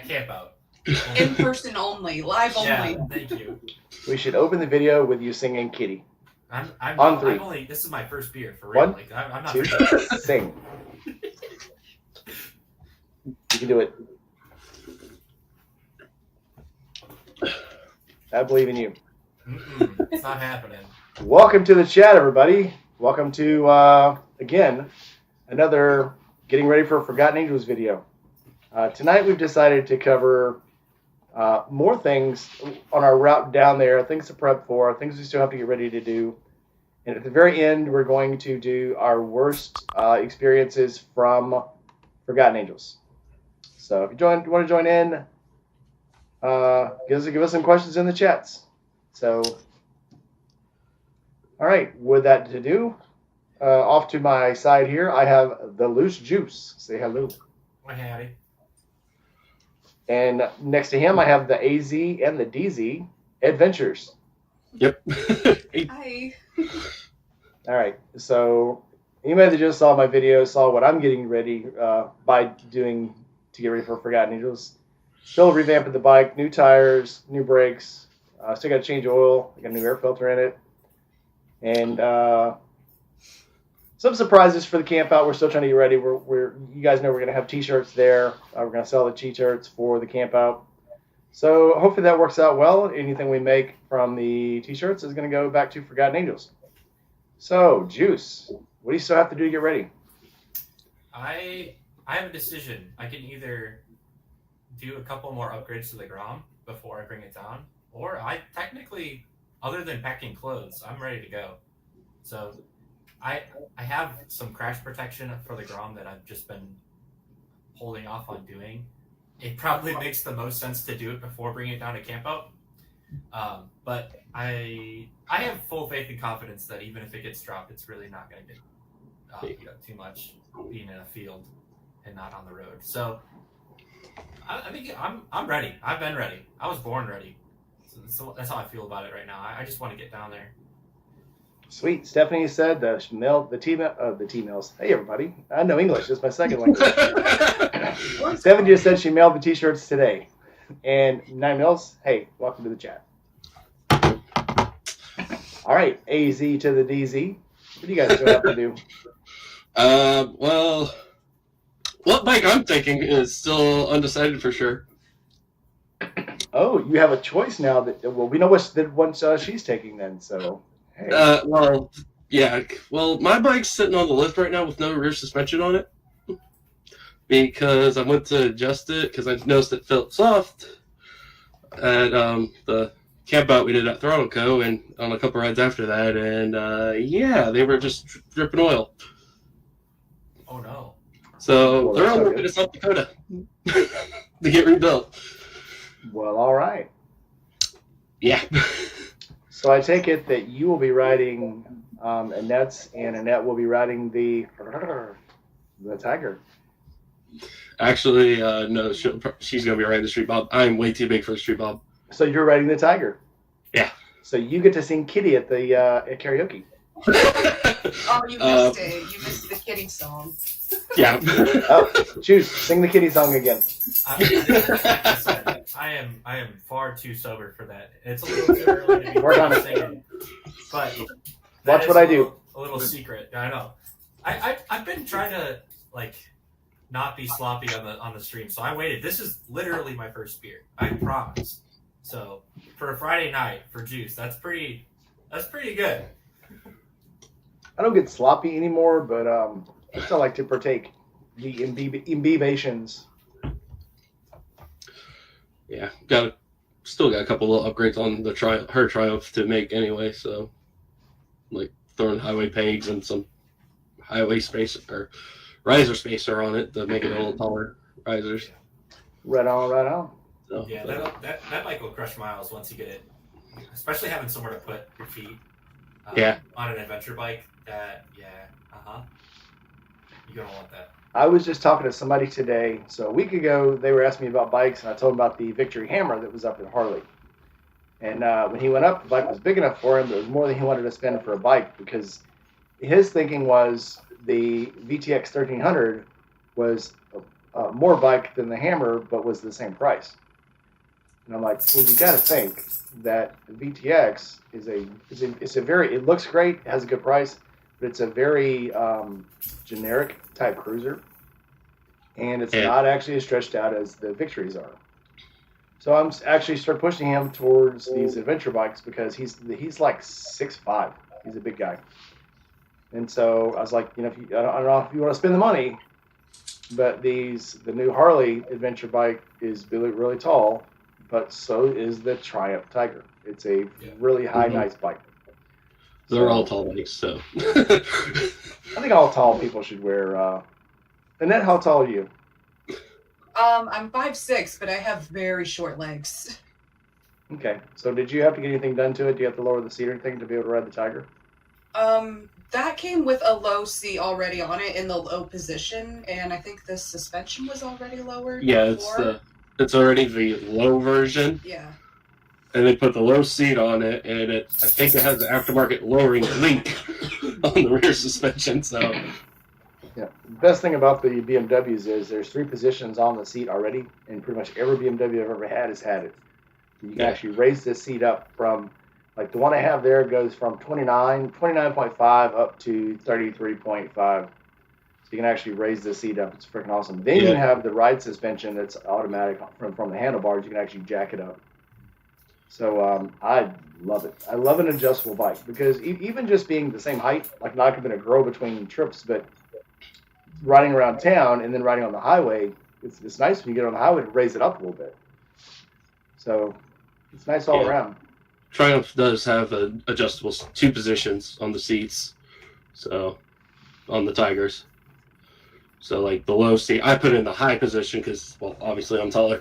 camp out. In person only, live only. Yeah, thank you. We should open the video with you singing Kitty. I'm On 3. This is my first beer, for real. 1, Like, I'm not 2, sing. You can do it. I believe in you. It's not happening. Welcome to the chat, everybody. Welcome to, again, another Getting Ready for Forgotten Angels video. Tonight we've decided to cover more things on our route down there, things to prep for, things we still have to get ready to do. And at the very end, we're going to do our worst experiences from Forgotten Angels. So if you want to join in, give us some questions in the chats. So, all right, with that to do, off to my side here, I have the Loose Juice. Say hello. Hi, howdy. And next to him, I have the AZ and the DZ Adventures. Yep. Hi. All right. So anybody that just saw my video saw what I'm getting ready by doing to get ready for Forgotten Angels. Still revamping the bike, new tires, new brakes. Still got to change oil. I got a new air filter in it. And some surprises for the camp out. We're still trying to get ready. You guys know we're going to have T-shirts there. We're going to sell the T-shirts for the camp out. So hopefully that works out well. Anything we make from the T-shirts is going to go back to Forgotten Angels. So, Juice, what do you still have to do to get ready? I have a decision. I can either do a couple more upgrades to the Grom before I bring it down, or I technically, other than packing clothes, I'm ready to go. So I have some crash protection for the Grom that I've just been holding off on doing. It probably makes the most sense to do it before bringing it down to camp out. But I have full faith and confidence that even if it gets dropped, it's really not going to get beat up too much being in a field and not on the road. So I think I'm ready. I've been ready. I was born ready. So that's how I feel about it right now. I just want to get down there. Sweet. Stephanie said the T-mails. Hey, everybody. I know English. It's my second language. Stephanie just said she mailed the T-shirts today. And 9 Mills, hey, welcome to the chat. All right, AZ to the DZ. What do you guys have to do? Well, what bike I'm thinking is still undecided for sure. Oh, you have a choice now. We know what one she's taking then, so... Hey. Well, yeah. Well, my bike's sitting on the lift right now with no rear suspension on it because I went to adjust it because I noticed it felt soft at the camp out we did at Throttle Co. and on a couple rides after that, and yeah, they were just dripping oil. Oh no! So they're on their way to South Dakota to get rebuilt. Well, all right. Yeah. So I take it that you will be riding Annette's, and Annette will be riding the Tiger. Actually, no, she's going to be riding the Street Bob. I'm way too big for the Street Bob. So you're riding the Tiger. Yeah. So you get to sing Kitty at the at karaoke. Oh, you missed it. You missed the Kitty song. Yeah. Oh, Juice, sing the Kitty song again. I am far too sober for that. It's a little too early to be singing. But watch what I do. A little secret. I know. I've been trying to not be sloppy on the stream, so I waited. This is literally my first beer. I promise. So for a Friday night for Juice, that's pretty good. I don't get sloppy anymore, but I still like to partake the imbibations. Yeah, still got a couple little upgrades on the her Triumph to make anyway. So, like throwing highway pegs and some highway spacer or riser spacer on it to make it a little taller risers. Right on. So, yeah, that bike will crush miles once you get it, especially having somewhere to put your feet. On an adventure bike, you're gonna want that. I was just talking to somebody today. So a week ago, they were asking me about bikes, and I told them about the Victory Hammer that was up in Harley. And when he went up, the bike was big enough for him, but it was more than he wanted to spend for a bike because his thinking was the VTX 1300 was more bike than the Hammer, but was the same price. And I'm like, well, you got to think that the VTX it's a very, it looks great, it has a good price, but it's a very generic type cruiser, and it's not actually as stretched out as the Victories are. So I'm actually start pushing him towards these adventure bikes because he's like 6'5". He's a big guy. And so I was like, you know, I don't know if you want to spend the money, but the new Harley adventure bike is really, really tall, but so is the Triumph Tiger. It's a really high, nice bike. They're all tall bikes, so. I think all tall people should wear. Annette, how tall are you? I'm 5'6", but I have very short legs. Okay, so did you have to get anything done to it? Do you have to lower the seat or anything to be able to ride the Tiger? That came with a low seat already on it in the low position, and I think the suspension was already lowered. Yeah, before. it's already the low version. Yeah. And they put the low seat on it, and I think it has the aftermarket lowering link on the rear suspension. So, yeah, the best thing about the BMWs is there's 3 positions on the seat already, and pretty much every BMW I've ever had has had it. You can actually raise this seat up from, like the one I have there goes from 29.5 up to 33.5. So you can actually raise the seat up. It's freaking awesome. Then you have the ride suspension that's automatic from the handlebars. You can actually jack it up. So I love it. I love an adjustable bike because even just being the same height, like not going to grow between trips, but riding around town and then riding on the highway, it's nice when you get on the highway to raise it up a little bit. So it's nice all around. Triumph does have adjustable 2 positions on the seats, so on the Tigers. So like the low seat, I put it in the high position because, well, obviously I'm taller,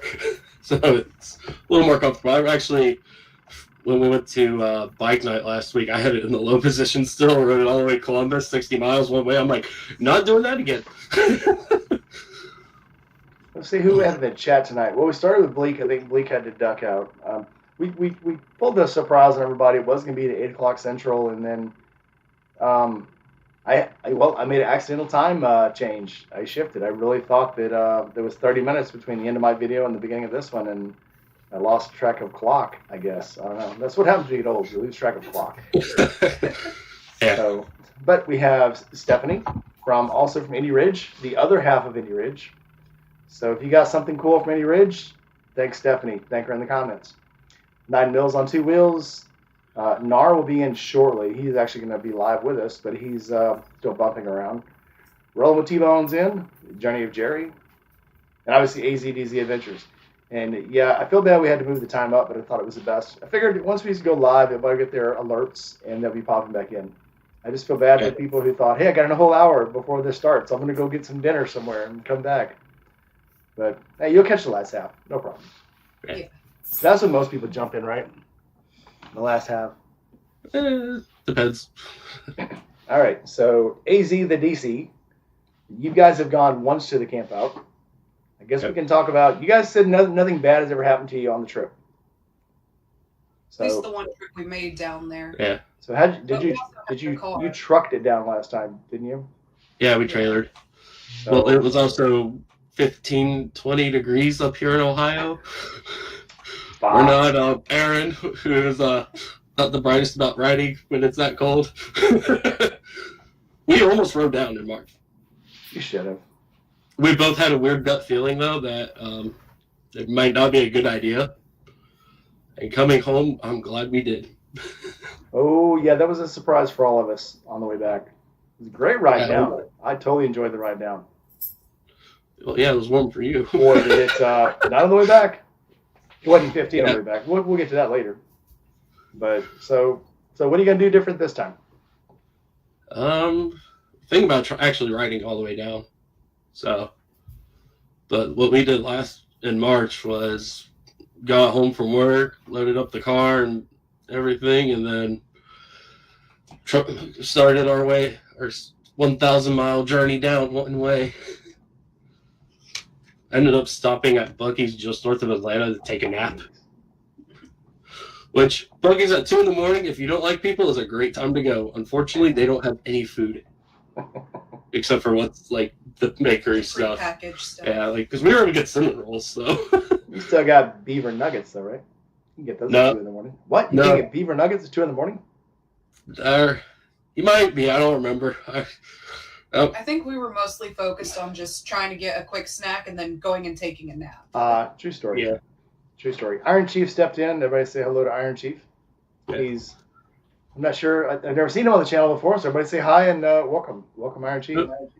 so it's a little more comfortable. I actually, when we went to bike night last week, I had it in the low position still, rode it all the way to Columbus, 60 miles one way. I'm like, not doing that again. Let's see who we had in the chat tonight. Well, we started with Bleak. I think Bleak had to duck out. We pulled the surprise on everybody. It was going to be at 8 o'clock Central, and then I made an accidental time change. I shifted. I really thought that there was 30 minutes between the end of my video and the beginning of this one, and I lost track of clock, I guess. I don't know. That's what happens when you get old. You lose track of clock. Yeah. So, but we have Stephanie also from Indy Ridge, the other half of Indy Ridge. So if you got something cool from Indy Ridge, thanks, Stephanie. Thank her in the comments. 9 Mills on 2 wheels. Nar will be in shortly. He's actually going to be live with us, but he's still bumping around. Rolling with T-Bone's in. Journey of Jerry. And obviously AZDZ Adventures. And yeah, I feel bad we had to move the time up, but I thought it was the best. I figured once we go live, everybody get their alerts, and they'll be popping back in. I just feel bad for people who thought, hey, I got a whole hour before this starts. I'm going to go get some dinner somewhere and come back. But hey, you'll catch the last half. No problem. Yeah. That's when most people jump in, right? The last half. Depends. All right. So AZ the DC, you guys have gone once to the camp out. I guess we can talk about. You guys said nothing bad has ever happened to you on the trip. So, At least the one trip we made down there. Yeah. So did you trucked it down last time, didn't you? Yeah, we trailered. So, Well, it was also 15, 20 degrees up here in Ohio. We're not Aaron, who is not the brightest about riding when it's that cold. We almost rode down in March. You should have. We both had a weird gut feeling, though, that it might not be a good idea. And coming home, I'm glad we did. Oh, yeah, that was a surprise for all of us on the way back. It was a great ride down. I totally enjoyed the ride down. Well, yeah, it was warm for you. Or did it not on the way back? It wasn't 15 on the way back. We'll get to that later. But so what are you going to do different this time? Think about actually riding all the way down. So, but what we did in March was got home from work, loaded up the car and everything, and then started our 1,000-mile journey down one way. Ended up stopping at Buc-ee's just north of Atlanta to take a nap. Which, Buc-ee's at 2 in the morning, if you don't like people, is a great time to go. Unfortunately, they don't have any food. except for what's like the bakery stuff. Packaged stuff. Yeah, like because we were gonna get cinnamon rolls, so. You still got beaver nuggets though, right? You can get those No. at 2 in the morning. What? You No. can't get beaver nuggets at 2 in the morning? You might be. I don't remember. I think we were mostly focused on just trying to get a quick snack and then going and taking a nap. True story. Yeah. True story. Iron Chief stepped in. Everybody say hello to Iron Chief. Yeah. I'm not sure. I've never seen him on the channel before, so everybody say hi and welcome. Welcome, Iron Chief. Yep.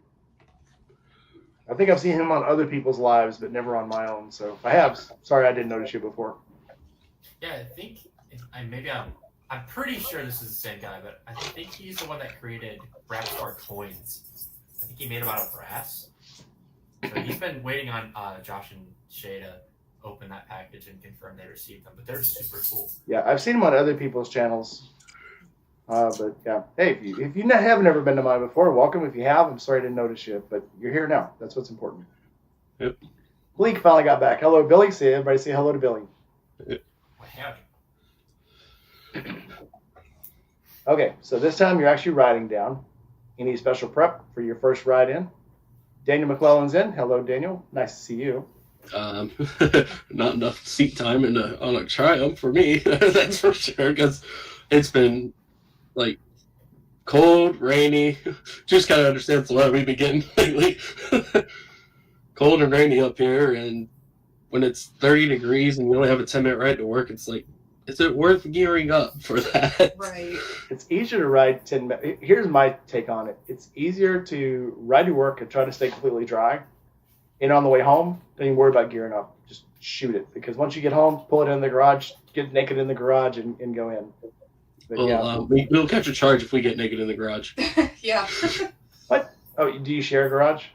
I think I've seen him on other people's lives, but never on my own. So if I have, sorry I didn't notice you before. Yeah, I think I'm pretty sure this is the same guy, but I think he's the one that created Rapstar coins. I think he made them out of brass. So he's been waiting on Josh and Shay to open that package and confirm they received them, but they're super cool. Yeah, I've seen him on other people's channels. But yeah, hey, if you haven't ever been to mine before, welcome. If you have, I'm sorry I didn't notice you, but you're here now. That's what's important. Yep. Bleak finally got back. Hello, Billy. Everybody say hello to Billy. Well, howdy. Okay, so this time you're actually riding down. Any special prep for your first ride in? Daniel McClellan's in. Hello, Daniel. Nice to see you. Not enough seat time on a Triumph for me. That's for sure. Because it's been like cold, rainy. Just kind of understands the weather we've been getting lately. Cold and rainy up here, and when it's 30 degrees and you only have a 10-minute ride to work, it's like, is it worth gearing up for that? Right. It's easier to ride 10 minutes. Here's my take on it. It's easier to ride to work and try to stay completely dry. And on the way home, don't even worry about gearing up. Just shoot it. Because once you get home, pull it in the garage, get naked in the garage, and go in. But Well, we'll catch a charge if we get naked in the garage. Yeah. What? Oh, do you share a garage?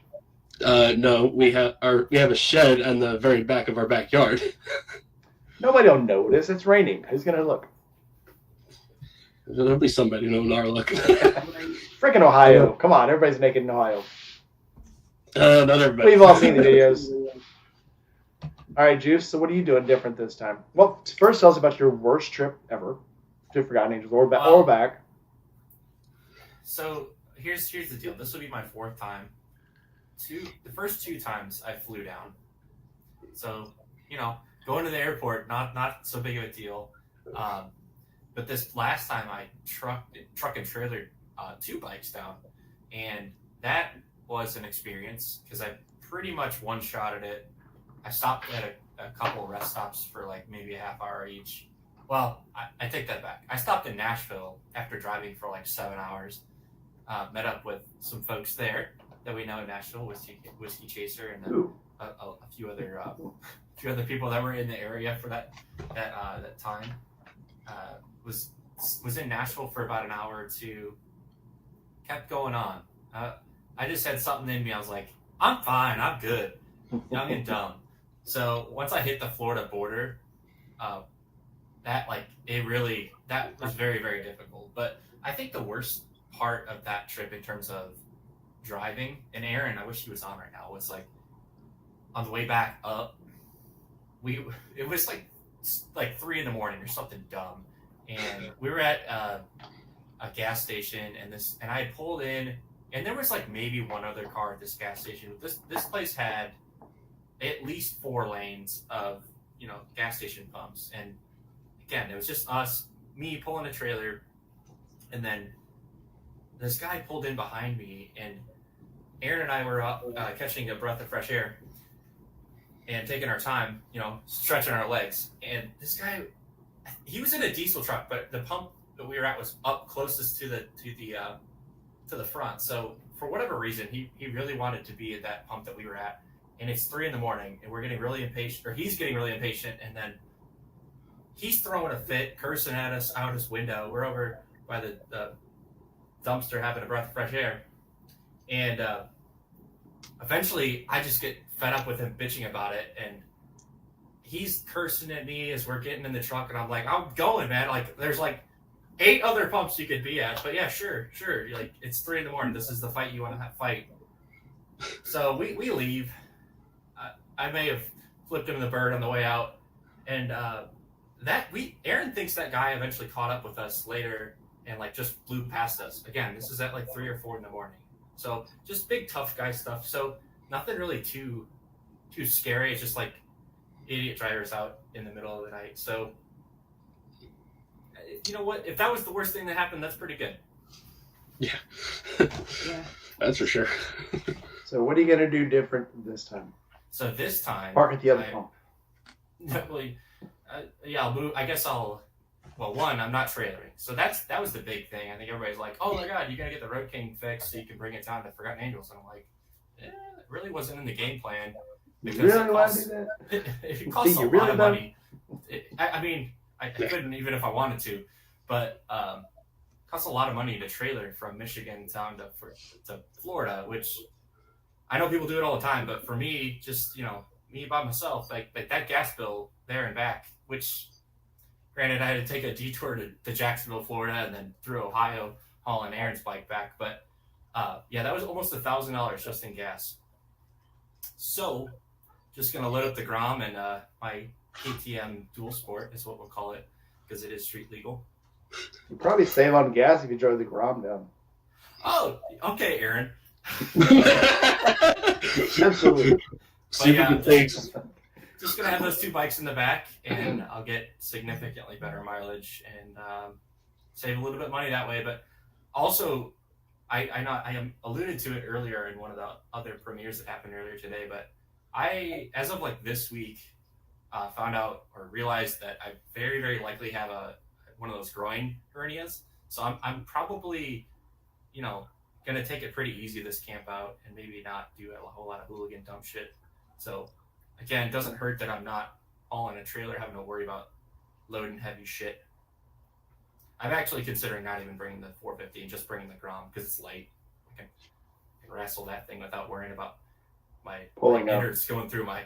No, we have a shed on the very back of our backyard. Nobody will notice. It's raining. Who's going to look? There'll be somebody knowing our look. Freaking Ohio. Come on. Everybody's naked in Ohio. Not everybody. We've all seen the videos. All right, Juice. So what are you doing different this time? Well, first tell us about your worst trip ever to Forgotten Angels or back. So here's the deal. This will be my fourth time. The first 2 times I flew down. So, going to the airport, not so big of a deal. But this last time I truck and trailer 2 bikes down, and that was an experience because I pretty much one-shotted it. I stopped at a couple rest stops for like maybe a half hour each. Well, I take that back. I stopped in Nashville after driving for like 7 hours. Met up with some folks there that we know in Nashville, Whiskey Chaser, and then a few other people that were in the area for that time. Was in Nashville for about an hour or 2. Kept going on. I just had something in me. I was like, I'm fine. I'm good. Young and dumb. So once I hit the Florida border, that was very, very difficult. But I think the worst part of that trip in terms of driving, and Aaron, I wish he was on right now, was like on the way back up, it was like 3 a.m. or something dumb, and we were at a gas station, and I had pulled in, and there was like maybe one other car at this gas station. This place had at least 4 lanes of gas station pumps, and again, it was just me pulling a trailer, and then this guy pulled in behind me, and Aaron and I were up catching a breath of fresh air and taking our time, stretching our legs. And this guy, he was in a diesel truck, but the pump that we were at was up closest to the front. So for whatever reason, he really wanted to be at that pump that we were at. And it's 3 a.m, and we're getting really impatient, or he's getting really impatient, and then he's throwing a fit, cursing at us out his window. We're over by the dumpster having a breath of fresh air. And eventually I just get fed up with him bitching about it, and he's cursing at me as we're getting in the truck, and I'm like, I'm going, man. Like, there's like 8 other pumps you could be at, but yeah, sure. Like, it's 3 a.m. This is the fight you want to fight. So we leave. I may have flipped him the bird on the way out, and Aaron thinks that guy eventually caught up with us later and like just flew past us. Again, this is at like 3 or 4 a.m. So just big tough guy stuff. So nothing really too scary. It's just like idiot drivers out in the middle of the night. So you know what? If that was the worst thing that happened, that's pretty good. Yeah. Yeah. That's for sure. So what are you gonna do different this time? So this time, Park at the other pump. Yeah, I'll move. I guess I'll. Well, one, I'm not trailering, so that was the big thing. I think everybody's like, "Oh my God, you gotta get the Road King fixed so you can bring it down to Forgotten Angels." And I'm like, it really wasn't in the game plan because Really want to do that? it costs a lot of money. I mean, I couldn't even if I wanted to, but it costs a lot of money to trailer from Michigan down to Florida, which I know people do it all the time, but for me, just me by myself, like that gas bill there and back, which granted I had to take a detour to Jacksonville, Florida, and then through Ohio hauling Aaron's bike back, but yeah, that was almost $1,000 just in gas. So just gonna load up the Grom and my KTM Dual Sport is what we'll call it because it is street legal. You'd probably save on gas if you drove the Grom down. Oh, okay, Aaron. Absolutely. Yeah, Super things. Just gonna have those two bikes in the back, and I'll get significantly better mileage and save a little bit of money that way. But also, I alluded to it earlier in one of the other premieres that happened earlier today. But as of like this week, found out or realized that I very, very likely have one of those groin hernias. So I'm probably, gonna take it pretty easy this camp out and maybe not do a whole lot of hooligan dumb shit. So again, it doesn't hurt that I'm not all in a trailer having to worry about loading heavy shit. I'm actually considering not even bringing the 450 and just bringing the Grom because it's light. I can wrestle that thing without worrying about my innards going through my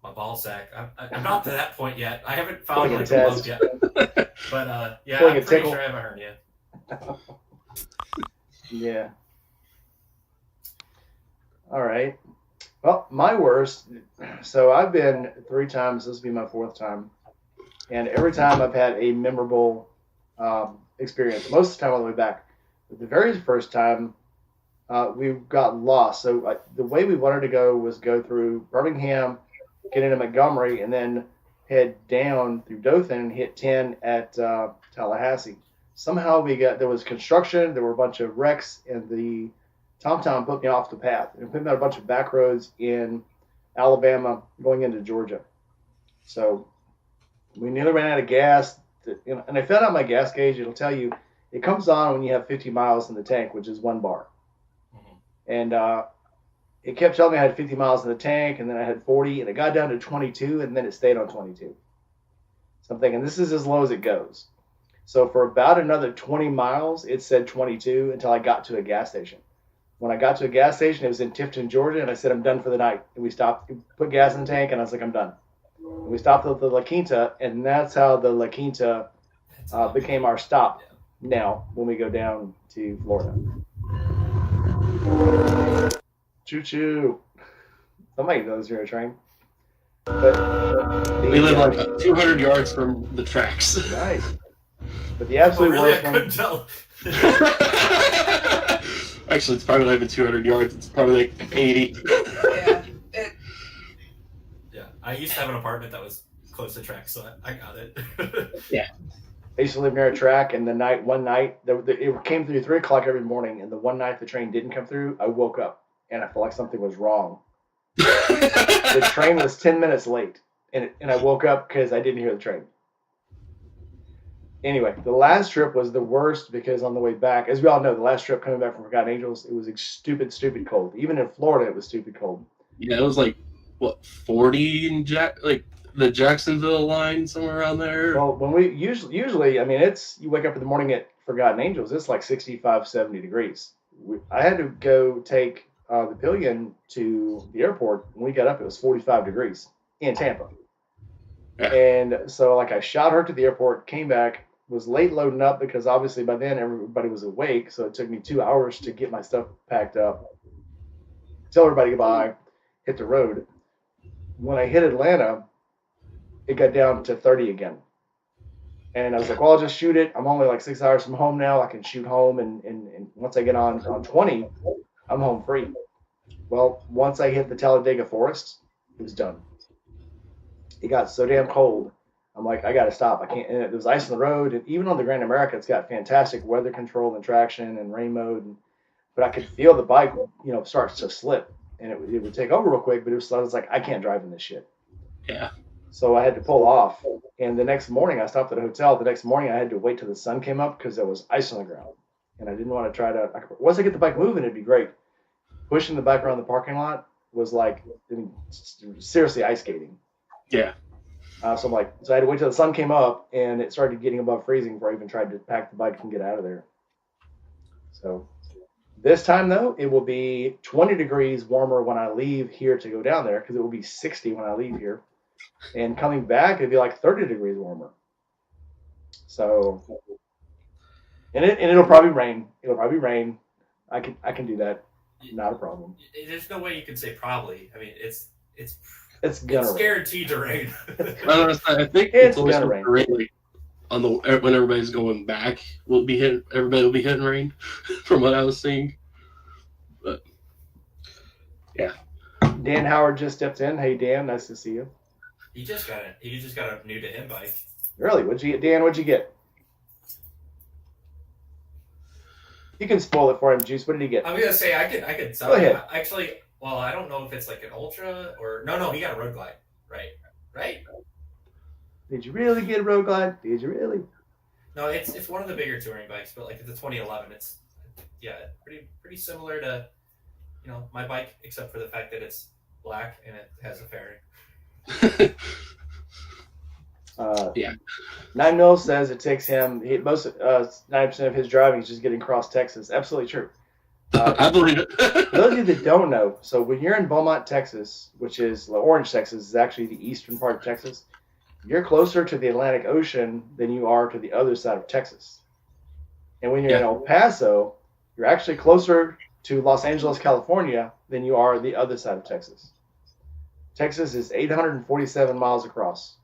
ball sack. I'm not to that point yet. I haven't found like a lump yet. But yeah, I'm pretty sure I have a hernia. Yeah. All right. Well, my worst. So I've been 3 times. This will be my 4th time, and every time I've had a memorable experience. Most of the time on the way back. But the very first time, we got lost. So the way we wanted to go was go through Birmingham, get into Montgomery, and then head down through Dothan and hit 10 at Tallahassee. Somehow there was construction. There were a bunch of wrecks, and the TomTom put me off the path and put me on a bunch of back roads in Alabama going into Georgia. So we nearly ran out of gas. And I found out my gas gauge. It'll tell you it comes on when you have 50 miles in the tank, which is 1 bar. Mm-hmm. And it kept telling me I had 50 miles in the tank, and then I had 40, and it got down to 22, and then it stayed on 22. So I'm thinking, this is as low as it goes. So for about another 20 miles, it said 22 until I got to a gas station. When I got to a gas station, it was in Tifton, Georgia, and I said, I'm done for the night. And we stopped, put gas in the tank, and I was like, I'm done. And we stopped at the La Quinta, and that's how the La Quinta became our stop now when we go down to Florida. Choo-choo. Somebody knows you're a train. But we live like 200 yards from the tracks. Nice. But the absolute worst one. I couldn't tell. Actually, it's probably not even 200 yards. It's probably like 80. Yeah. Yeah. I used to have an apartment that was close to track, so I got it. Yeah. I used to live near a track, and one night, it came through 3 o'clock every morning, and the one night the train didn't come through, I woke up, and I felt like something was wrong. The train was 10 minutes late, and I woke up because I didn't hear the train. Anyway, the last trip was the worst because on the way back, as we all know, the last trip coming back from Forgotten Angels, it was stupid cold. Even in Florida, it was stupid cold. Yeah, it was like, 40 in the Jacksonville line, somewhere around there? Well, when we usually, I mean, you wake up in the morning at Forgotten Angels, it's like 65, 70 degrees. I had to go take the Pillion to the airport. When we got up, it was 45 degrees in Tampa. Yeah. And so, I shot her to the airport, came back, was late loading up because obviously by then everybody was awake. So it took me 2 hours to get my stuff packed up, tell everybody goodbye, hit the road. When I hit Atlanta, it got down to 30 again. And I was like, well, I'll just shoot it. I'm only like 6 hours from home now. I can shoot home. And once I get on 20, I'm home free. Well, once I hit the Talladega Forest, it was done. It got so damn cold. I'm like, I got to stop. I can't. And there was ice on the road, and even on the Grand America, it's got fantastic weather control and traction and rain mode. But I could feel the bike, starts to slip, and it would take over real quick. But I was like, I can't drive in this shit. Yeah. So I had to pull off. And the next morning, I stopped at a hotel. The next morning, I had to wait till the sun came up because there was ice on the ground, and I didn't want to try to. Once I get the bike moving, it'd be great. Pushing the bike around the parking lot was like, seriously ice skating. Yeah. So I had to wait till the sun came up and it started getting above freezing before I even tried to pack the bike and get out of there. So this time though, it will be 20 degrees warmer when I leave here to go down there because it will be 60 when I leave here, and coming back it'll be like 30 degrees warmer. So, and it'll probably rain. It'll probably rain. I can do that. Not a problem. There's no way you can say probably. I mean, it's gonna rain. guaranteed to rain. I think It's always gonna gonna rain. rain when everybody's going back. Everybody will be hitting rain, from what I was seeing. But yeah. Dan Howard just stepped in. Hey Dan, nice to see you. He just got a new to him bike. Really? What'd you get, Dan? What'd you get? You can spoil it for him, Juice. What did he get? I'm gonna say I could tell Go you. ahead. Actually, well, I don't know if it's like an ultra or no. He got a road glide. Right. Did you really get a Road Glide? Did you really? No, it's one of the bigger touring bikes, but like it's a 2011. It's pretty similar to my bike, except for the fact that it's black and it has a fairing. Yeah. 9 Mil says it takes him 90% of his driving is just getting across Texas. Absolutely true. I believe it. For those of you that don't know, so when you're in Beaumont, Texas, which is Orange, Texas, is actually the eastern part of Texas, you're closer to the Atlantic Ocean than you are to the other side of Texas. And when you're in El Paso, you're actually closer to Los Angeles, California than you are the other side of Texas. Texas is 847 miles across.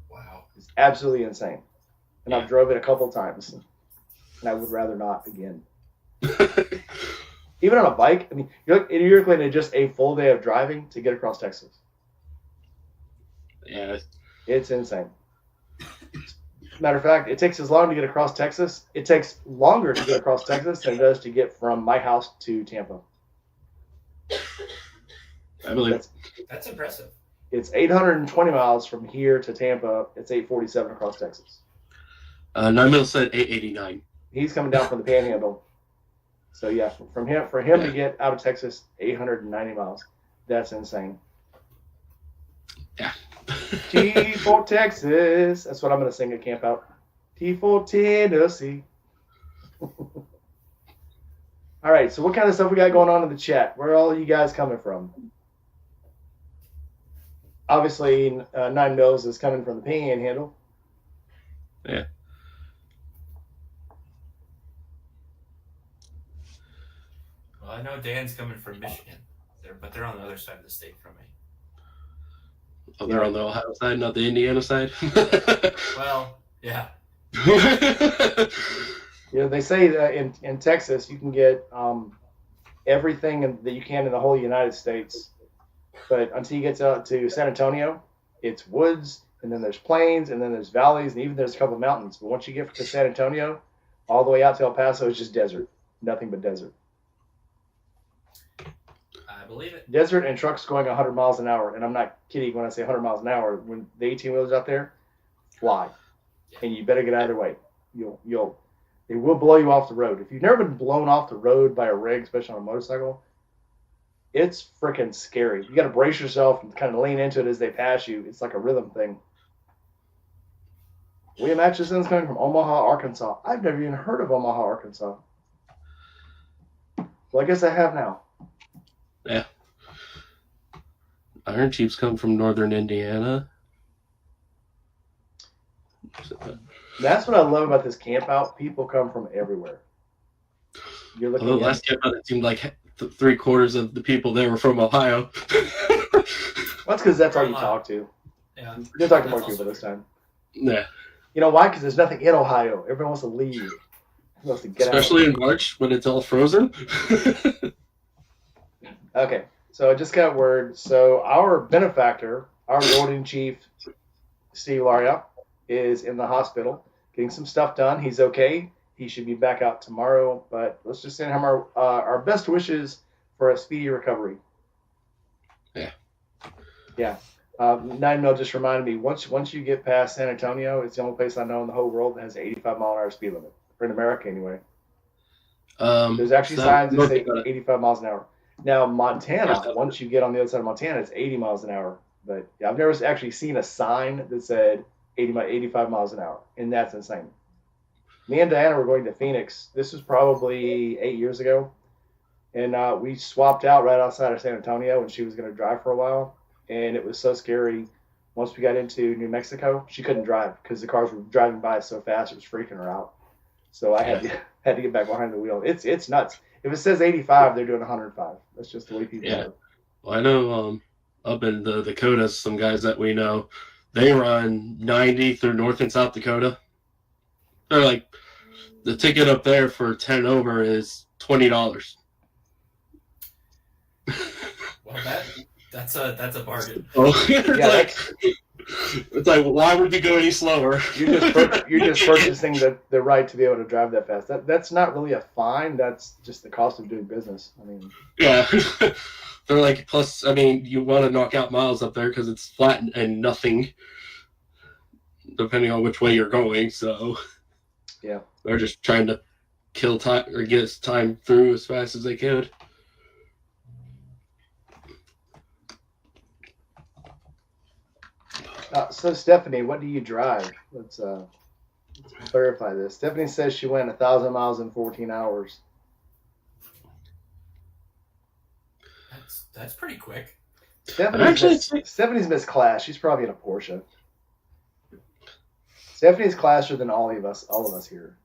Wow. It's absolutely insane. And I've drove it a couple times. And I would rather not again. Even on a bike, I mean, you're looking at just a full day of driving to get across Texas. Yeah. It's insane. Matter of fact, it takes as long to get across Texas. It takes longer to get across Texas than it does to get from my house to Tampa. I believe it. That's impressive. It's 820 miles from here to Tampa. It's 847 across Texas. 9 Mil said 889. He's coming down from the Panhandle. So yeah, for him to get out of Texas, 890 miles. That's insane. Yeah. T for Texas. That's what I'm going to sing at camp out. T for Tennessee. All right, so what kind of stuff we got going on in the chat? Where are all you guys coming from? Obviously, 9 Mils is coming from the Panhandle. Yeah. Well, I know Dan's coming from Michigan, but they're on the other side of the state from me. Oh, they're on the Ohio side, not the Indiana side. Well, yeah. They say that in Texas you can get everything that you can in the whole United States, but until you get out to San Antonio, it's woods, and then there's plains, and then there's valleys, and even there's a couple of mountains. But once you get to San Antonio, all the way out to El Paso, it's just desert, nothing but desert. I believe it. Desert and trucks going 100 miles an hour, and I'm not kidding when I say 100 miles an hour. When the 18-wheelers out there fly, and you better get out of their way. They will blow you off the road. If you've never been blown off the road by a rig, especially on a motorcycle, it's freaking scary. You got to brace yourself and kind of lean into it as they pass you. It's like a rhythm thing. William Atchison's coming from Omaha, Arkansas. I've never even heard of Omaha, Arkansas. Well, I guess I have now. Yeah. Iron Chiefs come from northern Indiana. That's what I love about this camp out. People come from everywhere. You're looking Well, last camp out, it seemed like 3/4 of the people there were from Ohio. Well, that's because that's all you talk to. Yeah. You're talking to more people this time. Yeah. You know why? Because there's nothing in Ohio. Everyone wants to leave. Everyone wants to get Especially out. in March when it's all frozen. Okay, so I just got word. So our benefactor, our Lord in Chief, Steve Laria, is in the hospital getting some stuff done. He's okay. He should be back out tomorrow. But let's just send him our best wishes for a speedy recovery. Yeah. Yeah. 9 Mil just reminded me, once you get past San Antonio, it's the only place I know in the whole world that has an 85-mile-an-hour speed limit. For in America, anyway. There's actually signs that say 85 miles an hour. Now, Montana, once you get on the other side of Montana, it's 80 miles an hour. But yeah, I've never actually seen a sign that said 85 miles an hour, and that's insane. Me and Diana were going to Phoenix. This was probably 8 years ago, and we swapped out right outside of San Antonio, and she was going to drive for a while, and it was so scary. Once we got into New Mexico, she couldn't drive because the cars were driving by so fast it was freaking her out. So I had to get back behind the wheel. It's nuts. If it says 85, they're doing 105. That's just the way people are. Well, I know up in the Dakotas, some guys that we know, they run 90 through North and South Dakota. They're like, the ticket up there for 10 over is $20. Well, that's a bargain. Oh, it's like, why would you go any slower? You're just purchasing the right to be able to drive that fast. That's not really a fine. That's just the cost of doing business. I mean, yeah. They're like, plus, I mean, you want to knock out miles up there because it's flat and nothing, depending on which way you're going. So, yeah, they're just trying to kill time or get us time through as fast as they could. So Stephanie, what do you drive? Let's clarify this. Stephanie says she went 1,000 miles in 14 hours. That's pretty quick. Stephanie's missed class. She's probably in a Porsche. Stephanie's classer than all of us here.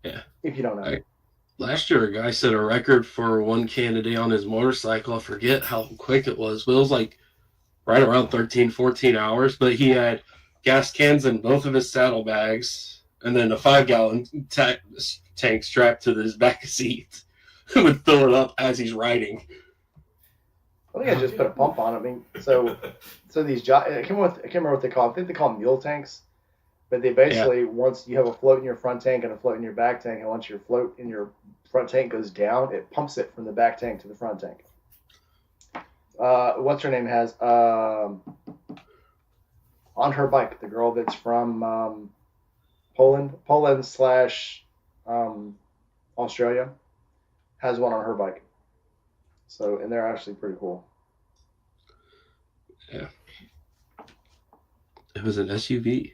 Yeah. If you don't know. Last year, a guy set a record for one candidate on his motorcycle. I forget how quick it was, but it was like right around 13, 14 hours. But he had gas cans in both of his saddlebags and then a 5-gallon tank strapped to his back seat. He would fill it up as he's riding. I think I just put a pump on it. I mean, so these I can't remember what they call them. I think they call them mule tanks. But they basically, once you have a float in your front tank and a float in your back tank, and once your float in your front tank goes down, it pumps it from the back tank to the front tank. What's her name has on her bike, the girl that's from Poland / Australia, has one on her bike. So, and they're actually pretty cool. Yeah. It was an SUV.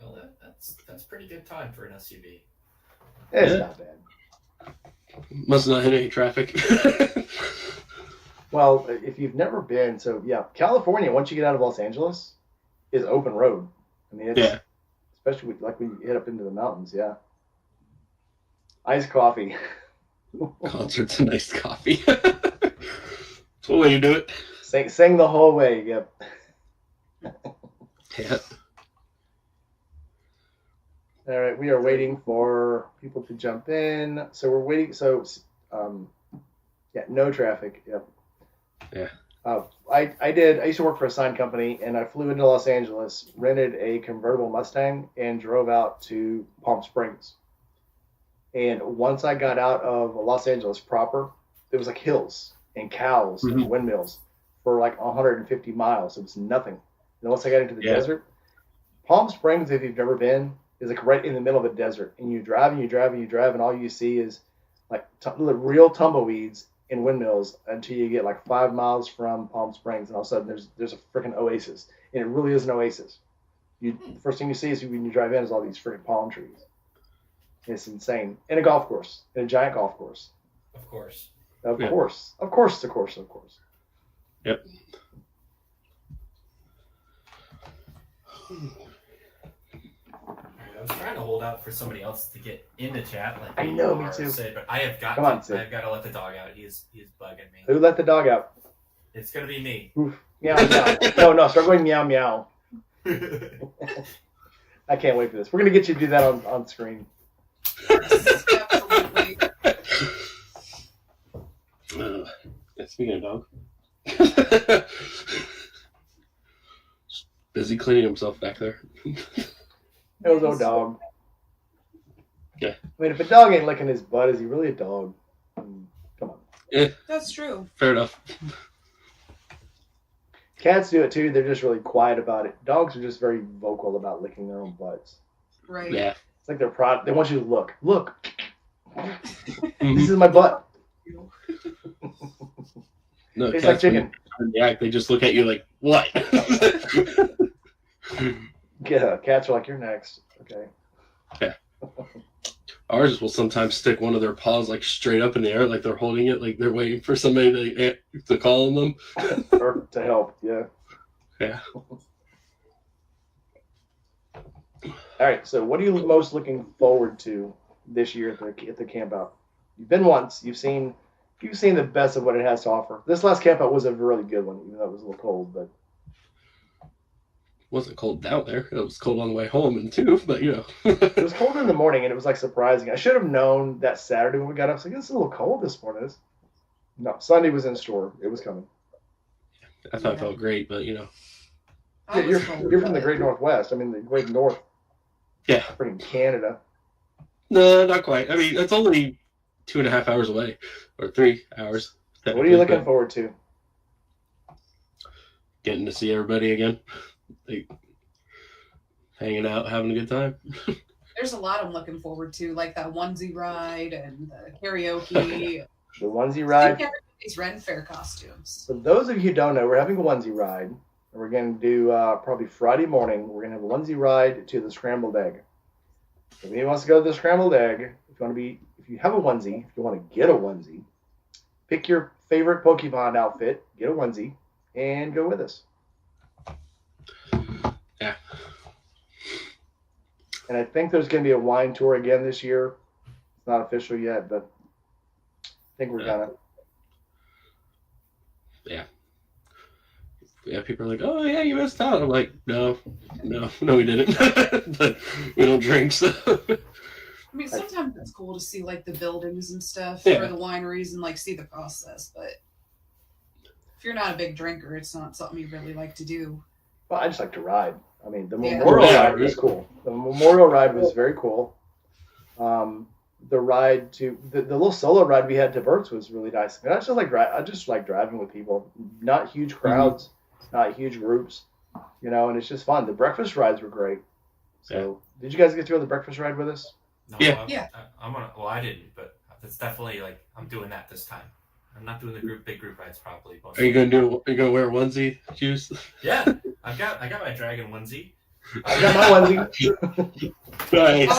Well, that's pretty good time for an SUV. It's not bad. Must not hit any traffic. Well, if you've never been, so yeah, California, once you get out of Los Angeles, is open road. I mean, it's, especially like when you hit up into the mountains, yeah. Iced coffee. Concerts and iced coffee. That's one way you do it. Sing the whole way, yep. Yeah. All right, we are waiting for people to jump in. So we're waiting. So, no traffic. Yep. Yeah. I used to work for a sign company, and I flew into Los Angeles, rented a convertible Mustang, and drove out to Palm Springs. And once I got out of Los Angeles proper, there was like hills and cows and windmills for like 150 miles. It was nothing. And then once I got into the desert, Palm Springs, if you've never been, is like right in the middle of a desert. And you drive and you drive and you drive, and all you see is like real tumbleweeds and windmills until you get like 5 miles from Palm Springs, and all of a sudden there's a freaking oasis. And it really is an oasis. The first thing you see is when you drive in is all these freaking palm trees. It's insane. And a golf course. And a giant golf course. Of course. Of course. Of course, of course, of course. Yep. I was trying to hold out for somebody else to get in the chat. Like I know, me too. Sid, but I have got I've got to let the dog out. He's bugging me. Who let the dog out? It's gonna be me. Oof. Meow, meow. No, start going meow, meow. I can't wait for this. We're gonna get you to do that on screen. Absolutely. speaking of dog. Busy cleaning himself back there. It was no dog. Yeah. I mean, if a dog ain't licking his butt, is he really a dog? Come on. Yeah, That's true. fair enough. Cats do it too. They're just really quiet about it. Dogs are just very vocal about licking their own butts. Right. Yeah. It's like they're proud. They want you to look. Look. Mhm. This is my butt. No, It's cats like chicken. when they act, they just look at you like, what? Yeah, cats are like, you're next. Okay. Ours will sometimes stick one of their paws like straight up in the air, like they're holding it, like they're waiting for somebody to call on them. Or to help, yeah. Yeah. All right, so what are you most looking forward to this year at the camp out? You've been once. You've seen the best of what it has to offer. This last camp out was a really good one, even though it was a little cold. But It wasn't cold down there. It was cold on the way home, and too, but you know. it was cold in the morning, and it was like surprising. I should have known that Saturday when we got up. I was like, it's a little cold this morning. No, Sunday was in store. It was coming. I thought it felt great, but you know. I Yeah, was cold, you're from the but- Great Northwest. I mean, the Great North. Yeah. Freaking Canada. No, not quite. I mean, it's only 2.5 hours away, or 3 hours. What are you looking but forward to? Getting to see everybody again, like hanging out, having a good time. There's a lot I'm looking forward to, like that onesie ride and the karaoke. The onesie ride. These Ren Fair costumes. For those of you who don't know, we're having a onesie ride. And we're going to do probably Friday morning. We're going to have a onesie ride to the scrambled egg. If anyone wants to go to the scrambled egg, if you have a onesie, if you want to get a onesie, pick your favorite Pokemon outfit, get a onesie, and go with us. Yeah. And I think there's going to be a wine tour again this year. It's not official yet, but I think we're gonna. Yeah, people are like, "Oh yeah, you missed out." I'm like, "No, we didn't." But we don't drink, so. I mean, sometimes it's cool to see like the buildings and stuff Yeah. for the wineries and like see the process, but if you're not a big drinker, it's not something you really like to do. Well, I just like to ride. I mean, the Yeah. memorial Yeah. ride was cool. The memorial ride was very cool. The ride to the little solo ride we had to Bert's was really nice. I just like driving with people, not huge crowds, not huge groups, and it's just fun. The breakfast rides were great. So, did you guys get to go on the breakfast ride with us? No, Yeah. Yeah. I'm gonna. Well, I didn't, but that's definitely like I'm doing that this time. I'm not doing the big group rides probably. Are you gonna wear a onesie, Juice? Yeah, I got my dragon onesie. I got my onesie. Nice.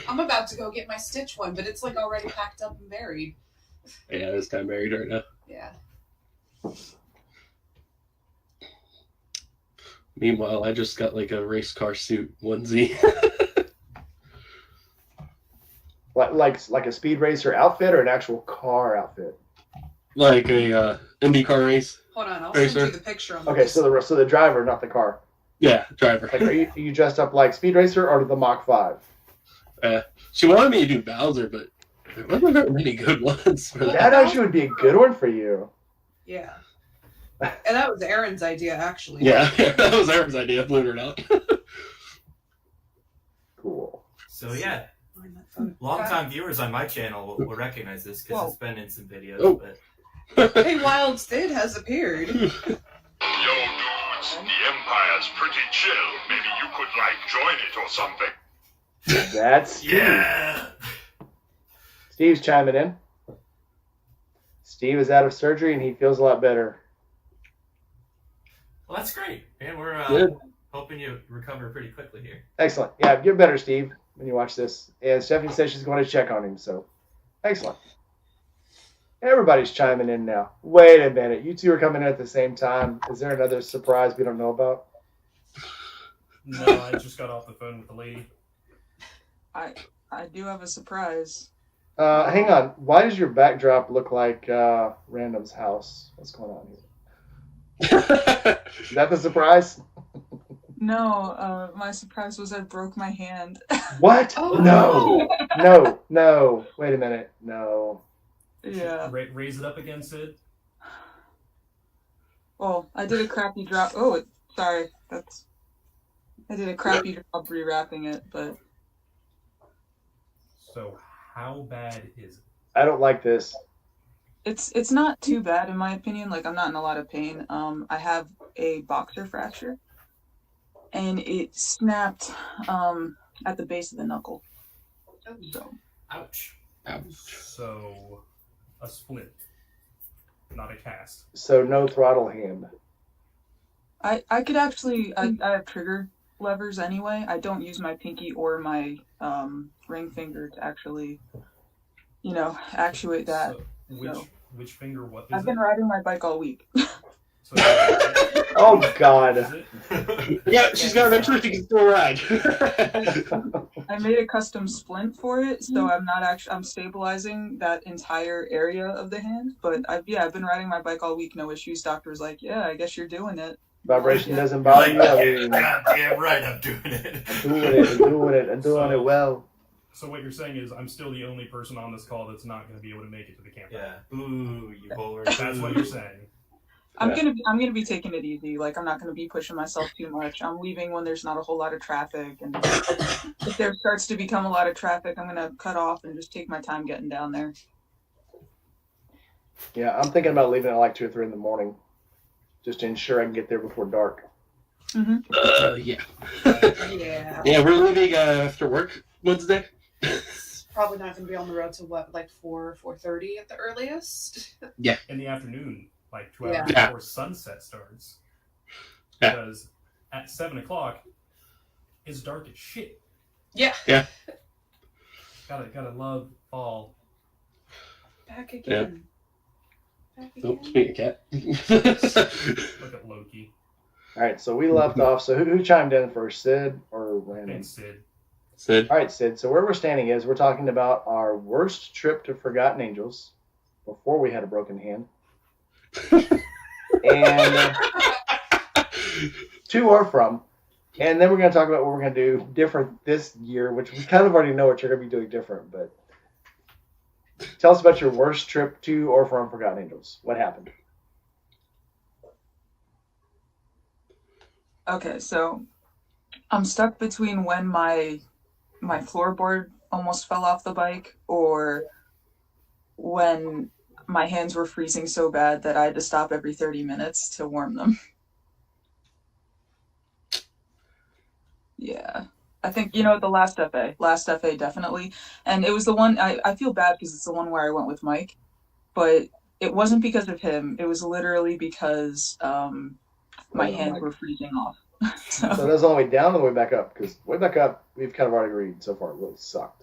I'm about to go get my Stitch one, but it's like already packed up and buried. Yeah, this guy married right now. Yeah. Meanwhile, I just got like a race car suit onesie. like a speed racer outfit or an actual car outfit. Like a IndyCar race. Hold on, I'll Hey, send you sir. the picture on Okay, this. so the driver, not the car. Yeah, driver. Like, are you dressed up like Speed Racer or the Mach 5? She wanted me to do Bowser, but there wasn't very many good ones for that. That actually would be a good one for you. Yeah. And that was Aaron's idea, actually. Yeah, that was Aaron's idea, believe it or not. Cool. So yeah, Find that photo. longtime viewers on my channel will recognize this because Whoa. it's been in some videos. Oh. But Hey, Wild Sid has appeared. Yo, dudes, the Empire's pretty chill. Maybe you could, join it or something. That's Steve. yeah, Steve's chiming in. Steve is out of surgery and he feels a lot better. well that's great, and we're Good. hoping you recover pretty quickly here. Excellent. Yeah, get better, Steve, when you watch this. And Stephanie says she's going to check on him, so excellent. Everybody's chiming in now. Wait a minute. You two are coming in at the same time. Is there another surprise we don't know about? No, I just got off the phone with the lady. I do have a surprise. Hang on. Why does your backdrop look like Random's house? What's going on here? Is that the surprise? No, my surprise was I broke my hand. What? Oh, No. No. Wait a minute. No. Yeah. Raise it up again, Sid. Well, I did a crappy job. Oh, sorry. I did a crappy job rewrapping it, but So how bad is it? I don't like this. it's not too bad in my opinion. Like I'm not in a lot of pain. I have a boxer fracture, and it snapped at the base of the knuckle. So Ouch. So a split, not a cast. So no throttle hand. I could actually I have trigger levers anyway. I don't use my pinky or my ring finger to actually, actuate that. So which finger? What is I've been it? riding my bike all week. So, Oh God. Is it? Yeah, she's got an interest. She can still ride. I made a custom splint for it, so I'm stabilizing that entire area of the hand. But I've been riding my bike all week, no issues. Doctor was like, yeah, I guess you're doing it. Vibration Yeah. doesn't bother you. I mean, Damn right, I'm doing it. and doing it well. So what you're saying is I'm still the only person on this call that's not going to be able to make it to the camp. Yeah. Ooh, you whore. That's what you're saying. I'm Yeah. gonna be taking it easy. Like I'm not gonna be pushing myself too much. I'm leaving when there's not a whole lot of traffic, and if there starts to become a lot of traffic, I'm gonna cut off and just take my time getting down there. Yeah, I'm thinking about leaving at like 2 or 3 in the morning, just to ensure I can get there before dark. Yeah. Yeah. Yeah, we're leaving after work Wednesday. Probably not going to be on the road till what, like 4:30 at the earliest. In the afternoon, like 2 Yeah. hours Yeah. before sunset starts. Yeah. Because at 7 o'clock, it's dark as shit. Yeah. Yeah. Gotta love fall. Back again. Back again. Don't speak a cat. Look at Loki All right, so we left off. So who chimed in first, Sid or Random? and Sid. Sid. All right, Sid. So where we're standing is we're talking about our worst trip to Forgotten Angels before we had a broken hand, and to or from. And then we're going to talk about what we're going to do different this year, which we kind of already know what you're going to be doing different. But tell us about your worst trip to or from Forgotten Angels. What happened? Okay, so I'm stuck between when my floorboard almost fell off the bike, or when my hands were freezing so bad that I had to stop every 30 minutes to warm them. Yeah. I think, the last FA definitely. And it was the one, I feel bad because it's the one where I went with Mike, but it wasn't because of him. It was literally because my hands were freezing off. So that was on the way down or the way back up? Because way back up, we've kind of already agreed so far. It really sucked.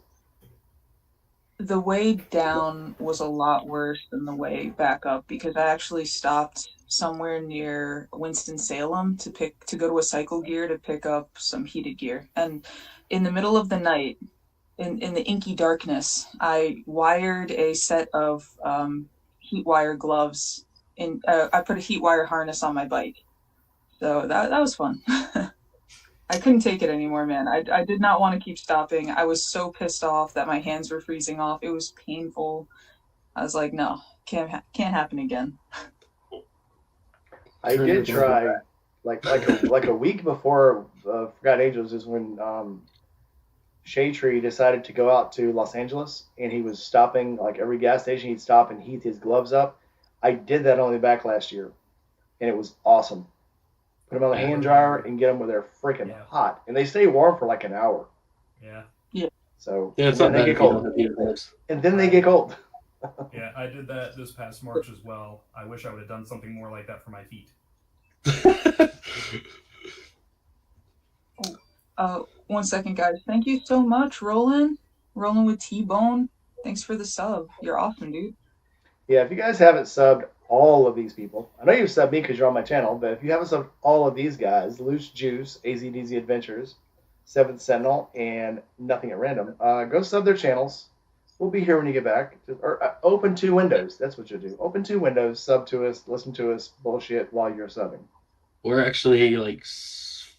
The way down was a lot worse than the way back up because I actually stopped somewhere near Winston-Salem to go to a cycle gear to pick up some heated gear. And in the middle of the night, in the inky darkness, I wired a set of heat wire gloves. I put a heat wire harness on my bike. So that was fun. I couldn't take it anymore, man. I did not want to keep stopping. I was so pissed off that my hands were freezing off. It was painful. I was like, no, can't happen again. I did try, like a week before Forgotten Angels is when Shade Tree decided to go out to Los Angeles, and he was stopping, like every gas station he'd stop and heat his gloves up. I did that on the back last year, and it was awesome. Put them on the hand dryer and get them where they're freaking hot, and they stay warm for like an hour. Yeah. So Yeah, it's and not then they bad get if you cold, don't have heated gloves. and then they get cold. Yeah, I did that this past March as well. I wish I would have done something more like that for my feet. 1 second, guys. Thank you so much, Roland with T-Bone. Thanks for the sub. You're awesome, dude. Yeah, if you guys haven't subbed all of these people, I know you've subbed me because you're on my channel, but if you haven't subbed all of these guys, Loose Juice, AZDZ Adventures, Seventh Sentinel, and Nothing at Random, go sub their channels. We'll be here when you get back. Or open 2 windows. That's what you do. Open 2 windows, sub to us, listen to us, bullshit while you're subbing. We're actually like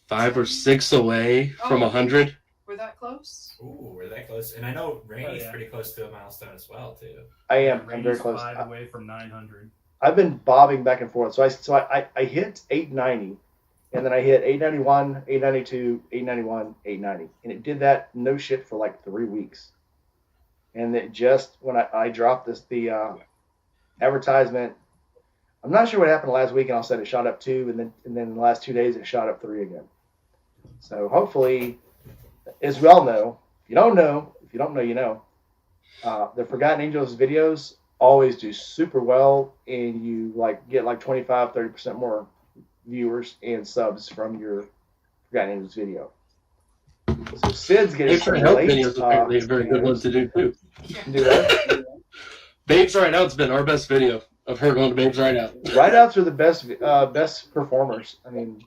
5 or 6 away from 100. We're that close. Ooh, we're that close. And I know Rainy's yeah. pretty close to a milestone as well, too. I am. I'm Randy's very close. 5 away from 900. I've been bobbing back and forth. So I hit 890, and then I hit 891, 892, 891, 890, and it did that no shit for like 3 weeks. And it just when I dropped the advertisement, I'm not sure what happened last week, and all of a sudden it shot up 2, and then the last 2 days it shot up 3 again. So hopefully, as we all know, if you don't know, you know. The Forgotten Angels videos always do super well, and you get 25-30% more viewers and subs from your Forgotten Angels video. So Sid's getting Babes some Right Out late. video is apparently a very good one to do too. Do that. Babes Right Out's been our best video of her going to Babes Right Out. Right outs are the best performers. I mean,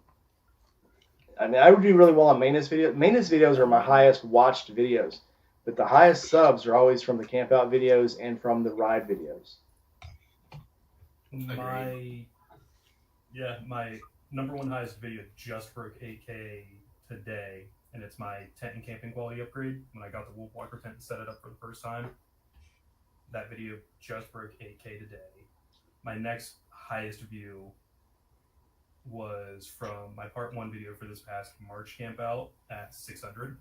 I would do really well on maintenance videos. Maintenance videos are my highest watched videos, but the highest subs are always from the camp out videos and from the ride videos. My number one highest video just broke 8K today, and it's my tent and camping quality upgrade. When I got the Wolf Walker tent and set it up for the first time, that video just broke 8K today. My next highest view was from my part 1 video for this past March camp out at 600.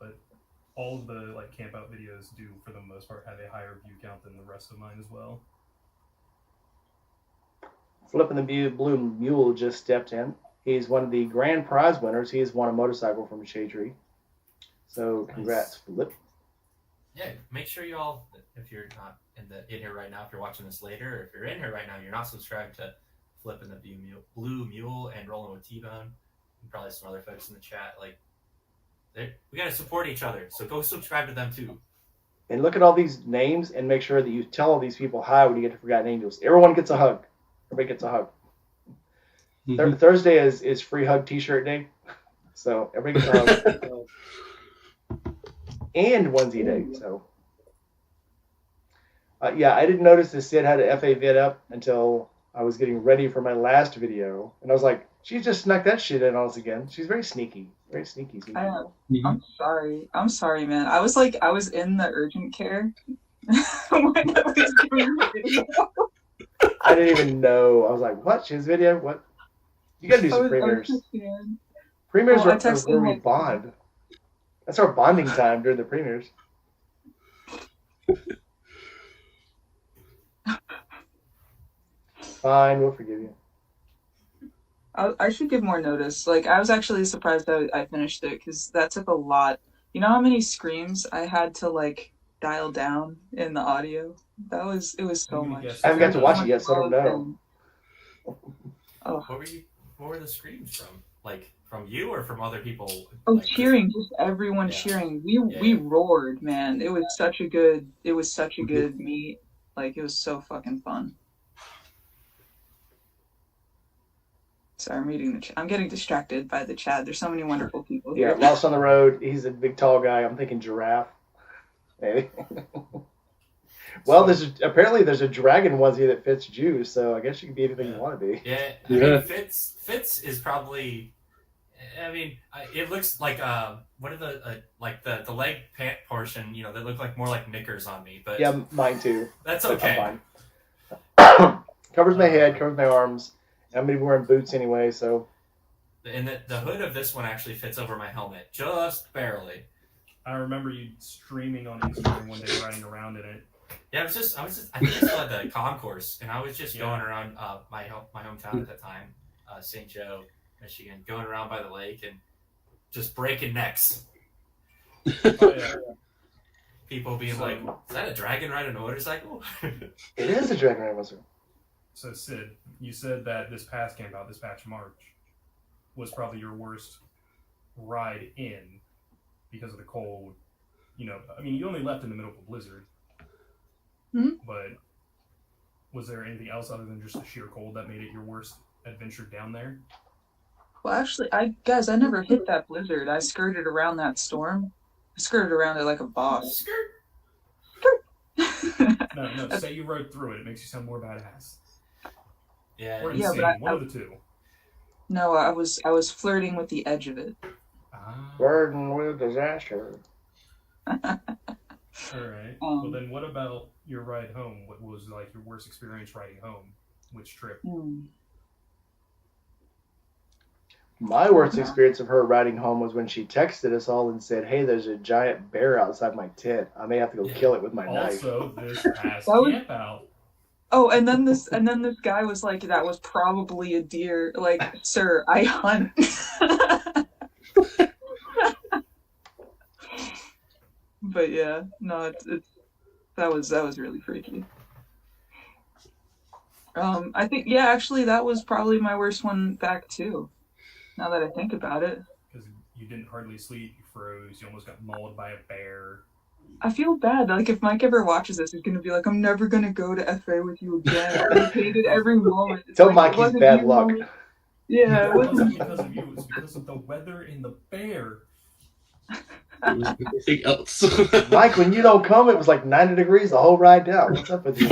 But all of the camp out videos do, for the most part, have a higher view count than the rest of mine as well. Flipping the Blue Mule just stepped in. He's one of the grand prize winners. He has won a motorcycle from Shade Tree. So congrats, Flip. Yeah, make sure you all, if you're not in here right now, if you're watching this later, or if you're in here right now, you're not subscribed to Flipping the Blue Mule and Rolling with T-Bone, and probably some other folks in the chat. We got to support each other, so go subscribe to them too. And look at all these names and make sure that you tell all these people hi when you get to Forgotten Angels. Everyone gets a hug. Everybody gets a hug. Mm-hmm. Thursday is free hug t-shirt day. So everybody gets a hug. And onesie day. So yeah, I didn't notice that Sid had an FA vid up until I was getting ready for my last video. And I was like, she just snuck that shit in on us again. She's very sneaky. Very sneaky. I'm sorry, man. I was in the urgent care when I was doing the video. I didn't even know. I was like, what? She has video? What? You gotta do some premieres. Premieres are where we bond. That's our bonding time during the premieres. Fine, we'll forgive you. I should give more notice. I was actually surprised that I finished it, because that took a lot. You know how many screams I had to dial down in the audio? It was so much. I haven't got to watch it yet, so I don't know. Oh. What were the screams from? From you or from other people? Cheering, just everyone cheering. We roared, man. It was such a good meet. It was so fucking fun. Sorry, I'm getting distracted by the chat. There's so many wonderful people here. Yeah, Lost on the Road. He's a big, tall guy. I'm thinking giraffe. Maybe. Well, apparently there's a dragon onesie that fits Jews, so I guess you can be anything you want to be. Yeah, I mean, Fitz is probably. I mean, it looks like what are the leg pant portion? They look more like knickers on me. But yeah, mine too. That's okay. I'm fine. Covers my head, covers my arms. I'm gonna be wearing boots anyway, so. And the hood of this one actually fits over my helmet, just barely. I remember you streaming on Instagram one day, riding around in it. Yeah, I think I still had the concourse, and I was just going around my hometown at the time, St. Joe, Michigan, going around by the lake and just breaking necks. Oh, yeah. People being like, "Is that a dragon riding a motorcycle?" It is a dragon riding motorcycle. So Sid, you said that this past March, was probably your worst ride in because of the cold. You only left in the middle of a blizzard. Mm-hmm. But was there anything else other than just the sheer cold that made it your worst adventure down there? Well, actually, I never hit that blizzard. I skirted around that storm. I skirted around it like a boss. Skirt. No. Say you rode through it. It makes you sound more badass. Yeah. Or insane. But one of the two. No, I was flirting with the edge of it. Burden with disaster. All right. Well, then what about your ride home? What was like your worst experience riding home? Which trip? My worst experience of her riding home was when she texted us all and said, "Hey, there's a giant bear outside my tent. I may have to go kill it with my knife." Also, this past That was- camp out. Oh, and then this guy was like, "That was probably a deer." Like, sir, I hunt. But yeah, no, it's that was really freaky. I think actually that was probably my worst one back too. Now that I think about it, Because you didn't hardly sleep, you froze, you almost got mauled by a bear. I feel bad. Like if Mike ever watches this, he's gonna be like, "I'm never gonna go to FA with you again." I hated every moment. It's Tell like, Mike it he's wasn't bad you, luck. homie. Yeah, It wasn't because of you, it was because of the weather and the bear. It was everything else. Mike, when you don't come, it was like 90 degrees the whole ride down. What's up with you?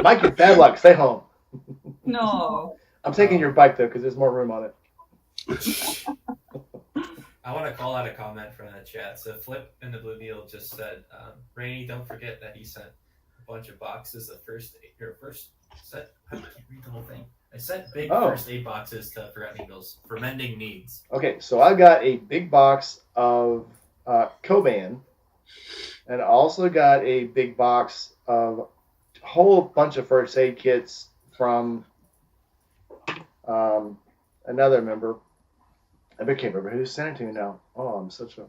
Mike, you're bad luck. Stay home. No. I'm taking your bike though because there's more room on it. I want to call out a comment from the chat. So Flip in the Blue Deal just said, Rainey, don't forget that he sent a bunch of boxes of first set. I can't read the whole thing. I sent big first aid boxes to Forgotten Eagles for mending needs. Okay, so I got a big box of Coban, and I also got a big box of a whole bunch of first aid kits from another member. I can't remember who sent it to me now. Oh, I'm such a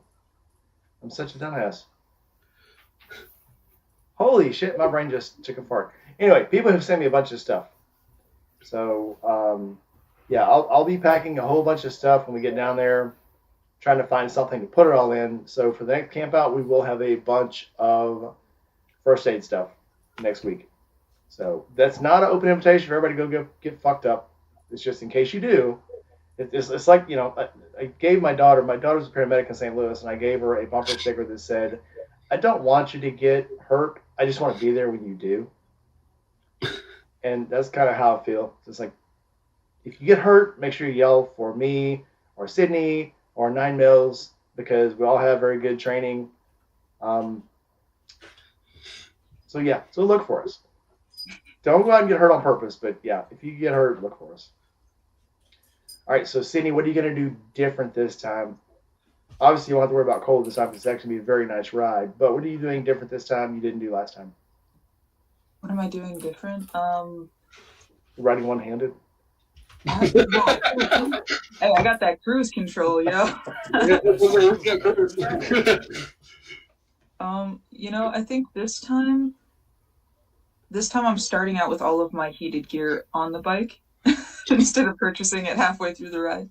dumbass. Holy shit, my brain just took a fart. Anyway, people have sent me a bunch of stuff. So, I'll be packing a whole bunch of stuff when we get down there, trying to find something to put it all in. So for the next camp out, we will have a bunch of first aid stuff next week. So that's not an open invitation for everybody to go get fucked up. It's just in case you do. It's like, I gave my daughter's a paramedic in St. Louis, and I gave her a bumper sticker that said, "I don't want you to get hurt. I just want to be there when you do." And that's kind of how I feel. It's like, if you get hurt, make sure you yell for me or Sydney or 9 Mills, because we all have very good training. So look for us. Don't go out and get hurt on purpose, but yeah, if you get hurt, look for us. All right, so Sydney, what are you going to do different this time? Obviously, you won't have to worry about cold this time because it's actually going to be a very nice ride. But what are you doing different this time you didn't do last time? What am I doing different? Riding one-handed? Hey, I got that cruise control, yo. I think this time I'm starting out with all of my heated gear on the bike instead of purchasing it halfway through the ride.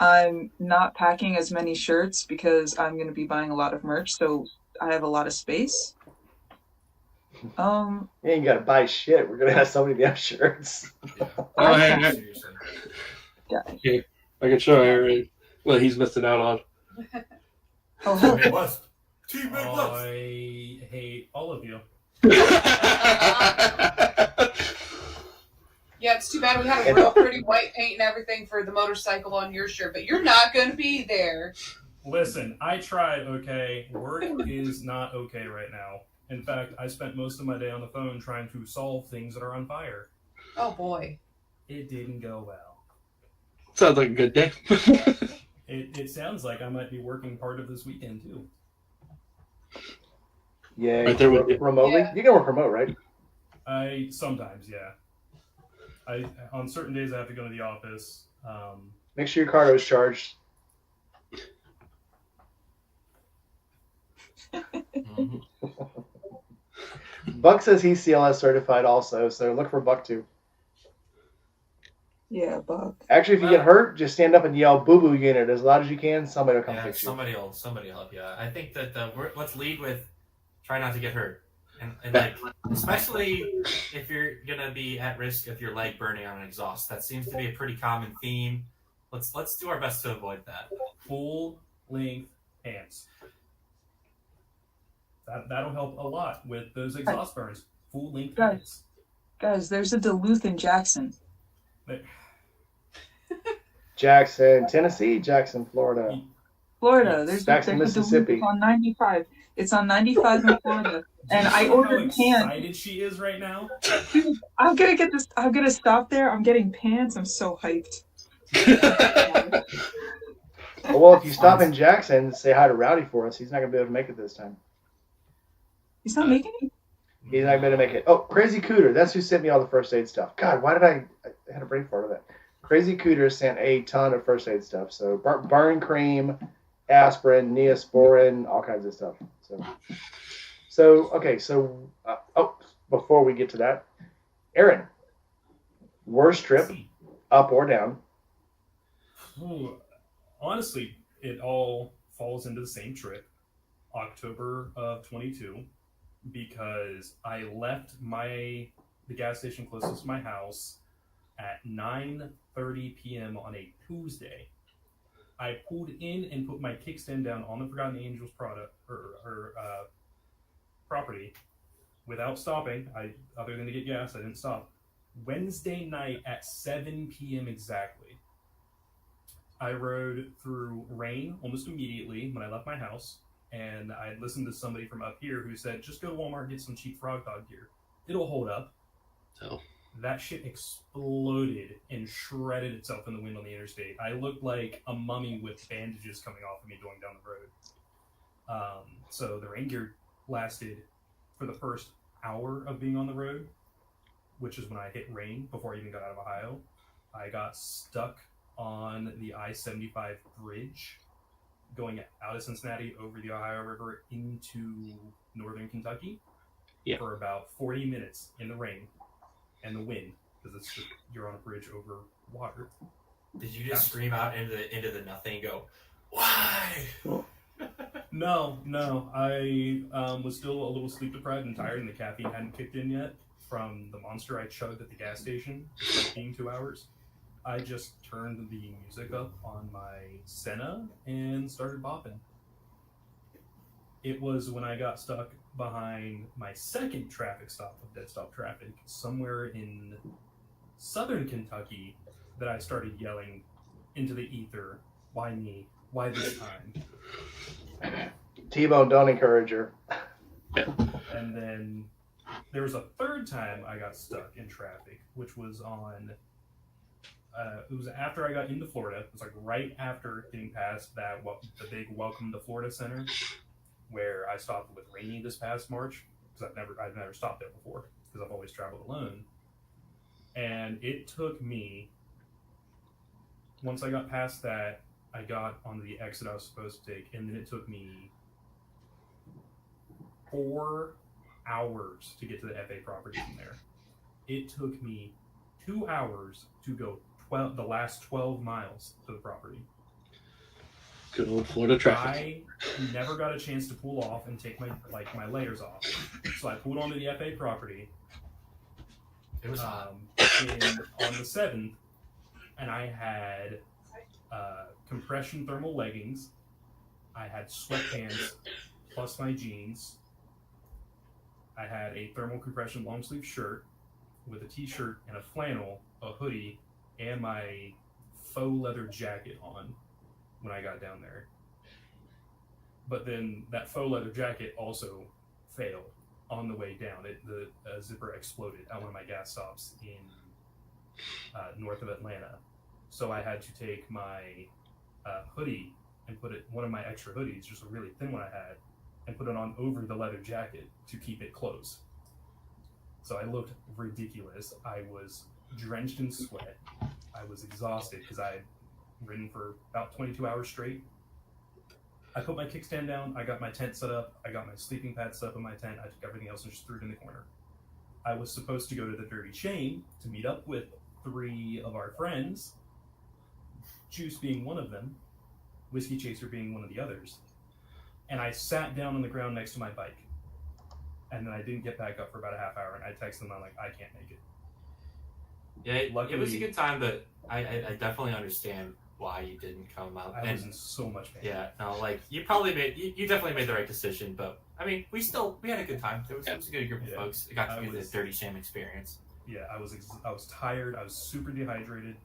I'm not packing as many shirts because I'm going to be buying a lot of merch, so I have a lot of space. You ain't got to buy shit. We're going to have so many damn shirts. Seriously. Okay, I can show Aaron what he's missing out on. Oh, hell. Midwest. Team I Midwest. hate all of you. Yeah, it's too bad we had a real pretty white paint and everything for the motorcycle on your shirt, but you're not going to be there. Listen, I tried, okay? Work is not okay right now. In fact, I spent most of my day on the phone trying to solve things that are on fire. Oh, boy. It didn't go well. Sounds like a good day. It sounds like I might be working part of this weekend, too. Yeah, Right there with you. remotely? Yeah. You can work remote, right? Sometimes, yeah. On certain days, I have to go to the office. Make sure your card is charged. Mhm. Buck says he's CLS certified also, so look for Buck too. Yeah, Buck. Actually, if you get hurt, just stand up and yell "Boo Boo Unit" as loud as you can. Somebody will come Yeah, fix you. somebody will help you. I think that let's lead with try not to get hurt, and like especially if you're gonna be at risk of your leg burning on an exhaust. That seems to be a pretty common theme. Let's do our best to avoid that. Full length pants. That'll help a lot with those exhaust burns. Full length Guys. pants. Guys, there's a Duluth in Jackson. Jackson, Tennessee, Jackson, Florida. Florida. There's Jackson, a Duluth. Mississippi. It's on 95. It's on 95 in Florida. And I how ordered pants. excited she is right now. Dude, I'm gonna get this. I'm gonna stop there. I'm getting pants. I'm so hyped. Oh, well, if you stop in Jackson, say hi to Rowdy for us. He's not going to be able to make it this time. He's not making it? He's not going to make it. Oh, Crazy Cooter. That's who sent me all the first aid stuff. God, why did I had a brain fart of that. Crazy Cooter sent a ton of first aid stuff. So burn cream, aspirin, Neosporin, all kinds of stuff. So okay. So, before we get to that, Aaron, worst trip, up or down? Ooh, honestly, it all falls into the same trip, October of 22, because I left the gas station closest to my house at 9:30 p.m. on a Tuesday. I pulled in and put my kickstand down on the Forgotten Angels property without stopping. Other than to get gas, I didn't stop. Wednesday night at 7 p.m. exactly. I rode through rain almost immediately when I left my house, and I listened to somebody from up here who said, just go to Walmart and get some cheap frog dog gear. It'll hold up. Oh. That shit exploded and shredded itself in the wind on the interstate. I looked like a mummy with bandages coming off of me going down the road. So the rain gear lasted for the first hour of being on the road, which is when I hit rain before I even got out of Ohio. I got stuck on the I-75 bridge going out of Cincinnati over the Ohio River into northern Kentucky for about 40 minutes in the rain and the wind, because you're on a bridge over water. Did you just scream out into the nothing and go, why? No. I was still a little sleep deprived and tired, and the caffeine hadn't kicked in yet from the Monster I chugged at the gas station, despite being 2 hours. I just turned the music up on my Senna and started bopping. It was when I got stuck behind my second traffic stop of dead stop traffic somewhere in southern Kentucky that I started yelling into the ether, why me? Why this time? T-Bone, don't encourage her. And then there was a third time I got stuck in traffic, which was on... it was after I got into Florida. It was like right after getting past the big Welcome to Florida Center, where I stopped with Rainey this past March, because I've never stopped there before, because I've always traveled alone. And it took me, once I got past that, I got on the exit I was supposed to take, and then it took me 4 hours to get to the FA property from there. It took me 2 hours to go the last 12 miles to the property. Good old Florida traffic. I never got a chance to pull off and take my layers off. So I pulled onto the FA property. It was on the 7th, and I had compression thermal leggings. I had sweatpants plus my jeans. I had a thermal compression long sleeve shirt with a t-shirt and a flannel, a hoodie, and my faux leather jacket on when I got down there. But then that faux leather jacket also failed on the way down. The zipper exploded at one of my gas stops in north of Atlanta. So I had to take my hoodie and one of my extra hoodies, just a really thin one I had, and put it on over the leather jacket to keep it closed. So I looked ridiculous. I was drenched in sweat. I was exhausted because I had ridden for about 22 hours straight. I put my kickstand down. I got my tent set up. I got my sleeping pad set up in my tent. I took everything else and just threw it in the corner. I was supposed to go to the Dirty Chain to meet up with 3 of our friends, Juice being one of them, Whiskey Chaser being one of the others. And I sat down on the ground next to my bike. And then I didn't get back up for about a half hour, and I texted them, I'm like, I can't make it. Yeah, Luckily, it was a good time, but I definitely understand why you didn't come out. I was in so much pain. Yeah, no, like you definitely made the right decision, but I mean, we had a good time. It was a good group of folks. It got to be the Dirty Shame experience. Yeah, I was tired. I was super dehydrated,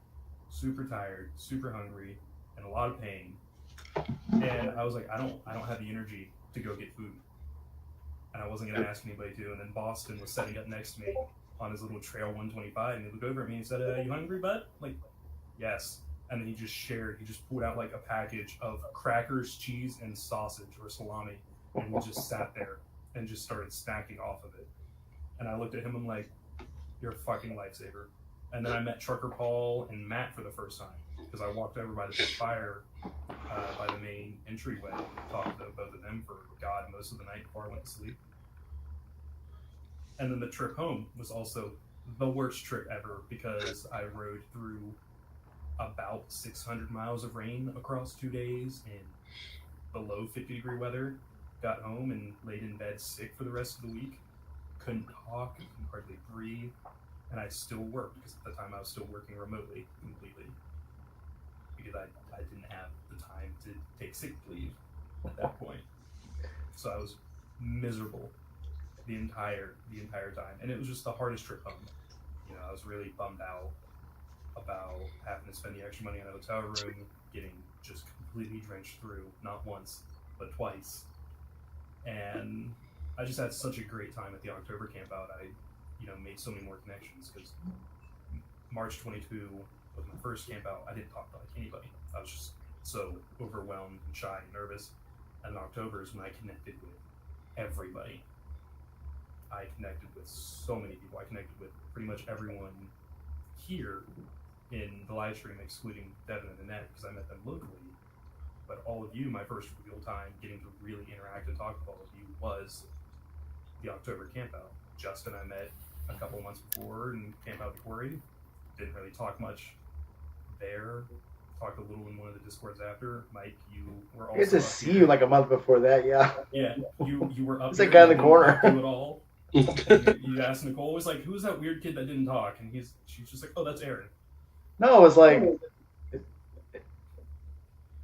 super tired, super hungry, and a lot of pain. And I was like, I don't have the energy to go get food. And I wasn't gonna ask anybody to. And then Boston was setting up next to me on his little trail 125, and he looked over at me and he said, "You hungry, bud?" Like, yes. And then he just pulled out like a package of crackers, cheese, and sausage or salami, and we just sat there and just started snacking off of it. And I looked at him and I'm like, "You're a fucking lifesaver." And then I met Trucker Paul and Matt for the first time because I walked over by the big fire by the main entryway and talked to both of them for most of the night before I went to sleep. And then the trip home was also the worst trip ever because I rode through about 600 miles of rain across 2 days in below 50-degree weather. Got home and laid in bed sick for the rest of the week. Couldn't talk, couldn't hardly breathe, and I still worked because at the time I was still working remotely completely because I didn't have the time to take sick leave at that point. So I was miserable the entire time, and it was just the hardest trip home. You know, I was really bummed out about having to spend the extra money on a hotel room, getting just completely drenched through, not once, but twice. And I just had such a great time at the October camp out. I, made so many more connections because March 22 was my first camp out. I didn't talk to like anybody. I was just so overwhelmed and shy and nervous. And October is when I connected with everybody. I connected with so many people. I connected with pretty much everyone here in the live stream, excluding Devin and Annette, because I met them locally. But all of you, my first real time getting to really interact and talk with all of you was the October campout. Justin I met a couple of months before in Camp Out Quarry. Didn't really talk much there. Talked a little in one of the Discords after. Mike, you were also. I get to see you like a month before that, yeah. Yeah, you were up. It's that guy in the corner. At all. You asked Nicole, was like, "Who's that weird kid that didn't talk?" And she's just like, "Oh, that's Aaron." No, it was like,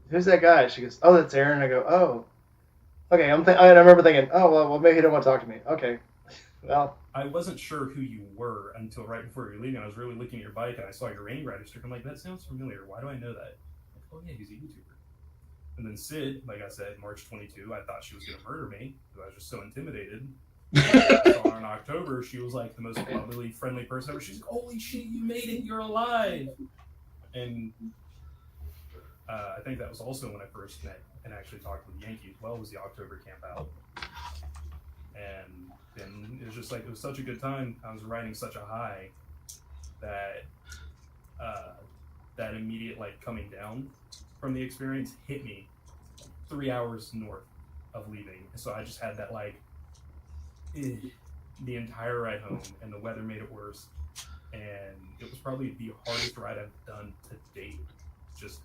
who's that guy? She goes, "Oh, that's Aaron." I go, "Oh, okay." I remember thinking, "Oh, well, maybe he don't want to talk to me." Okay, well. I wasn't sure who you were until right before you were leaving. I was really looking at your bike and I saw your rain register. I'm like, that sounds familiar. Why do I know that? Like, oh yeah, he's a YouTuber. And then Sid, like I said, March 22, I thought she was going to murder me because I was just so intimidated. I saw her in October. She was like the most bubbly, friendly person ever. She's like, "Holy shit, you made it! You're alive!" And I think that was also when I first met and actually talked with Yankee as well. Was the October camp out, and then it was just like it was such a good time. I was riding such a high that that immediate like coming down from the experience hit me 3 hours north of leaving. So I just had that like the entire ride home, and the weather made it worse. And it was probably the hardest ride I've done to date, just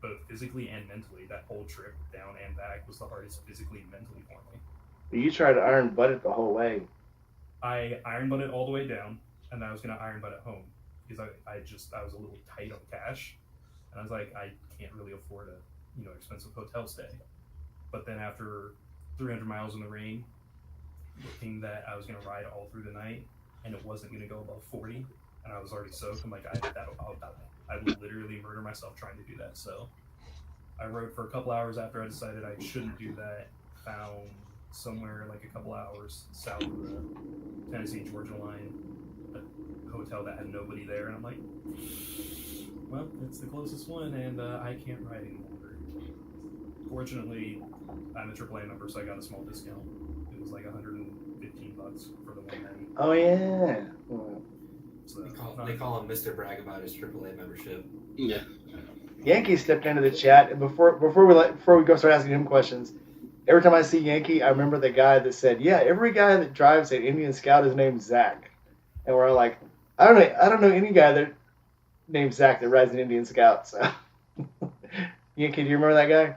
both physically and mentally. That whole trip down and back was the hardest physically and mentally for me. You tried to iron butt it the whole way. I iron butted all the way down, and I was gonna iron butt at home because I was a little tight on cash, and I was like, I can't really afford a expensive hotel stay. But then after 300 miles in the rain, looking that I was gonna ride all through the night, and it wasn't gonna go above 40, and I was already soaked. I'm like, I'll die. I would literally murder myself trying to do that. So I rode for a couple hours after I decided I shouldn't do that. Found somewhere like a couple hours south of the Tennessee-Georgia line, a hotel that had nobody there, and I'm like, well, it's the closest one, and I can't ride any longer. Fortunately, I'm a AAA member, so I got a small discount. It was like $115 for the one night. Oh yeah. So they call him Mr. Brag about his AAA membership. Yeah. Yankee stepped into the chat, and before we go start asking him questions, every time I see Yankee, I remember the guy that said, "Yeah, every guy that drives an Indian Scout is named Zach," and we're all like, I don't know any guy that named Zach that rides an Indian Scout. So, Yankee, do you remember that guy?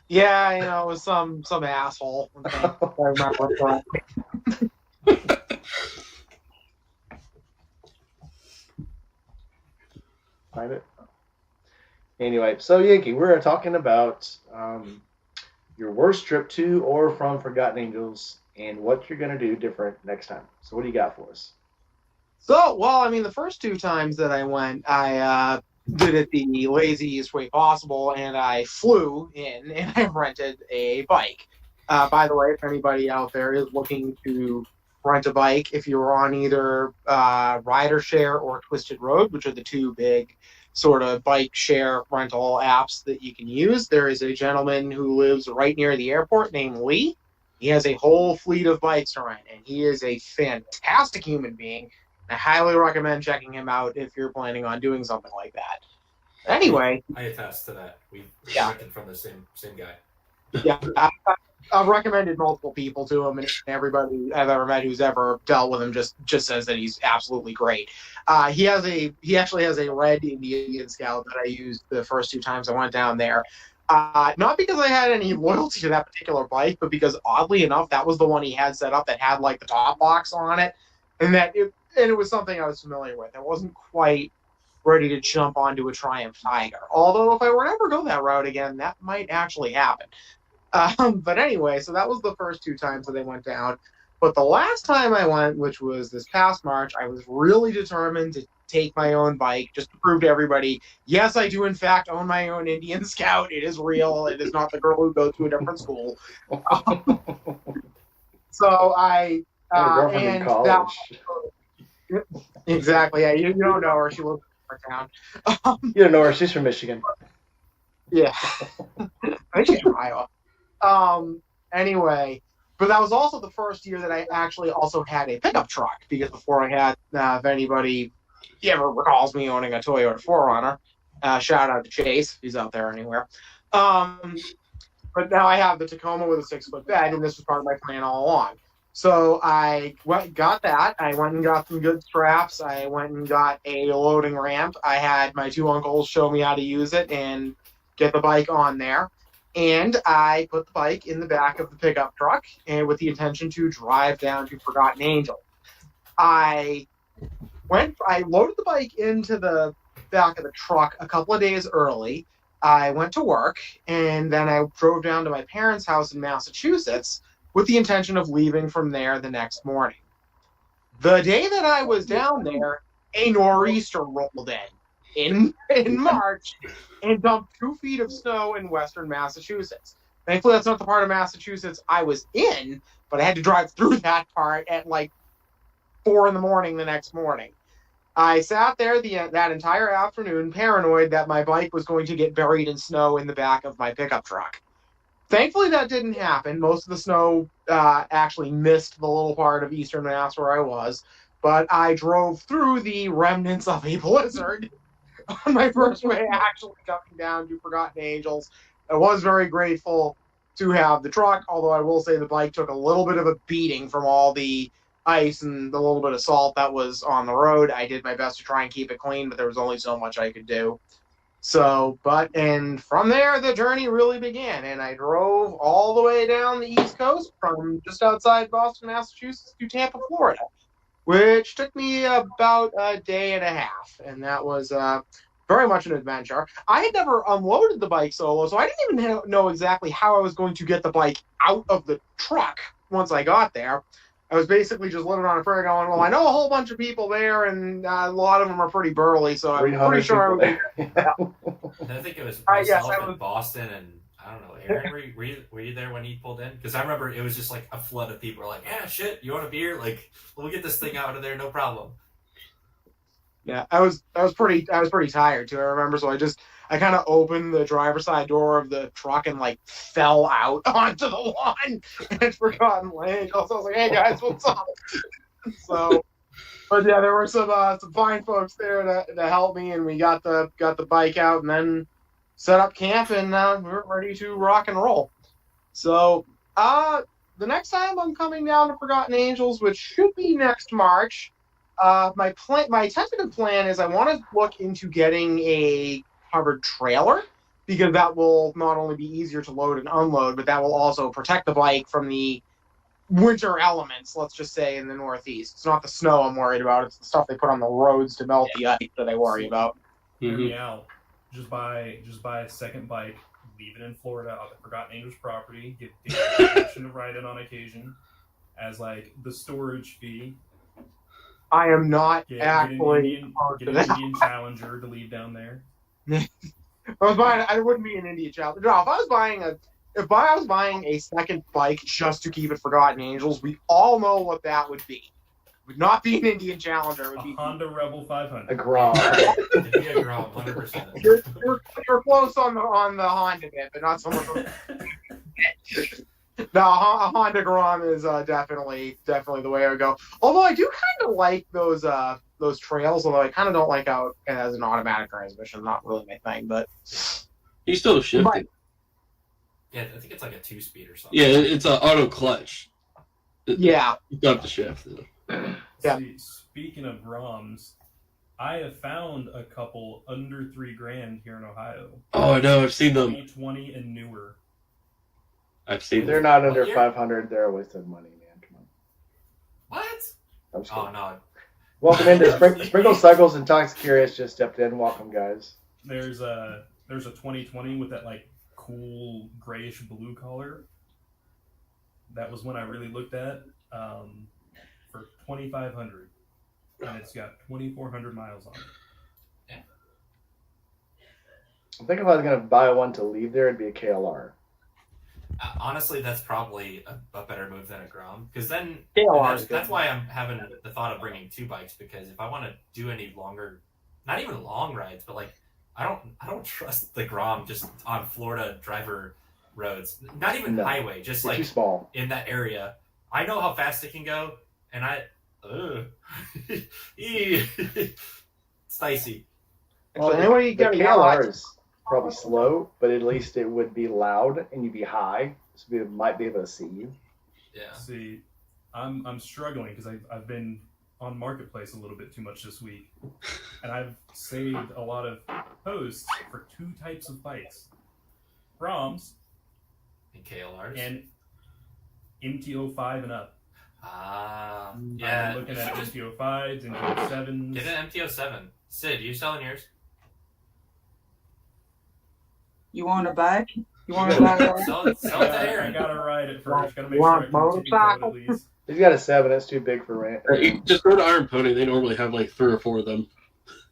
Yeah, it was some asshole. I remember. Find it. Anyway, so Yankee, we're talking about your worst trip to or from Forgotten Angels and what you're going to do different next time. So what do you got for us? So, well, I mean, the first 2 times that I went, I did it the laziest way possible, and I flew in and I rented a bike. By the way, if anybody out there is looking to rent a bike, if you're on either Rider Share or Twisted Road, which are the two big sort of bike share rental apps that you can use, there is a gentleman who lives right near the airport named Lee. He has a whole fleet of bikes to rent, and he is a fantastic human being. I highly recommend checking him out if you're planning on doing something like that. Anyway, I attest to that. We Yeah. rented from the same guy. yeah, I've recommended multiple people to him, and everybody I've ever met who's ever dealt with him just says that he's absolutely great. He actually has a red Indian Scout that I used the first 2 times I went down there. Not because I had any loyalty to that particular bike, but because oddly enough, that was the one he had set up that had like the top box on it, and it was something I was familiar with. I wasn't quite ready to jump onto a Triumph Tiger. Although if I were to ever go that route again, that might actually happen. But anyway, so that was the first 2 times that I went down. But the last time I went, which was this past March, I was really determined to take my own bike just to prove to everybody, yes, I do in fact own my own Indian Scout. It is real. It is not the girl who goes to a different school. So I I had a girlfriend in college. Exactly. Yeah, you don't know her. She lives in our town. You don't know her. She's from Michigan. Yeah. I think she's from Iowa. Anyway, but that was also the first year that I actually also had a pickup truck, because before I had, if anybody ever recalls me owning a Toyota 4Runner, shout out to Chase, if he's out there anywhere. But now I have the Tacoma with a 6-foot bed, and this was part of my plan all along. So I got that. I went and got some good straps. I went and got a loading ramp. I had my 2 uncles show me how to use it and get the bike on there. And I put the bike in the back of the pickup truck, and with the intention to drive down to Forgotten Angel. I loaded the bike into the back of the truck a couple of days early. I went to work, and then I drove down to my parents' house in Massachusetts with the intention of leaving from there the next morning. The day that I was down there, a nor'easter rolled in March and dumped 2 feet of snow in western Massachusetts. Thankfully, that's not the part of Massachusetts I was in, but I had to drive through that part at like 4 in the morning the next morning. I sat there that entire afternoon, paranoid that my bike was going to get buried in snow in the back of my pickup truck. Thankfully, that didn't happen. Most of the snow actually missed the little part of eastern Mass where I was, but I drove through the remnants of a blizzard on my first way actually coming down to Forgotten Angels. I was very grateful to have the truck, although I will say the bike took a little bit of a beating from all the ice and the little bit of salt that was on the road. I did my best to try and keep it clean, but there was only so much I could do. And from there, the journey really began, and I drove all the way down the East Coast from just outside Boston, Massachusetts to Tampa, Florida, which took me about a day and a half, and that was very much an adventure. I had never unloaded the bike solo, so I didn't even know exactly how I was going to get the bike out of the truck once I got there. I was basically just living on a prayer going, well, I know a whole bunch of people there, and a lot of them are pretty burly, so I'm pretty sure I would. And I think it was I guess myself I was- in Boston, and I don't know, Aaron, were you there when he pulled in? Because I remember it was just like a flood of people. Were like, yeah, shit, you want a beer? Like, we'll get this thing out of there, no problem. Yeah, I was pretty tired too. I remember, so I kind of opened the driver's side door of the truck and like fell out onto the lawn and Forgotten Angel. So I was like, "Hey guys, what's up?" So, but yeah, there were some fine folks there to help me, and we got the bike out and then set up camp, and we were ready to rock and roll. So, the next time I'm coming down to Forgotten Angels, which should be next March. My tentative plan is I want to look into getting a covered trailer, because that will not only be easier to load and unload, but that will also protect the bike from the winter elements, let's just say, in the Northeast. It's not the snow I'm worried about, it's the stuff they put on the roads to melt the ice that I worry about. Hear me out. Just buy a second bike, leave it in Florida on the Forgotten Angels property, get permission to ride it on occasion as like the storage fee. I am not Get actually an opposed to Indian, that. Challenger to leave down there. I wouldn't be an Indian Challenger. No, if I was buying a second bike just to keep it Forgotten Angels, we all know what that would be. It would not be an Indian Challenger. It A would be Honda Rebel A 500. Grom. It'd be a Grom, 100%. you're close on the Honda bit, but not so much. No, a Honda Grom is definitely the way I would go. Although I do kind of like those trails, although I kind of don't like how it has an automatic transmission. Not really my thing, but You still shift But- it. Yeah, I think it's like a 2-speed or something. Yeah, it's an auto clutch. yeah. You don't have to shift it. Yeah. See, speaking of ROMs, I have found a couple under $3,000 here in Ohio. Oh, I know. I've seen them. 2020 and newer. I've seen They're them. not under What year? 500. They're a waste of money, man. Come on. What? I'm just Oh kidding. no. Welcome into Sprinkle Cycles and Toxic Curious just stepped in. Welcome, guys. There's a 2020 with that like cool grayish blue color. That was one I really looked at for $2,500, and it's got 2,400 miles on it. I think if I was going to buy one to leave there, it'd be a KLR. Honestly, that's probably a better move than a Grom, because then KLR is that's good. why I'm having the thought of bringing 2 bikes, because if I want to do any longer, not even long rides, but like I don't trust the Grom just on Florida driver roads, not even No. highway, just They're too like small. in that area. I know how fast it can go, and it's dicey. So anyway, you the get KLR is probably slow, but at least it would be loud and you'd be high, so we might be able to see you. Yeah. See, I'm struggling because I've been on Marketplace a little bit too much this week, and I've saved a lot of posts for 2 types of bikes: ROMs And KLRs. and MTO5 and up. Yeah. I'm looking you at should just MTO5s, MTO7s. get an MTO7. Sid, you selling yours? You want a bike? You want to buy one? Sell it to I Aaron. gotta ride it first. Gotta make You sure I want can tippy toe motorcycle? at least. He's got a 7. That's too big for rent. You just go to Iron Pony. They normally have like 3 or 4 of them.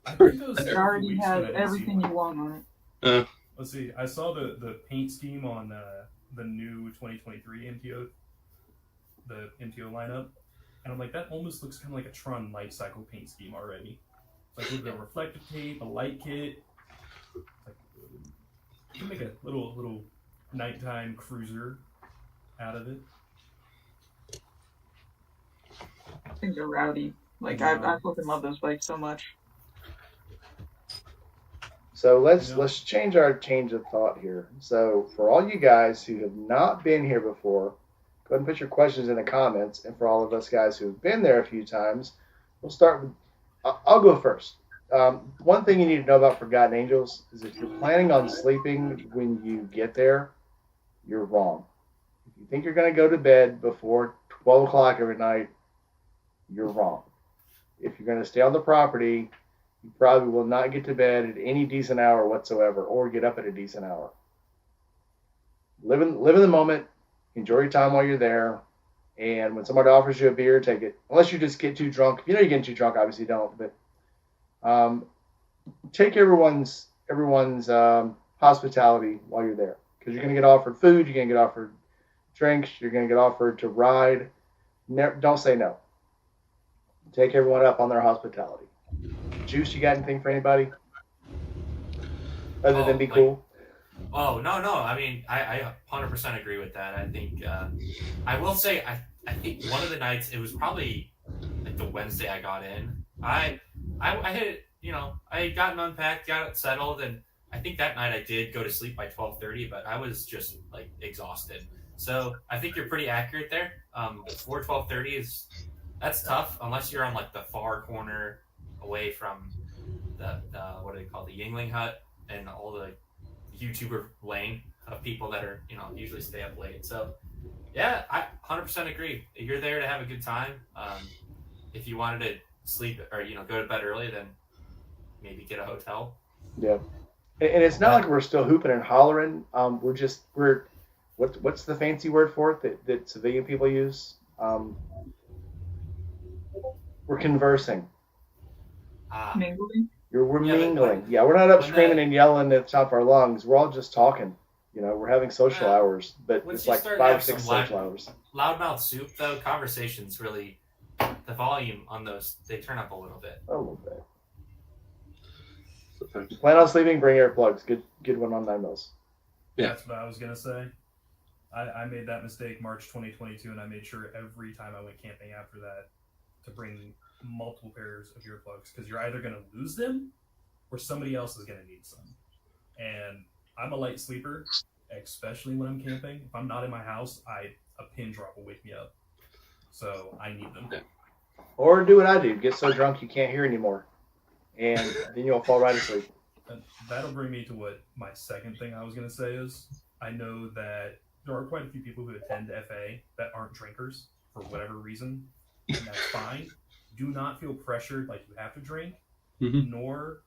I think those It a already few weeks has ago, I didn't see everything one. you want on it. Let's see. I saw the paint scheme on the new 2023 MTO, the MTO lineup, and I'm like, that almost looks kind of like a Tron light cycle paint scheme already. It's like a little bit of reflective tape, a light kit. Like, you can make a little nighttime cruiser out of it. Things are rowdy. Like I fucking love those bikes so much. So let's Yeah. change of thought here. So for all you guys who have not been here before, go ahead and put your questions in the comments. And for all of us guys who've been there a few times, we'll start with. I'll go first. One thing you need to know about Forgotten Angels is if you're planning on sleeping when you get there, you're wrong. If you think you're going to go to bed before 12 o'clock every night, you're wrong. If you're going to stay on the property, you probably will not get to bed at any decent hour whatsoever, or get up at a decent hour. Live in the moment, enjoy your time while you're there, and when somebody offers you a beer, take it. Unless you just get too drunk. If you know you're getting too drunk, obviously don't. But take everyone's hospitality while you're there, because you're going to get offered food, you're going to get offered drinks, you're going to get offered to ride. Don't say no. Take everyone up on their hospitality. Juice, you got anything for anybody? Other than be cool? Oh, no. I mean, I 100% agree with that. I think, I will say, I think one of the nights, it was probably like the Wednesday I got in. I had, I had gotten unpacked, got it settled, and I think that night I did go to sleep by 12:30, but I was just like exhausted. So I think you're pretty accurate there. Before 12:30 that's tough unless you're on like the far corner away from the what do they call the Yingling Hut and all the YouTuber lane of people that are usually stay up late. So yeah, I 100% agree. You're there to have a good time. If you wanted to sleep or go to bed early, then maybe get a hotel. Yeah, and it's not like we're still hooping and hollering. We're what's the fancy word for it that civilian people use? We're conversing. Mingling? We're Yeah, but mingling. when- Yeah, we're not up when screaming the- and yelling at the top of our lungs. We're all just talking. You know, we're having social Yeah. hours, but Once it's you like start 5 or having 6 some social hours. Loudmouth soup, though, conversations really, the volume on those, they turn up a little bit. A little bit. If you plan on sleeping, bring earplugs. Good one on 9 mils. Yeah. That's what I was gonna say. I made that mistake March 2022, and I made sure every time I went camping after that to bring multiple pairs of earplugs, because you're either gonna lose them or somebody else is gonna need some. And I'm a light sleeper, especially when I'm camping. If I'm not in my house, a pin drop will wake me up. So I need them. Or do what I do. Get so drunk you can't hear anymore. And then you'll fall right asleep. And that'll bring me to what my second thing I was going to say is. I know that there are quite a few people who attend FA that aren't drinkers for whatever reason, and that's fine. Do not feel pressured like you have to drink, nor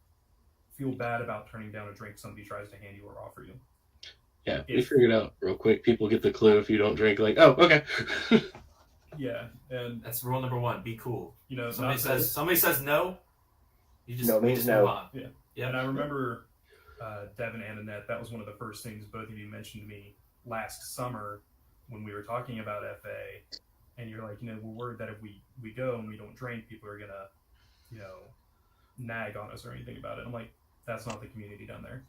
feel bad about turning down a drink somebody tries to hand you or offer you. Yeah, we figured out real quick. People get the clue if you don't drink. Like, oh, okay. Yeah, and That's rule number 1. Be cool. you know, Somebody not says no. You just No we means just no. move on. Yeah. Yeah. And I remember Devin and Annette, that was one of the first things both of you mentioned to me last summer when we were talking about FA. And you're like, we're worried that if we go and we don't drink, people are going to, nag on us or anything about it. I'm like, that's not the community down there.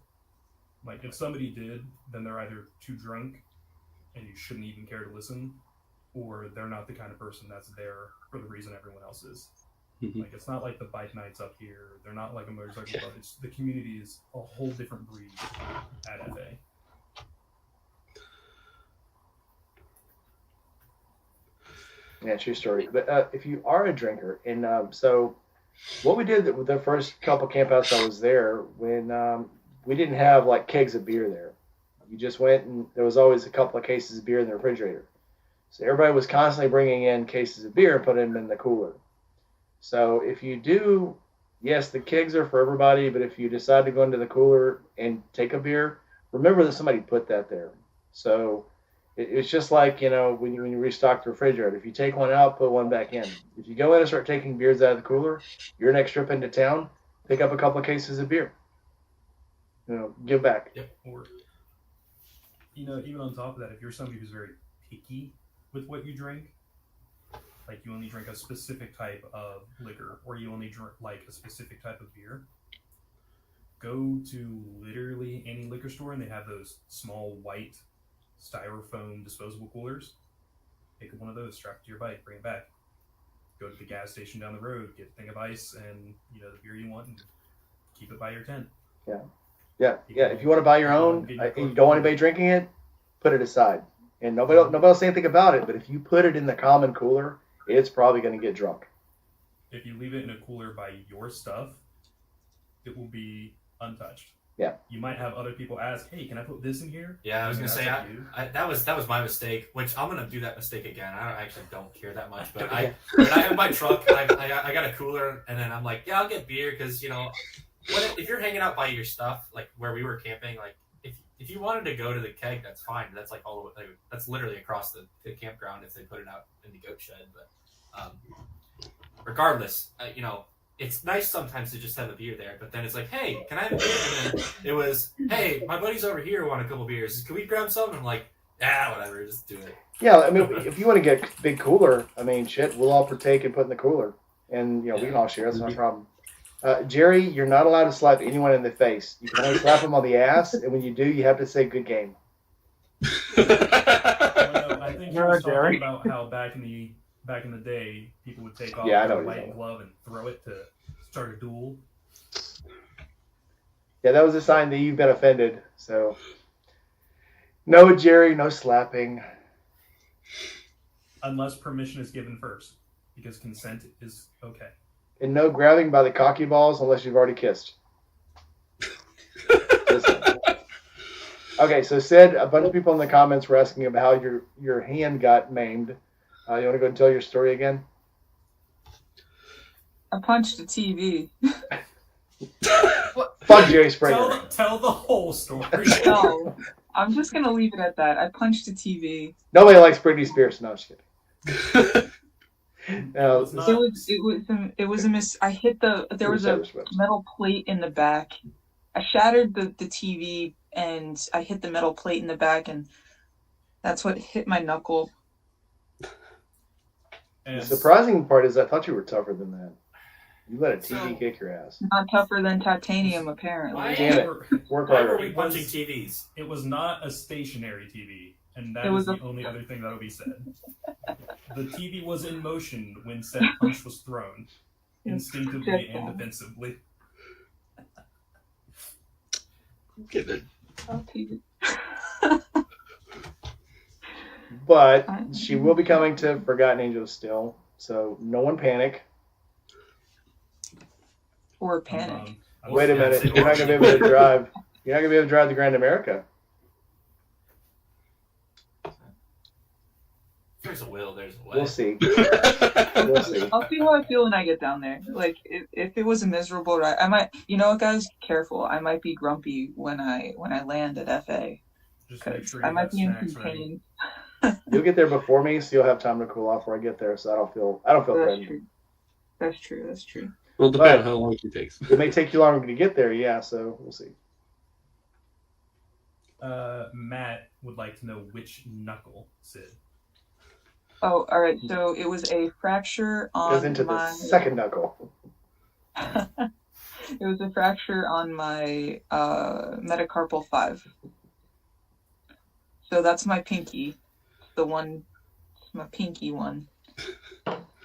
Like, if somebody did, then they're either too drunk and you shouldn't even care to listen, or they're not the kind of person that's there for the reason everyone else is. Like, it's not like the bike nights up here. They're not like a motorcycle club. It's, the community is a whole different breed at FA. Yeah, true story. But if you are a drinker, and so what we did with the first couple campouts I was there, when we didn't have like kegs of beer there. You just went and there was always a couple of cases of beer in the refrigerator. So everybody was constantly bringing in cases of beer and putting them in the cooler. So if you do, yes, the kegs are for everybody, but if you decide to go into the cooler and take a beer, remember that somebody put that there. So it's just like, when you restock the refrigerator. If you take one out, put one back in. If you go in and start taking beers out of the cooler, your next trip into town, pick up a couple of cases of beer. Give back. Yep. Or, even on top of that, if you're somebody who's very picky with what you drink, like you only drink a specific type of liquor, or you only drink like a specific type of beer, go to literally any liquor store and they have those small white styrofoam disposable coolers. Pick up one of those, strap it to your bike, bring it back. Go to the gas station down the road, get a thing of ice and the beer you want, and keep it by your tent. Yeah. If you want to buy your own, and you don't want anybody drinking it, put it aside. And nobody will say anything about it. But if you put it in the common cooler, it's probably going to get drunk. If you leave it in a cooler by your stuff, it will be untouched. Yeah. You might have other people ask, "Hey, can I put this in here?" Yeah, I was gonna That's say up to you. that was my mistake, which I'm gonna do that mistake again. I actually don't care that much, but when I have my truck, I got a cooler, and then I'm like, yeah, I'll get beer because if you're hanging out by your stuff, like where we were camping, like if you wanted to go to the keg, that's fine. That's like all the way, that's literally across the campground if they put it out in the goat shed. But regardless, it's nice sometimes to just have a beer there, but then it's like, hey, can I have a beer? And then it was, hey, my buddies over here want a couple beers. Can we grab some? And I'm like, whatever, just do it. Yeah, I mean, if you want to get a big cooler, I mean, shit, we'll all partake and put in the cooler. And, we can all share. That's no problem. Jerry, you're not allowed to slap anyone in the face. You can only slap them on the ass, and when you do, you have to say good game. I think You're you was Jerry. talking about how back in the day, people would take off Yeah, I know their what you're light glove and throw it to start a duel. Yeah, that was a sign that you've been offended. So, no, Jerry, no slapping. Unless permission is given first, because consent is okay. And no grabbing by the cocky balls unless you've already kissed. Listen. Okay, so Sid, a bunch of people in the comments were asking about how your hand got maimed. You want to go and tell your story again? I punched a TV. Fuck Jerry Springer. Tell the whole story. No, I'm just gonna leave it at that. I punched a TV. Nobody likes Britney Spears. No, I'm just kidding. No, It's not- It was a miss. I hit there was a metal plate in the back. I shattered the TV and I hit the metal plate in the back, and that's what hit my knuckle. the surprising part is I thought you were tougher than that. You let a TV So- kick your ass. Not tougher than titanium, apparently. Why, Damn it. Work why were harder. we punching TVs? It was not a stationary TV, and that It is was the only other thing that will be said. The TV was in motion when said punch was thrown, instinctively and defensively. Get it. Oh, TV. But she will be coming to Forgotten Angels still, so no one panic. Or panic. Wait a minute, you're not gonna be able to drive. You're not gonna be able to drive the Grand America. There's a will, there's a way. We'll see. We'll see. I'll see how I feel when I get down there. Like, if it was a miserable ride, I might. You know what, guys? Careful. I might be grumpy when I land at FA. Just make Because sure you I might have be in snacks some ready. pain. You'll get there before me, so you'll have time to cool off before I get there. So I don't feel That's threatened. true. That's true. That's true. Well, depending on how long it takes. It may take you longer to get there, yeah. So we'll see. Matt would like to know which knuckle, Sid. Oh, all right. So it was a fracture on Goes into my. the second knuckle. It was a fracture on my metacarpal 5. So that's my pinky. The one, my pinky one.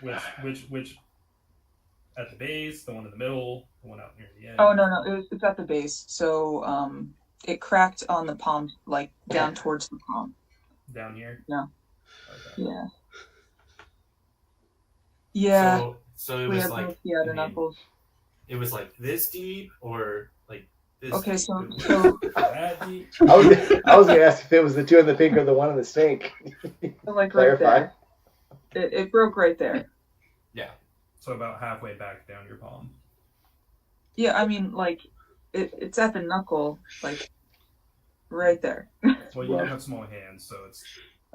Which at the base, the one in the middle, the one out near the end. Oh no, it's at the base. So it cracked on the palm, like down towards the palm. Down here? Yeah. Okay. Yeah. Yeah. So it We was have like both the other I mean, knuckles. it was like this deep or like this Okay, deep? so That deep? I was gonna ask if it was the two in the pink or the one in the stink. like right Clarify. there. It broke right there. Yeah. So about halfway back down your palm. Yeah, I mean, like it's at the knuckle, like right there. Well, you do have small hands, so it's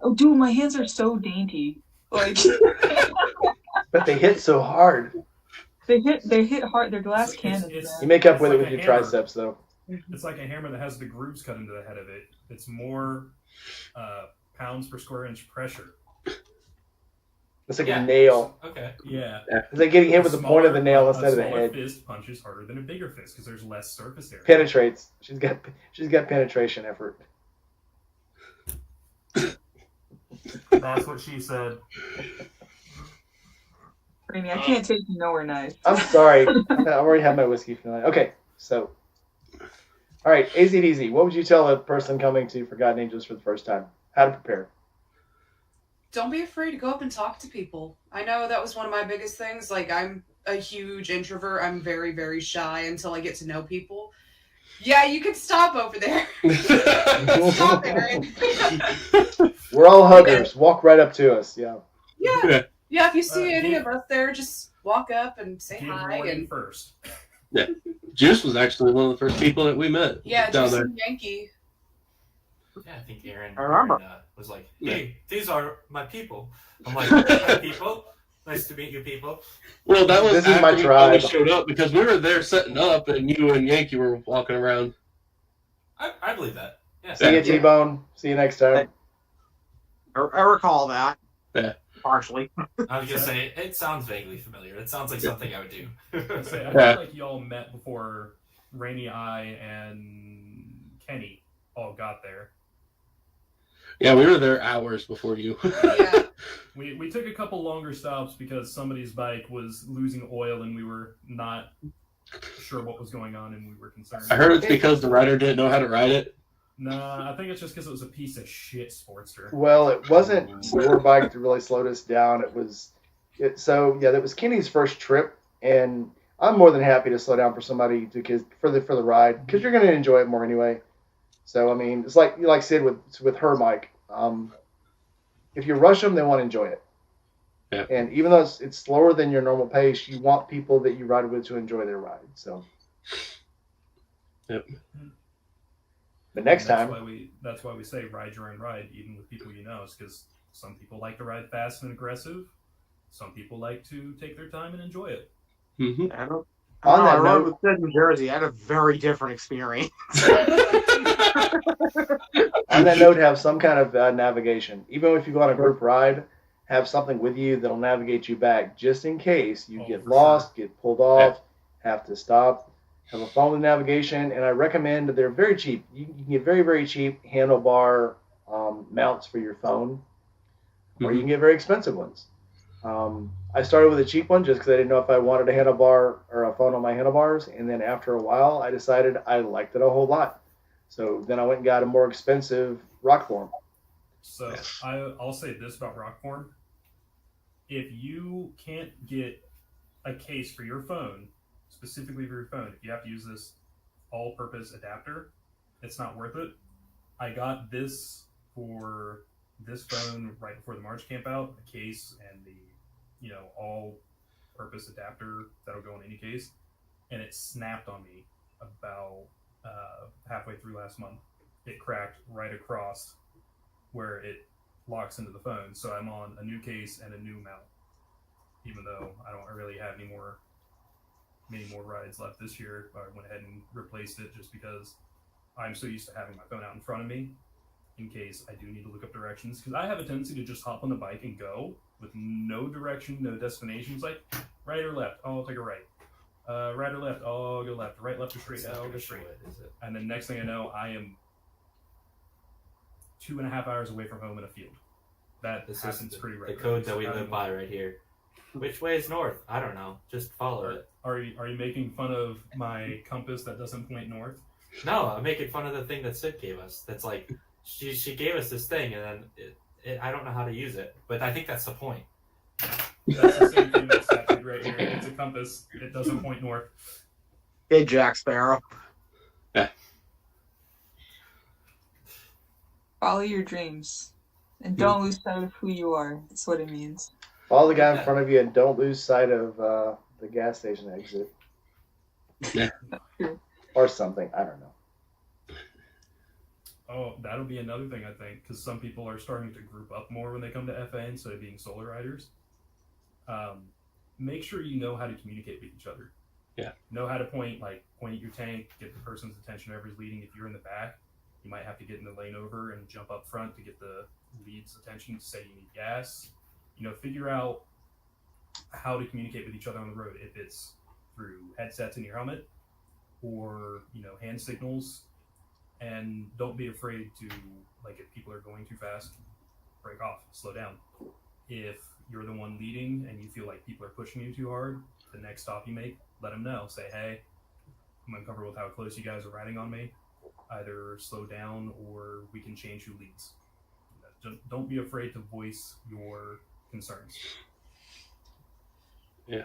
Oh, dude, my hands are so dainty. Like But they hit so hard. they hit hard. They're glass It's- cannons. it's- You make up It's with like it with a your hammer. triceps, though. it's like a hammer that has the grooves cut into the head of it. It's more pounds per square inch pressure. It's like Yeah. a nail. Okay. Yeah. It's like getting hit with the point of the nail instead of the A smaller head. fist punches harder than a bigger fist because there's less surface area. Penetrates. She's got penetration effort. That's what she said. Rainy, I can't take you nowhere nice. I'm sorry. I've already had my whiskey for the night. Okay, so. All right, AZDZ, what would you tell a person coming to Forgotten Angels for the first time? How to prepare? Don't be afraid to go up and talk to people. I know that was one of my biggest things. Like, I'm a huge introvert. I'm very, very shy until I get to know people. Yeah, you can stop over there. Stop, Aaron. We're all huggers. Walk right up to us. Yeah. Yeah. Yeah, if you see any give- of us there, just walk up and say Give hi. warning And first. Juice was actually one of the first people that we met. yeah, down just there. Yankee. Yeah, I think Aaron, I remember. was like, "Hey, these are my people." I'm like, "Hi, people. Nice to meet you, people." Well, that was This is my after you tribe. finally showed up because we were there setting up, and you and Yankee were walking around. I believe that. Yeah. See you, T-Bone. See you next time. I recall that. Yeah. Partially. I was gonna say it sounds vaguely familiar. It sounds like something I would do. I feel Yeah. like y'all met before Rainy Eye and Kenny all got there. Yeah, we were there hours before you. Yeah. We took a couple longer stops because somebody's bike was losing oil and we were not sure what was going on and we were concerned. I heard it's because the rider didn't know how to ride it. Nah, I think it's just because it was a piece of shit Sportster. Well, it wasn't slower bike that really slowed us down. That was Kenny's first trip, and I'm more than happy to slow down for somebody for the ride because you're going to enjoy it more anyway. So I mean, it's like Sid with her Mike. If you rush them, they want to enjoy it. Yeah. And even though it's slower than your normal pace, you want people that you ride with to enjoy their ride. So. Yep. But next That's time, that's why we say ride your own ride, even with people you know. It's because some people like to ride fast and aggressive. Some people like to take their time and enjoy it. Mm-hmm. I don't. On I that rode note- with Sid in Jersey. I had a very different experience. On that note, have some kind of navigation. Even if you go on a group ride, have something with you that'll navigate you back, just in case you Oh, get for lost, get pulled off, have to stop. Have a phone with navigation, and I recommend that they're very cheap. You can get very, very cheap handlebar mounts for your phone, or you can get very expensive ones. I started with a cheap one just because I didn't know if I wanted a handlebar or a phone on my handlebars, and then after a while, I decided I liked it a whole lot. So then I went and got a more expensive rock form. So I'll say this about Rockform. If you can't get a case for your phone, specifically for your phone, if you have to use this all-purpose adapter, it's not worth it. I got this for this phone right before the March camp out, the case and the all-purpose adapter that'll go in any case, and it snapped on me about halfway through last month. It cracked right across where it locks into the phone, so I'm on a new case and a new mount, even though I don't really have many more rides left this year. I went ahead and replaced it just because I'm so used to having my phone out in front of me in case I do need to look up directions, because I have a tendency to just hop on the bike and go with no direction, no destination. It's like right or left, oh, I'll take a right. Right or left, oh, I'll go left. Right, left, or straight, I'll go straight. And then next thing I know, I am 2.5 hours away from home in a field. This happens is pretty the regularly. code that we live by right here. Which way is north? I don't know. Just follow it. Are you making fun of my compass that doesn't point north? No, I'm making fun of the thing that Sid gave us. That's like, she gave us this thing, and then I don't know how to use it. But I think that's the point. That's the same thing that's happening right here. It's a compass. It doesn't point north. Hey, Jack Sparrow. Follow your dreams. And don't lose sight of who you are. That's what it means. Follow the guy in front of you and don't lose sight of the gas station exit. Yeah. Or something. I don't know. Oh, that'll be another thing, I think, because some people are starting to group up more when they come to FA instead of being solo riders. Make sure you know how to communicate with each other. Yeah. Know how to point at your tank, get the person's attention, whoever's leading. If you're in the back, you might have to get in the lane over and jump up front to get the lead's attention to say you need gas. Figure out how to communicate with each other on the road, if it's through headsets in your helmet or, hand signals. And don't be afraid to, if people are going too fast, break off, slow down. If you're the one leading and you feel like people are pushing you too hard, the next stop you make, let them know. Say, hey, I'm uncomfortable with how close you guys are riding on me. Either slow down or we can change who leads. Don't be afraid to voice your concerns. Yeah.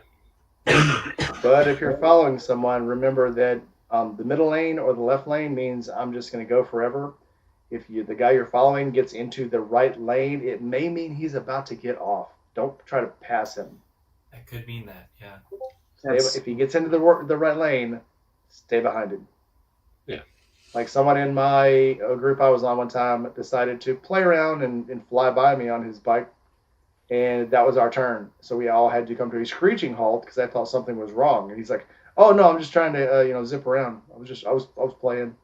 But if you're following someone, remember that the middle lane or the left lane means I'm just going to go forever. If the guy you're following gets into the right lane, it may mean he's about to get off. Don't try to pass him. That could mean that, yeah. If he gets into the right lane, stay behind him. Yeah. Like someone in my group I was on one time decided to play around and fly by me on his bike, and that was our turn. So we all had to come to a screeching halt because I thought something was wrong. And he's like, "Oh no, I'm just trying to zip around. I was playing."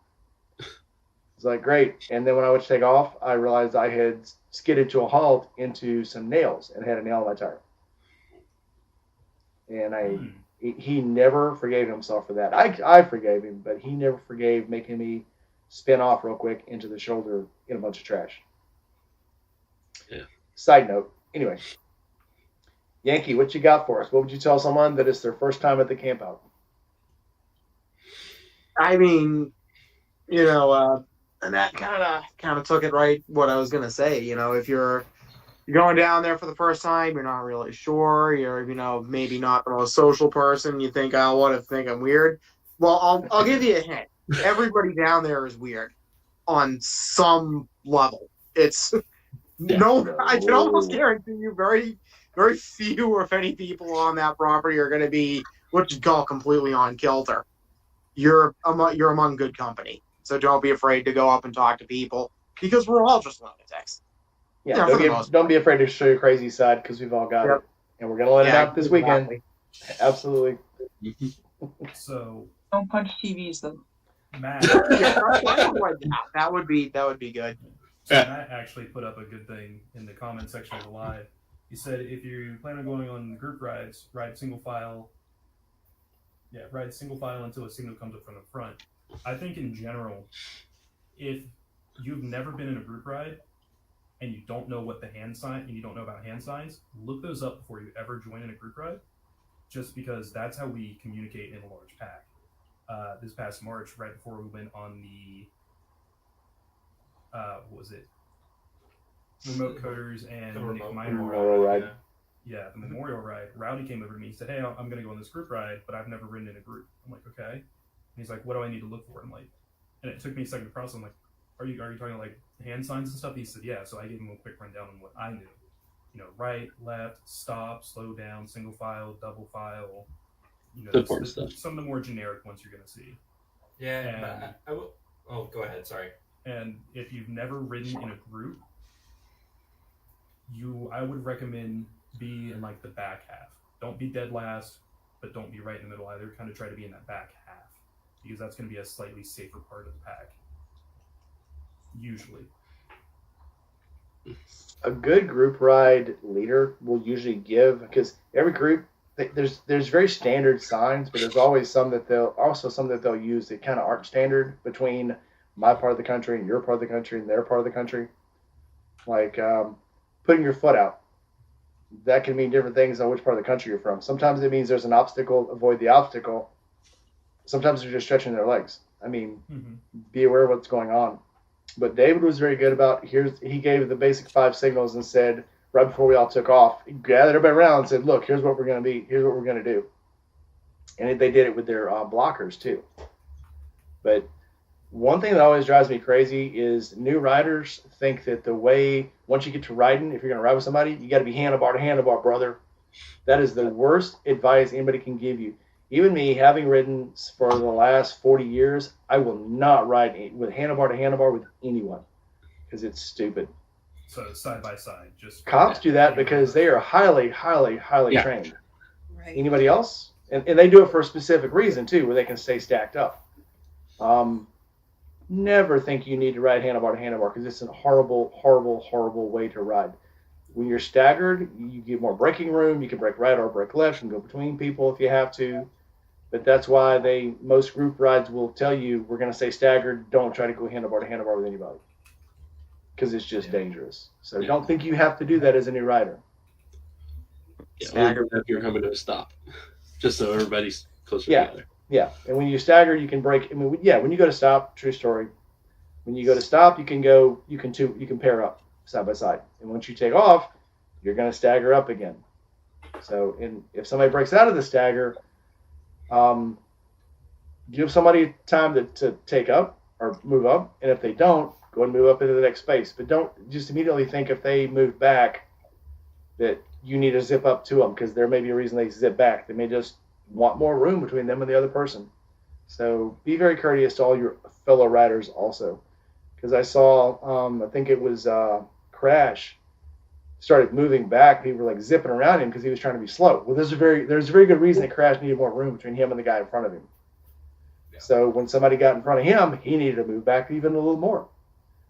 It's like, great. And then when I went to take off, I realized I had skidded to a halt into some nails and had a nail in my tire. And he never forgave himself for that. I forgave him, but he never forgave making me spin off real quick into the shoulder in a bunch of trash. Yeah. Side note. Anyway, Yankee, what you got for us? What would you tell someone that it's their first time at the camp out? I mean, and that kind of took it right what I was gonna say. If you're going down there for the first time, you're not really sure. You're maybe not the most social person. You think, oh, what if they think I'm weird? Well, I'll give you a hint. Everybody down there is weird on some level. It's no. I can almost guarantee you, very, very few, or if any, people on that property are going to be what you call completely on kilter. You're among good company. So don't be afraid to go up and talk to people, because we're all just lunatics. Yeah, don't be afraid to show your crazy side, because we've all got it. and we're gonna let it out this weekend. exactly. Absolutely. So, Don't punch TVs though. Matt, Yeah, that would be good. so Matt actually put up a good thing in the comment section of the live. He said if you plan on going on group rides, ride single file. Yeah, ride single file until a signal comes up from the front. I think in general, if you've never been in a group ride and you don't know what the hand sign and you don't know about hand signs, look those up before you ever join in a group ride. Just because that's how we communicate in a large pack. This past March, right before we went on the what was it? Remote Coders and Nick Miner Memorial ride. Yeah, the Memorial ride. Rowdy came over to me and said, "Hey, I'm going to go on this group ride, but I've never ridden in a group." I'm like, "Okay." And he's like, "What do I need to look for?" I'm like, and it took me a second to process. I'm like, "Are you talking like hand signs and stuff?" He said, "Yeah." So I gave him a quick rundown on what I knew. You know, right, left, stop, slow down, single file, double file. You know, Important stuff. Some of the more generic ones you're going to see. Yeah, I will. Oh, go ahead. Sorry. And if you've never ridden in a group, I would recommend be in like the back half. Don't be dead last, but don't be right in the middle either. Kind of try to be in that back half because that's going to be a slightly safer part of the pack. Usually. A good group ride leader will usually give, because every group, there's very standard signs, but there's always some that they'll use that kind of aren't standard between my part of the country and your part of the country and their part of the country. Like putting your foot out. That can mean different things on which part of the country you're from. Sometimes it means there's an obstacle, avoid the obstacle. Sometimes they're just stretching their legs. I mean, be aware of what's going on. But David was very good about, he gave the basic 5 signals and said, right before we all took off, he gathered everybody around and said, look, here's what we're going to be, here's what we're going to do. And they did it with their blockers too. But one thing that always drives me crazy is new riders think that the way, once you get to riding, if you're going to ride with somebody, you got to be handlebar to handlebar, brother. That is the worst advice anybody can give you. Even me, having ridden for the last 40 years, I will not ride with handlebar to handlebar with anyone because it's stupid. So side by side, just cops do that because they are highly trained. Right. Anybody else? And they do it for a specific reason too, where they can stay stacked up. Never think you need to ride handlebar to handlebar because it's a horrible way to ride. When you're staggered, you get more braking room. You can brake right or brake left and go between people if you have to. But that's why most group rides will tell you, we're going to stay staggered. Don't try to go handlebar to handlebar with anybody because it's just dangerous. So don't think you have to do that as a new rider. Stagger if you're coming to a stop, just so everybody's closer together. Yeah, and when you stagger, you can brake. I mean, when you go to stop, true story. When you go to stop, you can pair up side by side, and once you take off, you're going to stagger up again. So, if somebody breaks out of the stagger, give somebody time to take up or move up, and if they don't, go and move up into the next space. But don't just immediately think if they move back that you need to zip up to them, because there may be a reason they zip back. They may just want more room between them and the other person. So be very courteous to all your fellow riders also. Because I saw, I think it was Crash started moving back. People were like zipping around him because he was trying to be slow. Well, there's a very good reason that Crash needed more room between him and the guy in front of him. Yeah. So when somebody got in front of him, he needed to move back even a little more.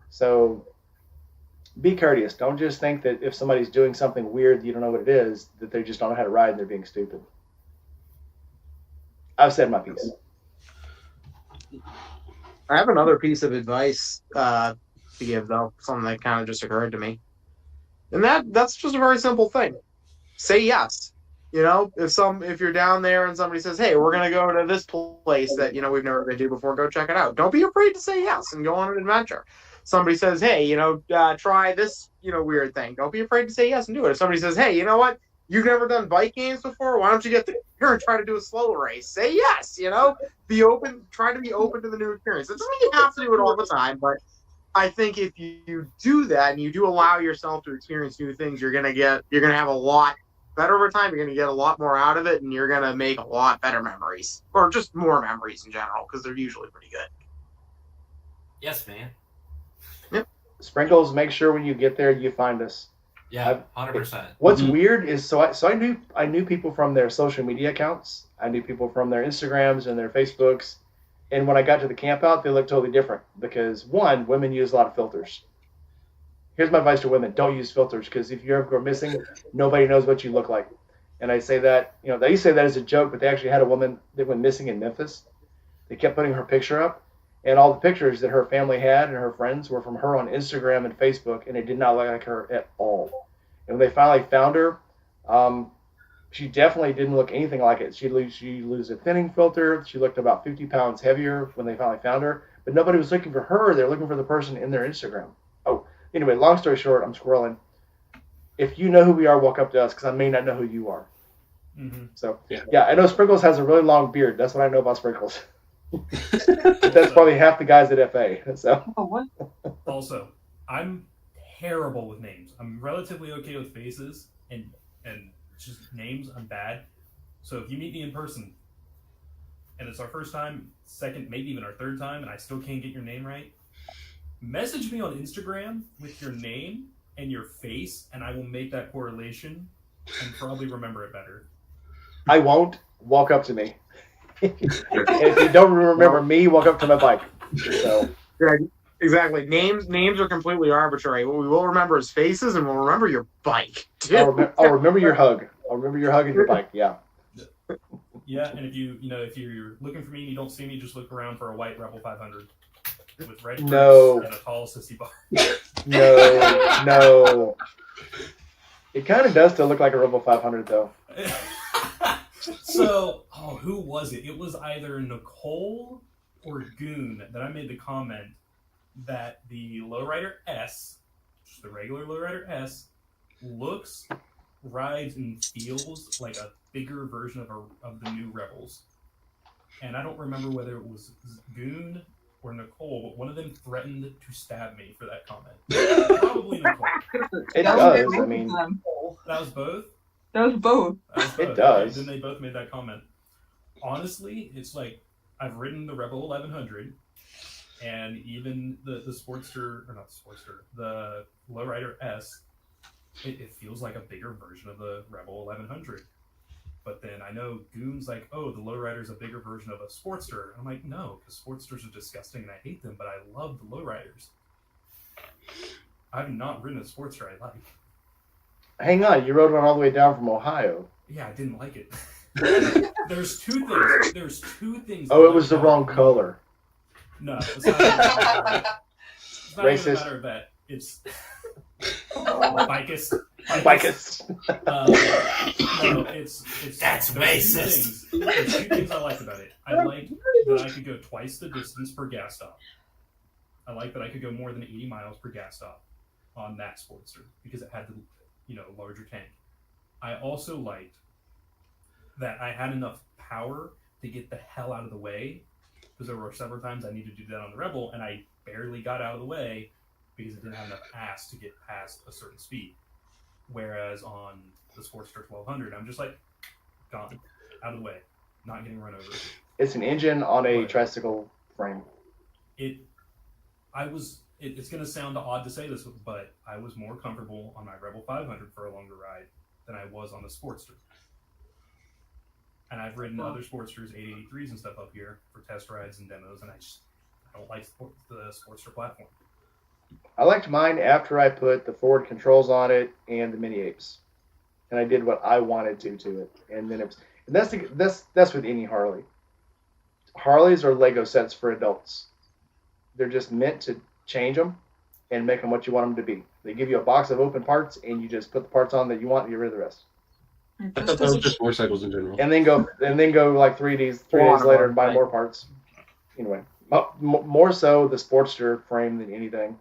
So be courteous. Don't just think that if somebody's doing something weird that you don't know what it is, that they just don't know how to ride and they're being stupid. I've said my piece. I have another piece of advice to give, though, something that kind of just occurred to me. And that's just a very simple thing. Say yes. You know, if you're down there and somebody says, hey, we're going to go to this place that, we've never been to before, go check it out. Don't be afraid to say yes and go on an adventure. Somebody says, hey, try this, weird thing. Don't be afraid to say yes and do it. If somebody says, hey, you know what? You've never done bike games before? Why don't you get here and try to do a slow race? Say yes, be open, try to be open to the new experience. It doesn't mean you have to do it all the time, but I think if you do that and you do allow yourself to experience new things, you're going to have a lot better over time. You're going to get a lot more out of it, and you're going to make a lot better memories, or just more memories in general, because they're usually pretty good. Yes, man. Yep. Sprinkles, make sure when you get there, you find us. Yeah, 100%. What's Mhm. weird is I knew people from their social media accounts. I knew people from their Instagrams and their Facebooks. And when I got to the camp out, they looked totally different because one, women use a lot of filters. Here's my advice to women: don't use filters because if you ever go missing, nobody knows what you look like. And I say that, they used to say that as a joke, but they actually had a woman that went missing in Memphis. They kept putting her picture up, and all the pictures that her family had and her friends were from her on Instagram and Facebook, and it did not look like her at all. And when they finally found her, she definitely didn't look anything like it. She used a thinning filter. She looked about 50 pounds heavier when they finally found her. But nobody was looking for her. They were looking for the person in their Instagram. Oh, anyway, long story short, I'm squirreling. If you know who we are, walk up to us because I may not know who you are. Mm-hmm. So, yeah, I know Sprinkles has a really long beard. That's what I know about Sprinkles. But that's probably half the guys at FA. So. Oh, what? Also, I'm terrible with names. I'm relatively okay with faces and just names. I'm bad. So if you meet me in person and it's our first time, second, maybe even our third time, and I still can't get your name right, message me on Instagram with your name and your face, and I will make that correlation and probably remember it better. I won't. Walk up to me. And if you don't remember me, walk up to my bike. So. Yeah, exactly. Names are completely arbitrary. What we will remember is faces, and we'll remember your bike. I'll remember your hug. I'll remember your hug and your bike. Yeah. Yeah, and if you're looking for me and you don't see me, just look around for a white Rebel 500 with red No. and a tall sissy bar. No. It kind of does still look like a Rebel 500 though. So, who was it? It was either Nicole or Goon that I made the comment that the Lowrider S, just the regular Lowrider S, looks, rides, and feels like a bigger version of the new Rebels. And I don't remember whether it was Goon or Nicole, but one of them threatened to stab me for that comment. Probably Nicole. It does. I mean, That was both? That was both. It does. Okay, then they both made that comment. Honestly, it's like I've ridden the Rebel 1100, and even the Sportster, or not the Sportster, the Lowrider S, it feels like a bigger version of the Rebel 1100. But then I know Goon's like, oh, the Lowrider's a bigger version of a Sportster. And I'm like, no, because Sportsters are disgusting and I hate them, but I love the Lowriders. I've not ridden a Sportster I like. hang on, you rode one all the way down from Ohio. Yeah, I didn't like it. There's two things. Oh, it was the wrong color. No, it's not even it's not even a Racist. matter of that. It's bikist. No, it's That's there's racist. There's two things I liked about it. I liked that I could go twice the distance per gas stop. I liked that I could go more than 80 miles per gas stop on that Sportster because it had the larger tank. I also liked that I had enough power to get the hell out of the way because there were several times I needed to do that on the Rebel and I barely got out of the way because it didn't have enough ass to get past a certain speed. Whereas on the Sportster 1200, I'm just like, gone, out of the way, not getting run over. It's an engine on a But- tricycle frame. It's going to sound odd to say this, but I was more comfortable on my Rebel 500 for a longer ride than I was on the Sportster. And I've ridden other Sportsters, 883s and stuff up here for test rides and demos, and I don't like the Sportster platform. I liked mine after I put the forward controls on it and the mini apes, and I did what I wanted to it. And then that's with any Harley. Harleys are Lego sets for adults. They're just meant to change them and make them what you want them to be. They give you a box of open parts, and you just put the parts on that you want, and get rid of the rest. I thought that was just motorcycles in general. And then go like 3 days later and buy more parts. Anyway, more so the Sportster frame than anything,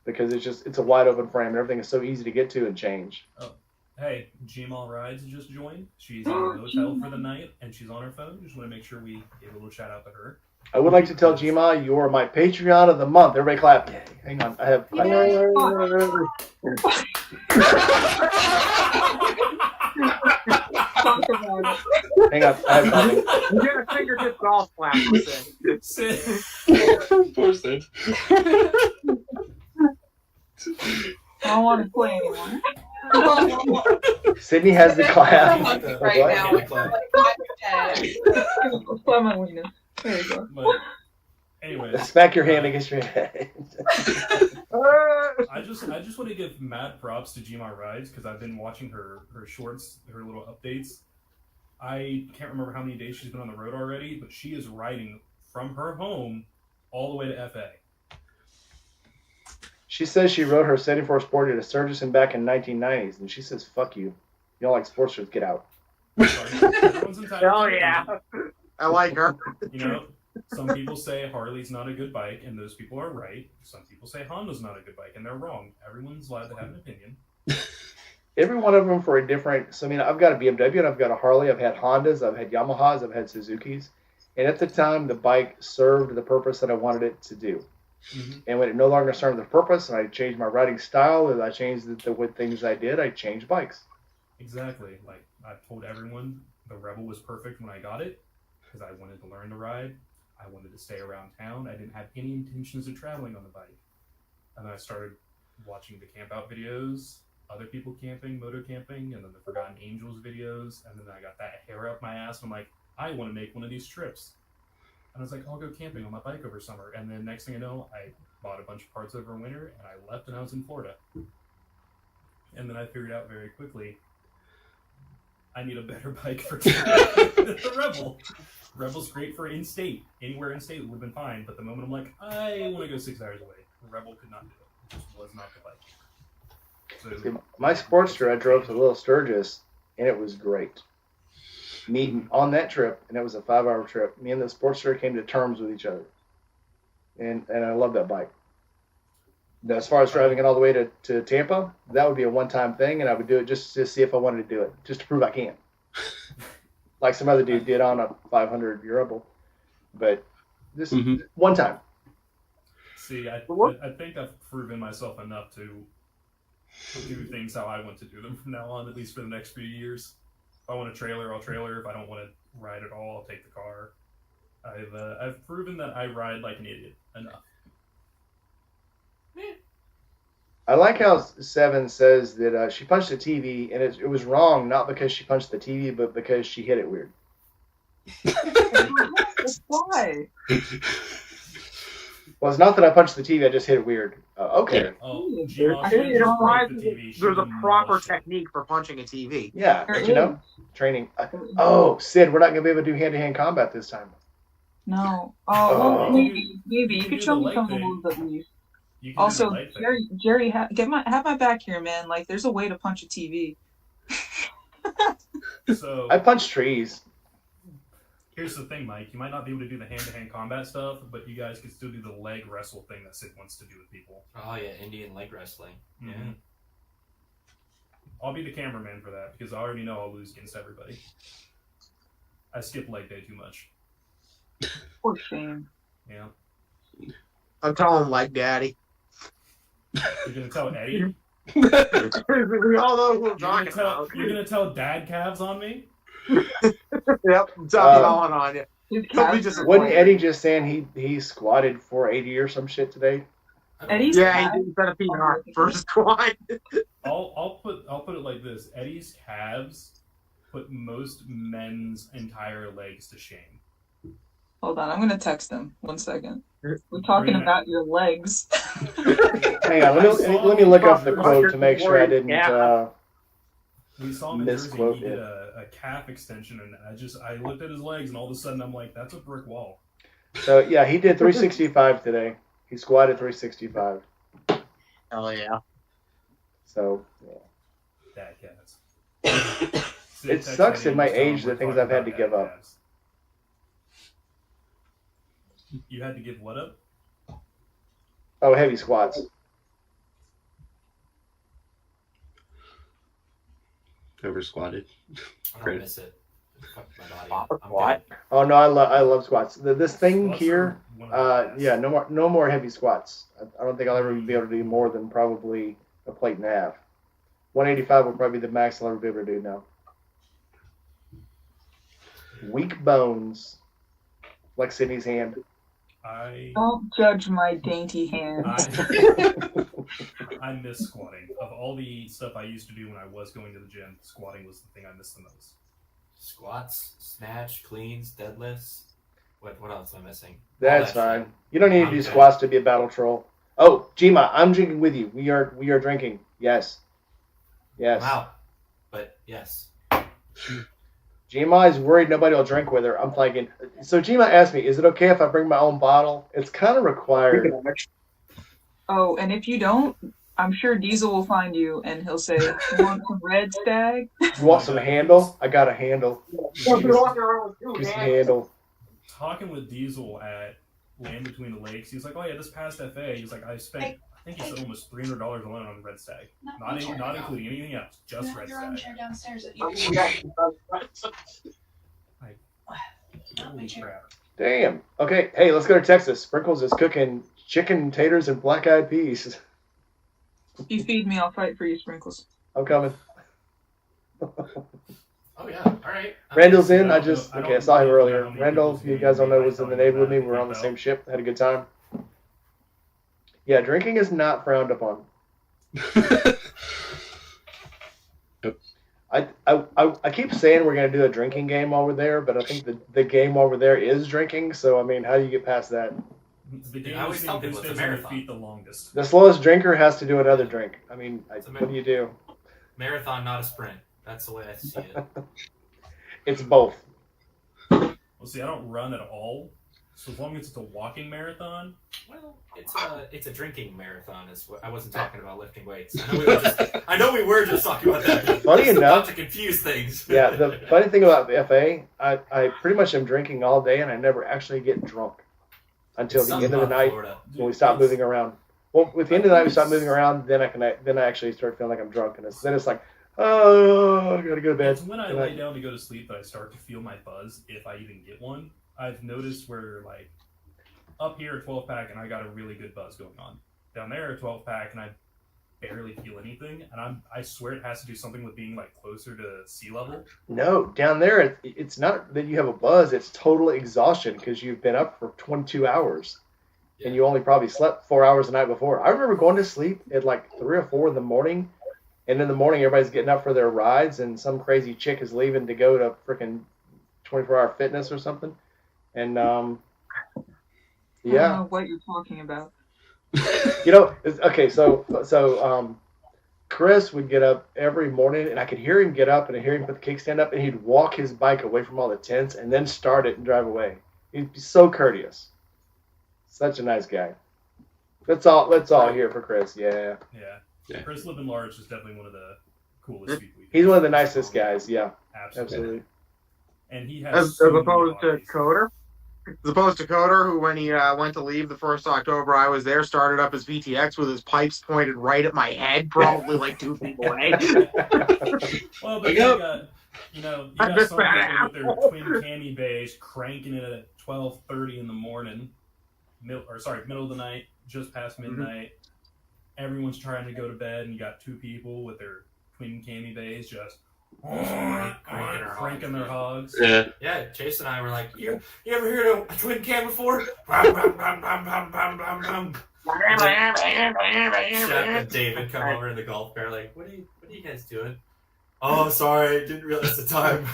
because it's a wide open frame and everything is so easy to get to and change. Oh, hey, Gmal Rides just joined. She's in the hotel for the night, and she's on her phone. Just want to make sure we give a little shout out to her. I would like to tell Gma you are my Patreon of the month. Everybody clap. Yay. Hang on, I have. Hang on, I have nothing. You get a fingertip golf clap. Poor Sid. I don't want to play anymore. Sydney has the clap. Someone Of right what? now. Like, Slap my wiener. There you go. But anyways, Smack your hand against your head. I just want to give mad props to Gma Rides because I've been watching her shorts, her little updates. I can't remember how many days she's been on the road already, but she is riding from her home all the way to FA. She says she rode her 74 Sporty to Sturgis back in 1990s, and she says, "Fuck you. You don't like Sportsters? Get out." Everyone's entitled Oh to yeah, opinion. I like her. You know, some people say Harley's not a good bike, and those people are right. Some people say Honda's not a good bike, and they're wrong. Everyone's allowed to have an opinion. Every one of them for a different. So I mean, I've got a BMW and I've got a Harley. I've had Hondas, I've had Yamahas, I've had Suzuki's, and at the time, the bike served the purpose that I wanted it to do. Mm-hmm. And when it no longer served the purpose, and I changed my riding style, and I changed the things I did, I changed bikes. Exactly. Like I've told everyone, the Rebel was perfect when I got it because I wanted to learn to ride. I wanted to stay around town. I didn't have any intentions of traveling on the bike. And then I started watching the camp out videos, other people camping, moto camping, and then the Forgotten Angels videos. And then I got that hair up my ass. I'm like, I want to make one of these trips. And I was like, I'll go camping on my bike over summer. And then next thing I know, I bought a bunch of parts over winter and I left and I was in Florida. And then I figured out very quickly, I need a better bike for camping than the Rebel. Rebel's great for in-state. Anywhere in-state would have been fine. But the moment I'm like, I want to go 6 hours away, the Rebel could not do it. It just was not the bike. So, My Sportster, I drove to Little Sturgis, and it was great. Me on that trip, and it was a 5-hour trip. Me and the Sportster came to terms with each other, and I love that bike. Now, as far as driving it all the way to Tampa, that would be a one-time thing, and I would do it just to see if I wanted to do it, just to prove I can. Like some other dude did on a 500 Rebel, but this one time. see, I think I've proven myself enough to do things how I want to do them from now on, at least for the next few years. If I want a trailer, I'll trailer. If I don't want to ride at all, I'll take the car. I've proven that I ride like an idiot enough. I like how Seven says that she punched the TV, and it was wrong, not because she punched the TV, but because she hit it weird. Why? Well, it's not that I punched the TV, I just hit it weird. Okay. Oh, There's a proper technique for punching a TV. Yeah, but you know, training. Oh, Sid, we're not going to be able to do hand-to-hand combat this time. No. Oh. Well, maybe. You could show me some rules at least. Also, Jerry, have my back here, man. Like, there's a way to punch a TV. So I punch trees. here's the thing, Mike. You might not be able to do the hand-to-hand combat stuff, but you guys can still do the leg wrestle thing that Sid wants to do with people. Oh yeah, Indian leg wrestling. Mm-hmm. Yeah. I'll be the cameraman for that because I already know I'll lose against everybody. I skip leg day too much. Poor shame. Yeah. I'm telling like daddy. You're gonna tell Eddie? We all know who I'm talking about. You're gonna tell dad calves on me? Yep, I'm telling on you. He'll be disappointed. Wasn't Eddie just saying he squatted 480 or some shit today? Eddie's Yeah, he did set a PR for his squad. I'll put it like this. Eddie's calves put most men's entire legs to shame. Hold on, I'm gonna text him. 1 second. We're talking about your legs. Hang on, let me look up the quote to make sure I didn't We saw him in Jersey. misquote He did it. a calf extension, and I looked at his legs, and all of a sudden I'm like, that's a brick wall. So yeah, he did 365 today. He squatted 365. Hell yeah. So yeah. Dad calves. It sucks at my age the things I've had to give up. You had to give what up? Oh, heavy squats. Never squatted. I don't miss it. Fuck my body. I'm What? Oh no, I love squats. This thing Squats here, are one of the best. yeah, no more heavy squats. I don't think I'll ever be able to do more than probably a plate and a half. 185 will probably be the max I'll ever be able to do now. Weak bones, like Sydney's hand. Don't judge my dainty hands. I miss squatting. Of all the stuff I used to do when I was going to the gym, squatting was the thing I missed the most. Squats, snatch, cleans, deadlifts. What else am I missing? That's All that fine. You don't need to do squats to be a battle troll. Oh, Jima, I'm drinking with you. We are drinking. Yes. Yes. Wow. But yes. Jima is worried nobody will drink with her. I'm thinking. So Jima asked me, is it okay if I bring my own bottle? It's kind of required. Oh, and if you don't, I'm sure Diesel will find you and he'll say, "You want some red stag?" You want some handle? I got a handle. Give me some handle. Talking with Diesel at Land Between the Lakes, he's like, "Oh yeah, this past FA, he's like, I spent, I think he said almost $300 alone on Red Stag, not including anything else, just Red your own Stag." chair downstairs that you can Holy crap! Damn. Okay. Hey, let's go to Texas. Sprinkles is cooking chicken, taters, and black-eyed peas. If you feed me, I'll fight for you, Sprinkles. I'm coming. Oh yeah. All right. Randall's in. I I saw him earlier. Randall, you guys don't know, was in the Navy with me. We're on the same ship. Had a good time. Yeah, drinking is not frowned upon. I keep saying we're gonna do a drinking game while we're there, but I think the game while we're there is drinking. So I mean, how do you get past that? The game I always is tell who people it's a stays on their marathon. feet the longest. The slowest drinker has to do another drink. I mean, what do you do? Marathon, not a sprint. That's the way I see it. It's both. Well, see, I don't run at all, so as long as it's a walking marathon. Well, it's a drinking marathon. Is what I wasn't talking about lifting weights. I know we were just talking about that. Funny Just enough, about to confuse things. Yeah, the funny thing about the FA, I pretty much am drinking all day, and I never actually get drunk until the end of the night when we stop moving around. Well, with the end of the night we stop moving around, then I actually start feeling like I'm drunk, and then it's like, oh, I gotta go to bed. It's when I lay down to go to sleep that I start to feel my buzz, if I even get one. I've noticed where, like, up here at 12-pack, and I got a really good buzz going on. Down there at 12-pack, and I barely feel anything, and I swear it has to do something with being, like, closer to sea level. No, down there, it's not that you have a buzz, it's total exhaustion because you've been up for 22 hours. And you only probably slept 4 hours the night before. I remember going to sleep at like 3 or 4 in the morning, and in the morning everybody's getting up for their rides, and some crazy chick is leaving to go to freaking 24-hour fitness or something. And I don't know what you're talking about. You know, okay, so Chris would get up every morning, and I could hear him get up, and I hear him put the kickstand up, and he'd walk his bike away from all the tents, and then start it and drive away. He'd be so courteous. Such a nice guy. Let's all hear for Chris. Yeah. Chris Living Large is definitely one of the coolest people. He's one of the nicest guys. Yeah. Absolutely. And he has as opposed to Coder. As opposed to Coder, who when he went to leave the 1st of October, I was there, started up his VTX with his pipes pointed right at my head, probably like 2 feet away. Well, but you got some people with their twin cami bays cranking it at 12:30 in the morning. Middle of the night, just past midnight. Everyone's trying to go to bed, and you got 2 people with their twin cami bays just cranking their hogs. Yeah. Chase and I were like, you ever heard of a twin cam before? Shaq and David come over in the golf cart, like, what are you guys doing? Oh, sorry, didn't realize the time.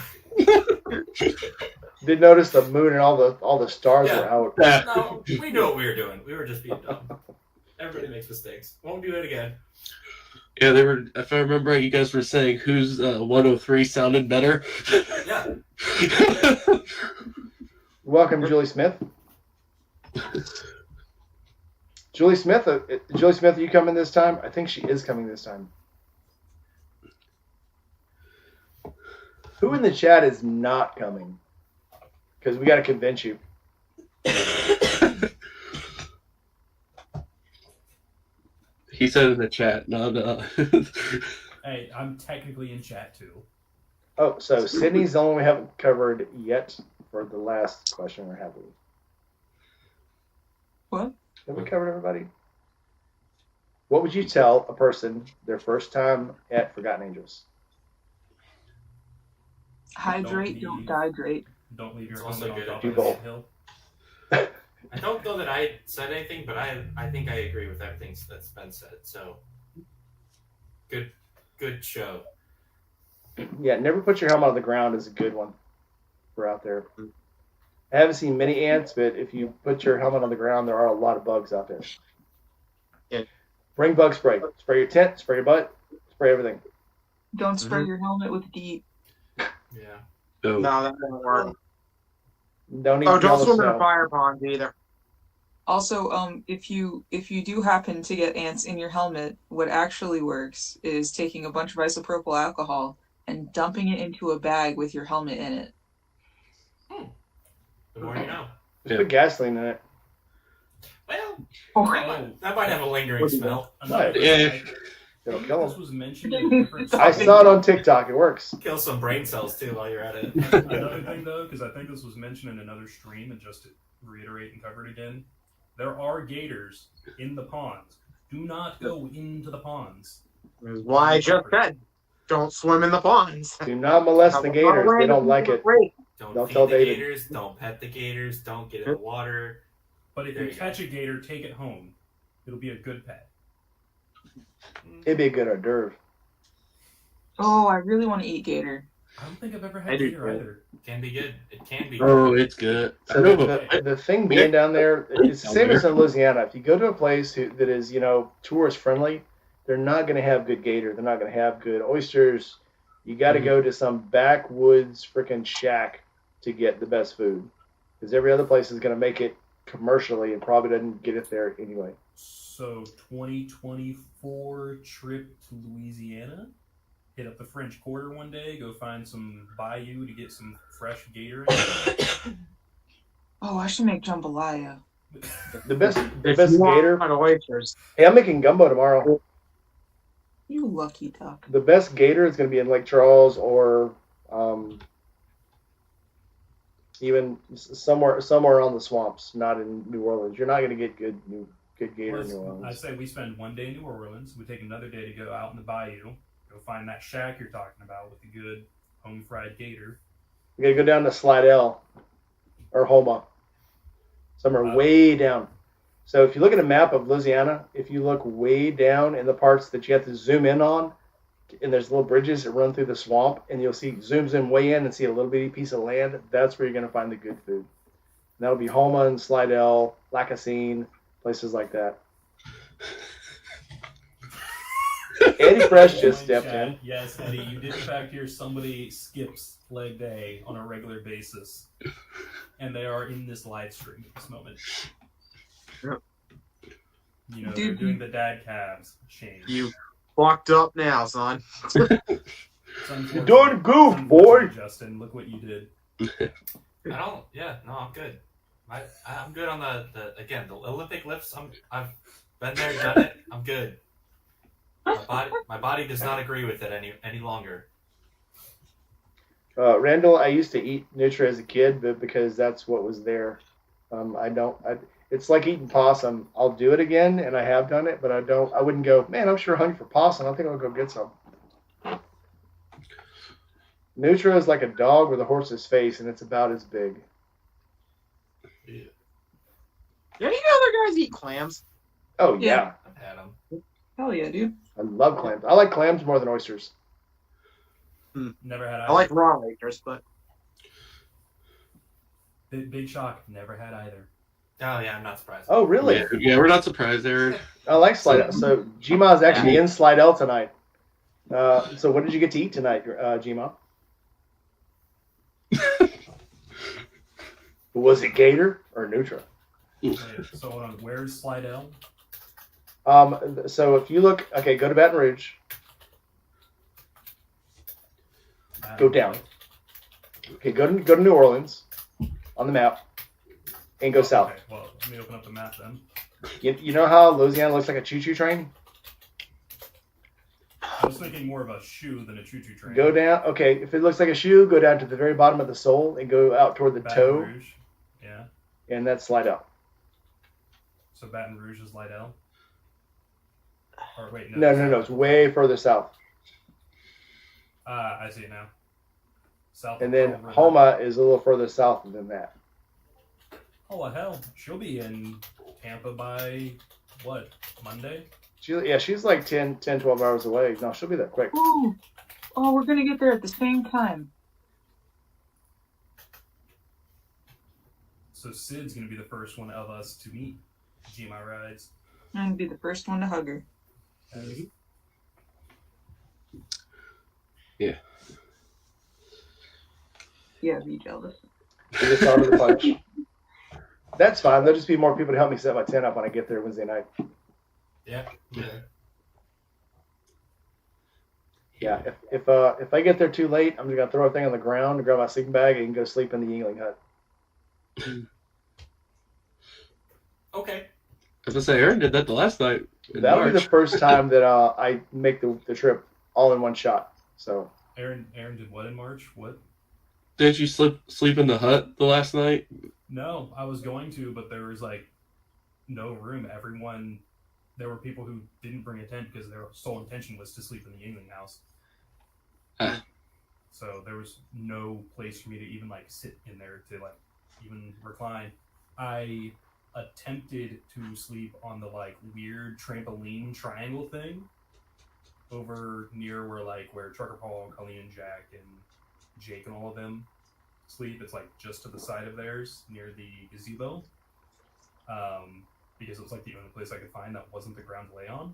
Did notice the moon and all the stars were out. No, we knew what we were doing. We were just being dumb. Everybody makes mistakes. Won't do it again. Yeah, they were. If I remember right, you guys were saying whose 103 sounded better. Yeah. Welcome, Julie Smith. Julie Smith, are you coming this time? I think she is coming this time. Who in the chat is not coming? Because we got to convince you. He said in the chat, no. Hey, I'm technically in chat too. Oh, so Sydney's the one we haven't covered yet for the last question, or have we? What? Have we covered everybody? What would you tell a person their first time at Forgotten Angels? Hydrate, don't dehydrate. Don't leave your It's also helmet on good top to of do the both. hill. I don't know that I said anything, but I think I agree with everything that's been said. So good show. Yeah, never put your helmet on the ground is a good one for out there. I haven't seen many ants, but if you put your helmet on the ground, there are a lot of bugs out there. Yeah. Bring bug spray. Spray your tent, spray your butt, spray everything. Don't spray your helmet with DEET. Yeah. No, that doesn't work. Don't eat Oh, don't yellow swim in snow. the fire pond either. Also, if you do happen to get ants in your helmet, what actually works is taking a bunch of isopropyl alcohol and dumping it into a bag with your helmet in it. The more you know. Just put gasoline in it. Well, Oh, that might have a lingering smell. another Right. Yeah. thing, It'll I think kill this them. was mentioned in a different. I saw it on TikTok. It works. Kill some brain cells too while you're at it. Another thing, though, because I think this was mentioned in another stream, and just to reiterate and cover it again, there are gators in the ponds. Do not go into the ponds. That's why I just said, don't swim in the ponds. Do not molest the gators. They don't like it. Don't They'll feed tell the David. gators. Don't pet the gators. Don't get in the water. But if There you you catch a gator, take it home. It'll be a good pet. It'd be a good hors d'oeuvre. Oh, I really want to eat gator. I don't think I've ever I had do gator too. either. Can be good. It can be. Oh, it's good. So I know the thing being down there, it's the same as in Louisiana. If you go to a place that is, tourist friendly, they're not going to have good gator. They're not going to have good oysters. You got to go to some backwoods freaking shack to get the best food, because every other place is going to make it commercially and probably doesn't get it there anyway. So 2024 trip to Louisiana. Hit up the French Quarter one day. Go find some bayou to get some fresh gator. Oh, I should make jambalaya. The best If you want gator. oysters. Hey, I'm making gumbo tomorrow. You lucky duck. The best gator is going to be in Lake Charles or even somewhere on the swamps, not in New Orleans. You're not going to get good gator in New I Orleans. say we spend one day in New Orleans. We take another day to go out in the bayou. Go find that shack you're talking about with the good home fried gator. You got to go down to Slidell or Homa, somewhere way down. So if you look at a map of Louisiana, if you look way down in the parts that you have to zoom in on, and there's little bridges that run through the swamp, and you'll see zooms in way in and see a little bitty piece of land. That's where you're going to find the good food. And that'll be Homa and Slidell, Lacassine, places like that. Eddie Fresh just stepped in. Yes, Eddie, you did in fact hear somebody skips leg day on a regular basis, and they are in this live stream at this moment. Yep. You know, they're doing the dad calves shame. You fucked up now, son. You doing a goof, boy. Justin, look what you did. I'm good. I'm good on the Olympic lifts. I've been there, done it. I'm good. My body does not agree with it any longer. Randall, I used to eat Nutra as a kid, but because that's what was there. It's like eating possum. I'll do it again, and I have done it, but I wouldn't go, man, I'm sure hungry for possum. I think I'll go get some. Nutra is like a dog with a horse's face, and it's about as big. Yeah. Yeah, you other guys eat clams. Oh, yeah. I've had them. Hell yeah, dude. I love clams. I like clams more than oysters. Never had I either. like raw oysters, but Big shock. Never had either. Oh yeah, I'm not surprised. Oh, really? Yeah, we're not surprised, Aaron. I like Slidell. So Gma is actually in Slidell tonight. So what did you get to eat tonight, Gma? Was it gator or Nutra? Okay, so hold on. Where's Slidell? So if you look, okay, go to Baton Rouge. Go down. Okay, go to New Orleans on the map and go south. Okay, well, let me open up the map then. You know how Louisiana looks like a choo-choo train? I was thinking more of a shoe than a choo-choo train. Go down. Okay, if it looks like a shoe, go down to the very bottom of the sole and go out toward the Baton toe, Rouge. Yeah. and that's Slidell. So Baton Rouge is Slidell? Or wait, No, it's way further south. I see it now. South And of then Pearl River. Homa is a little further south than that. Oh, well, hell, she'll be in Tampa by, what, Monday? She's like 10, 12 hours away. No, she'll be there quick. Ooh. Oh, we're gonna get there at the same time. So Sid's going to be the first one of us to meet GMI Rides. I'm gonna be the first one to hug her. Yeah. Yeah, be jealous. She just started the punch. That's fine. There'll just be more people to help me set my tent up when I get there Wednesday night. Yeah. Yeah. If I get there too late, I'm just gonna throw everything on the ground and grab my sleeping bag and go sleep in the Yingling hut. Okay. As I say, Aaron did that the last night. That'll be the first time that I make the trip all in one shot. So Aaron did what in March? What? Didn't you sleep in the hut the last night? No, I was going to, but there was like no room. There were people who didn't bring a tent because their sole intention was to sleep in the Yingling house. So there was no place for me to even like sit in there to like even recline. I attempted to sleep on the like weird trampoline triangle thing over near where Trucker Paul, Colleen, and Jack, and Jake and all of them sleep. It's like just to the side of theirs near the gazebo. Because it was like the only place I could find that wasn't the ground to lay on.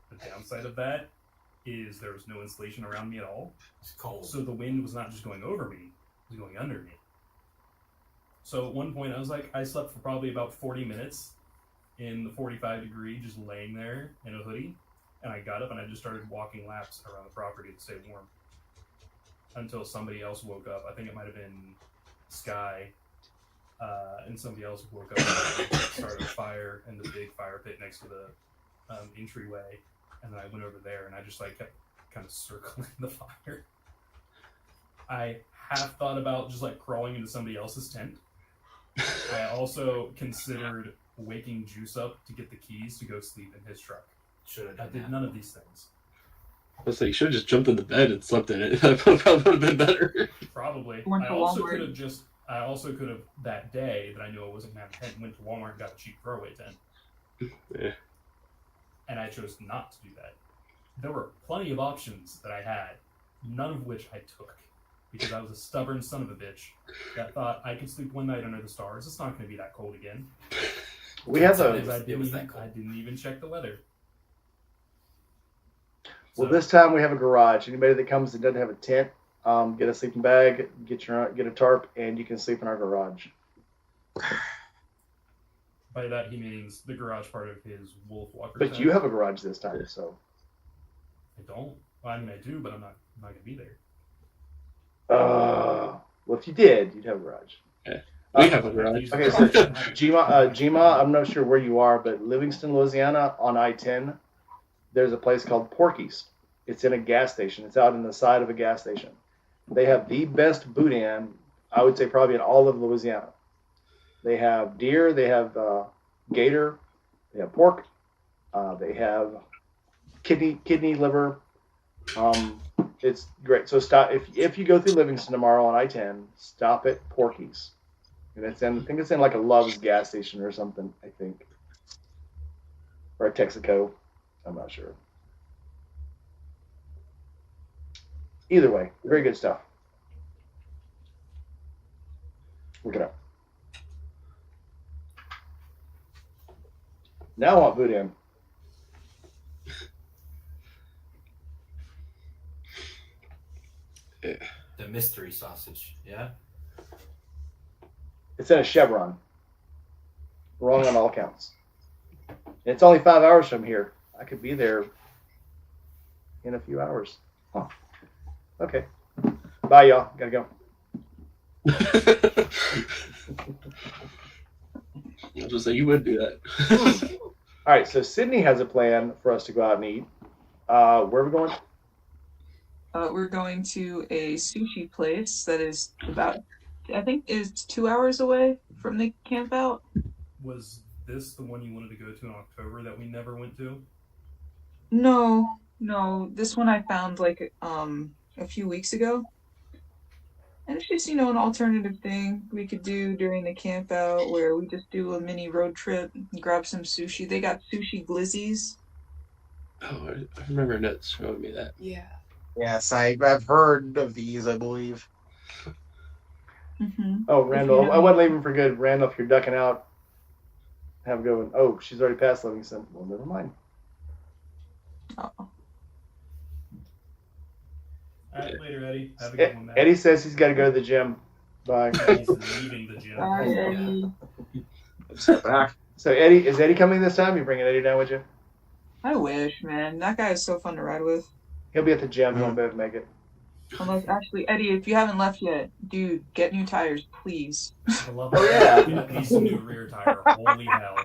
The downside of that is there was no insulation around me at all. It's cold. So the wind was not just going over me, it was going under me. So at one point I slept for probably about 40 minutes in the 45 degree, just laying there in a hoodie. And I got up and I just started walking laps around the property to stay warm. Until somebody else woke up. I think it might have been Sky. And somebody else woke up and started a fire in the big fire pit next to the entryway. And then I went over there and I just like kept kind of circling the fire. I half thought about just like crawling into somebody else's tent. I also considered waking Juice up to get the keys to go sleep in his truck. Should have I done did that. none of these things. I was like, you should have just jumped in the bed and slept in it. That probably would have been better. Probably. Went I to also Walmart. could have that day that I knew I wasn't gonna have a tent, went to Walmart and got a cheap throwaway tent. Yeah. And I chose not to do that. There were plenty of options that I had, none of which I took. Because I was a stubborn son of a bitch that thought I could sleep one night under the stars. It's not going to be that cold again. we have Because a I was that cold. didn't even check the weather. well. So, This time we have a garage. Anybody that comes that doesn't have a tent, get a sleeping bag, get a tarp, and you can sleep in our garage. by that he means the garage part of his Wolf Walker But tent. you have a garage this time, so. I don't. Well, I mean, I do, but I'm not going to be there. Well, if you did, you'd have a garage. We have a garage. Okay, so Gma, I'm not sure where you are, but Livingston, Louisiana, on I-10, there's a place called Porky's. It's in a gas station. It's out in the side of a gas station. They have the best boudin, I would say, probably in all of Louisiana. They have deer, they have gator, they have pork, they have kidney liver. It's great. So stop if you go through Livingston tomorrow on I-10, stop at Porky's. And I think it's in like a Love's gas station or something, I think. Or a Texaco. I'm not sure. Either way, very good stuff. Look it up. Now I want boudin. The mystery sausage, yeah? It's in a chevron. Wrong on all counts. It's only 5 hours from here. I could be there in a few hours. Huh. Okay. Bye, y'all. Gotta go. I was gonna say you would do that. All right, so Sydney has a plan for us to go out and eat. Where are we going? We're going to a sushi place that is about, I think, is 2 hours away from the camp out. Was this the one you wanted to go to in October that we never went to? No, this one I found like a few weeks ago, And it's just, an alternative thing we could do during the camp out where we just do a mini road trip and grab some sushi. They got sushi glizzies. Oh, I remember Annette showing me that. Yeah. Yes, I've heard of these, I believe. Mm-hmm. Oh, Randall, I wasn't leaving for good. Randall, if you're ducking out, have a good one. Oh, she's already past Livingston. Well, never mind. Oh. All right, later, Eddie. Have a good one, man. Eddie says he's got to go to the gym. Bye. He's leaving the gym. Bye, Eddie. Step back. So is Eddie coming this time? You bringing Eddie down with you? I wish, man. That guy is so fun to ride with. He'll be at the gym. He won't be able to make it. Unless, actually, Eddie, if you haven't left yet, dude, get new tires, please. Oh, yeah. Get these new rear tire. Holy hell.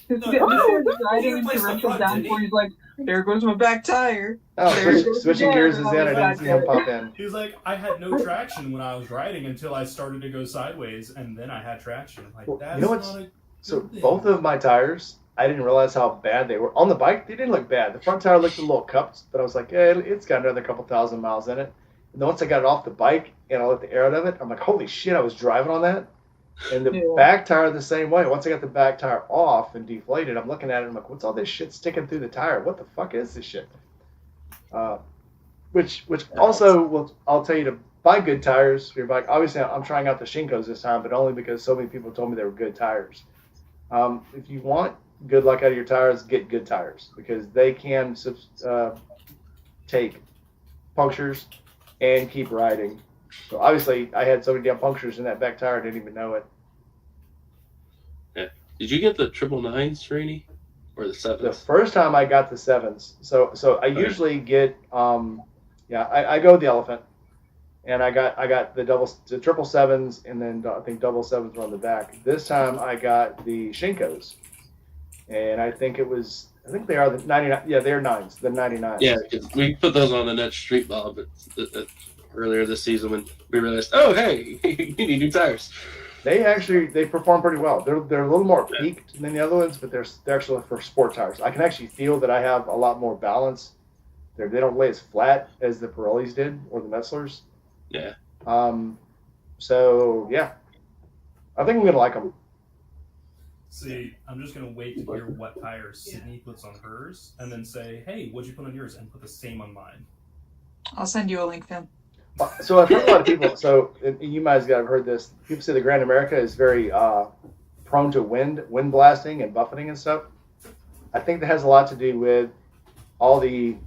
Riding into torrential downpour, he's like, there goes my back tire. Oh, There it goes switching again. gears is in. I didn't see him pop in. He was like, I had no traction when I was riding until I started to go sideways, and then I had traction. Like, Well, that's you know what's- not a So good thing. both of my tires, I didn't realize how bad they were. On the bike, they didn't look bad. The front tire looked a little cupped, but I was like, yeah, it's got another couple thousand miles in it. And then once I got it off the bike and I let the air out of it, I'm like, holy shit, I was driving on that. And the Yeah. back tire the same way. Once I got the back tire off and deflated, I'm looking at it, I'm like, what's all this shit sticking through the tire? What the fuck is this shit? Which also I'll tell you to buy good tires for your bike. Obviously, I'm trying out the Shinkos this time, but only because so many people told me they were good tires. If you want good luck out of your tires, get good tires because they can take punctures and keep riding. So obviously, I had so many damn punctures in that back tire, I didn't even know it. Did you get the 999s, Rainey? Or the 7s? The first time I got the 7s. So I usually get I go with the Elephant, and I got the 777s, and then I think 777s were on the back. This time I got the Shinkos, and I think they are the 99. Yeah, they're 9s, the 99s. Yeah, 'cause we put those on the net street bob earlier this season when we realized, oh hey, you need new tires. They perform pretty well. They're a little more peaked than the other ones, but they're actually for sport tires. I can actually feel that I have a lot more balance. They don't lay as flat as the Pirellis did or the Metslers. Yeah. So yeah, I think I'm gonna like them. See, I'm just going to wait to hear what tires Sydney puts on hers, and then say, hey, what'd you put on yours? And put the same on mine. I'll send you a link, Tim. So I've heard a lot of people. So you guys have heard this. People say the Grand America is very prone to wind blasting and buffeting and stuff. I think that has a lot to do with all the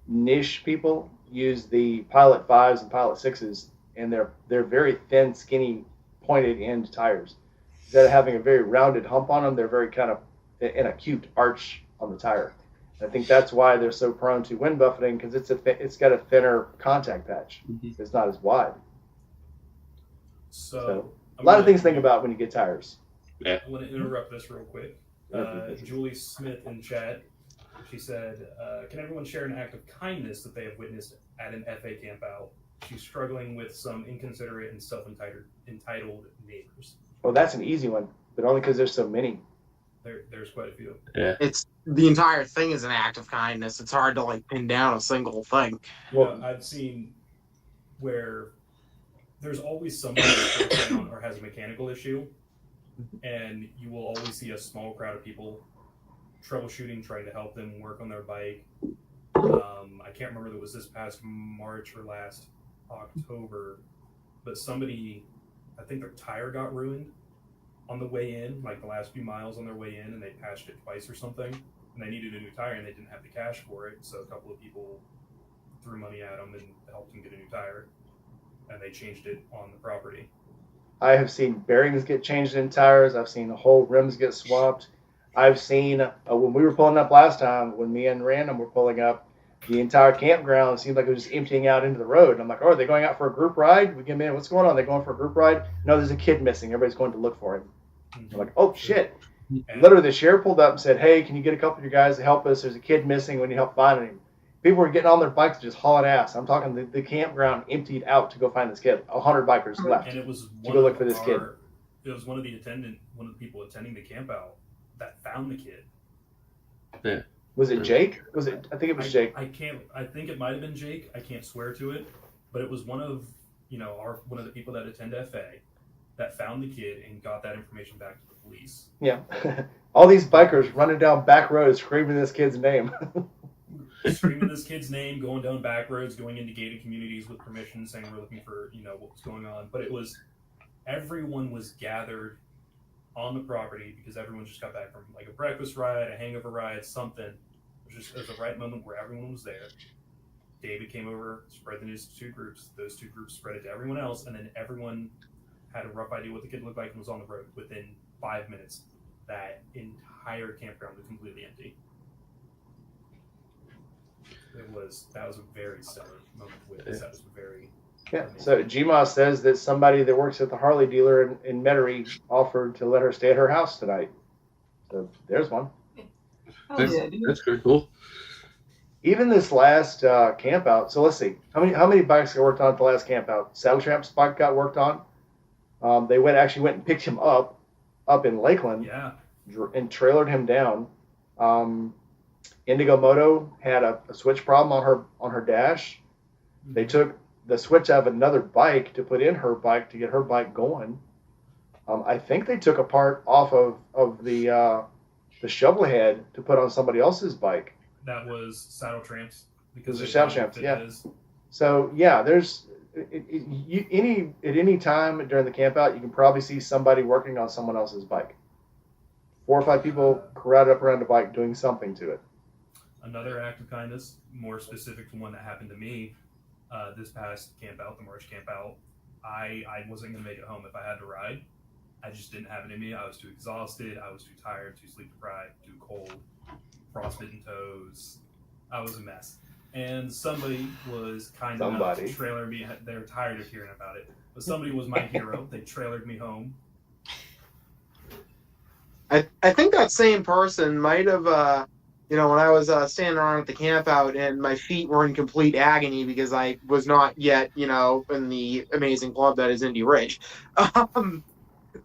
niche people use the Pilot 5s and Pilot 6s, and they're very thin, skinny, pointed end tires. Instead of having a very rounded hump on them, they're very kind of an acute arch on the tire. I think that's why they're so prone to wind buffeting because it's got a thinner contact patch. Mm-hmm. It's not as wide. So A lot of things to think about when you get tires. I want to interrupt this real quick. Julie Smith in chat, she said, can everyone share an act of kindness that they have witnessed at an FA camp out? She's struggling with some inconsiderate and self-entitled neighbors. Well, that's an easy one, but only because there's so many. There's quite a few. Yeah. It's the entire thing is an act of kindness. It's hard to pin down a single thing. Well, I've seen where there's always somebody that breaks down or has a mechanical issue, and you will always see a small crowd of people troubleshooting, trying to help them work on their bike. I can't remember if it was this past March or last October, but somebody, I think their tire got ruined on the way in, the last few miles on their way in, and they patched it twice or something, and they needed a new tire, and they didn't have the cash for it, so a couple of people threw money at them and helped them get a new tire, and they changed it on the property. I have seen bearings get changed in tires. I've seen whole rims get swapped. I've seen, when we were pulling up last time, when me and Random were pulling up, the entire campground seemed like it was just emptying out into the road. And I'm like, oh, are they going out for a group ride? We get in, what's going on? They're going for a group ride? No, there's a kid missing. Everybody's going to look for him. Mm-hmm. I'm like, oh, shit. And Literally, the sheriff pulled up and said, hey, can you get a couple of your guys to help us? There's a kid missing. We need help finding him. People were getting on their bikes and just hauling ass. I'm talking the campground emptied out to go find this kid. 100 bikers left. And it was to go look for this kid. It was one of the people attending the camp out that found the kid. Yeah. Was it Jake? Was it? I think it was Jake. I think it might have been Jake. I can't swear to it, but it was one of one of the people that attend FA that found the kid and got that information back to the police. Yeah. All these bikers running down back roads screaming this kid's name. Screaming this kid's name, going down back roads, going into gated communities with permission, saying we're looking for, what was going on. But everyone was gathered on the property because everyone just got back from like a breakfast ride, a hangover ride, something. It was the right moment where everyone was there. David came over, spread the news to 2 groups. Those 2 groups spread it to everyone else, and then everyone had a rough idea what the kid looked like and was on the road. Within 5 minutes, that entire campground was completely empty. That was a very stellar moment to witness. That was very amazing. So Gma says that somebody that works at the Harley dealer in Metairie offered to let her stay at her house tonight. So there's one. That's pretty cool. Even this last camp out. So let's see, how many bikes got worked on at the last camp out? Saddle Tramp's bike got worked on. They actually went and picked him up in Lakeland, and trailered him down. Indigo Moto had a switch problem on her dash. They took the switch out of another bike to put in her bike to get her bike going. I think they took a part off of the shovel head to put on somebody else's bike. That was Saddle Tramps. Because they're Saddle Tramps, yeah. So yeah, there's at any time during the camp out, you can probably see somebody working on someone else's bike. 4 or 5 people crowded up around the bike doing something to it. Another act of kindness, more specific to one that happened to me this past camp out, the March camp out. I wasn't going to make it home if I had to ride. I just didn't have it in me. I was too exhausted. I was too tired, too sleep deprived, too cold, frostbitten toes. I was a mess. And somebody was kind enough to trailer me. They're tired of hearing about it. But somebody was my hero. They trailered me home. I think that same person might have, when I was standing around at the camp out and my feet were in complete agony because I was not yet, in the amazing club that is Indy Ridge.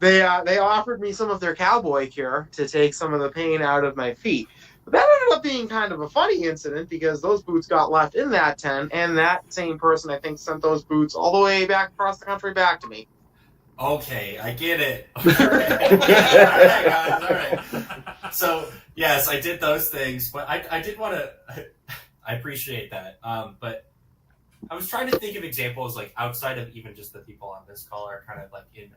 They offered me some of their cowboy cure to take some of the pain out of my feet. But that ended up being kind of a funny incident because those boots got left in that tent, and that same person, I think, sent those boots all the way back across the country back to me. Okay, I get it. All right, guys, all right. So, yes, I did those things, but I did want to... I appreciate that. But I was trying to think of examples, like, outside of even just the people on this call are kind of, like, in,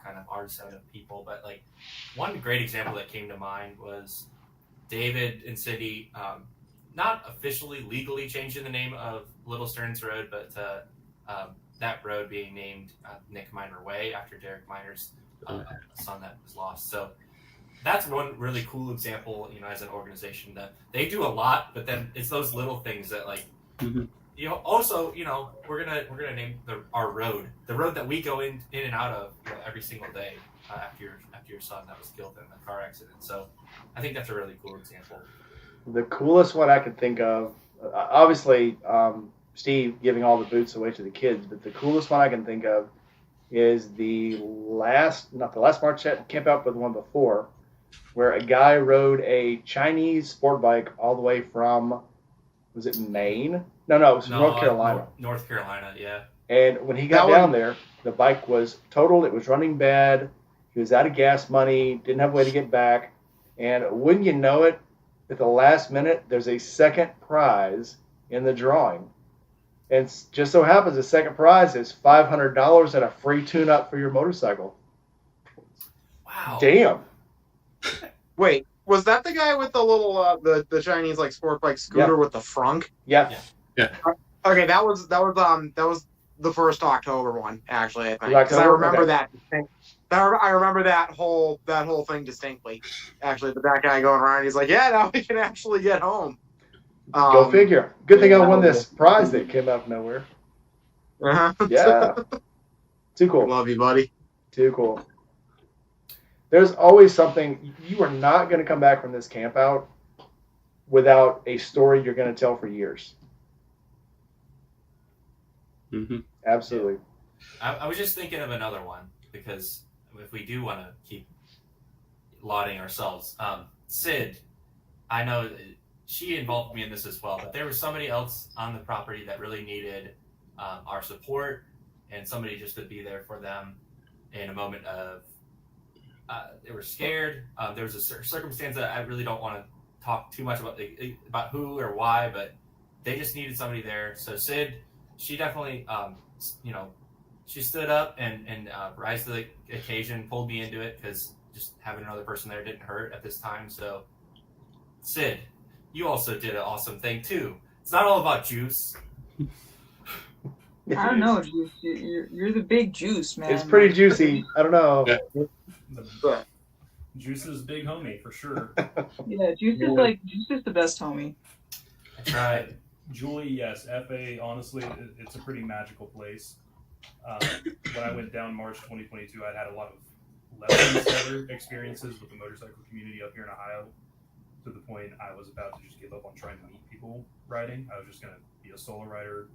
kind of our set of people. But, like, one great example that came to mind was David and Cindy, not officially, legally changing the name of Little Stearns Road, but that road being named Nick Miner Way after Derek Miner's son that was lost. So that's one really cool example, as an organization that they do a lot, but then it's those little things that also, we're gonna name our road, the road that we go in and out of every single day after your son that was killed in a car accident. So I think that's a really cool example. The coolest one I could think of, obviously, Steve giving all the boots away to the kids, but the coolest one I can think of is not the last March camp out, but the one before, where a guy rode a Chinese sport bike all the way from, was it Maine? No, it was North Carolina. North Carolina, yeah. And when he got down there, the bike was totaled. It was running bad. He was out of gas money, didn't have a way to get back. And wouldn't you know it, at the last minute, there's a second prize in the drawing. And it just so happens the second prize is $500 and a free tune-up for your motorcycle. Wow. Damn. Wait, was that the guy with the little the Chinese sport bike scooter with the frunk? Yeah. Okay, that was the 1st October one, actually. I think because I remember that. I remember that whole thing distinctly. Actually, that guy going around, he's like, "Yeah, now we can actually get home." Go figure. Good thing I won this prize that came out of nowhere. Yeah. Too cool. Love you, buddy. Too cool. There's always something. You are not going to come back from this camp out without a story you're going to tell for years. Mm-hmm. Absolutely. I was just thinking of another one, because if we do want to keep lauding ourselves, Sid, I know she involved me in this as well, but there was somebody else on the property that really needed our support. and somebody just to be there for them in a moment of they were scared. There was a circumstance that I really don't want to talk too much about who or why, but they just needed somebody there. So Sid, she definitely, she stood up and rise to the occasion, pulled me into it because just having another person there didn't hurt at this time. So Sid, you also did an awesome thing too. It's not all about juice. I don't know, Juice. You're the big Juice, man. It's pretty juicy. I don't know. Juice is big homie for sure. Yeah, Juice is the best homie. I tried. Julie, yes, FA. Honestly, it's a pretty magical place. When I went down March 2022, I'd had a lot of lessons experiences with the motorcycle community up here in Ohio. To the point I was about to just give up on trying to meet people riding. I was just going to be a solo rider,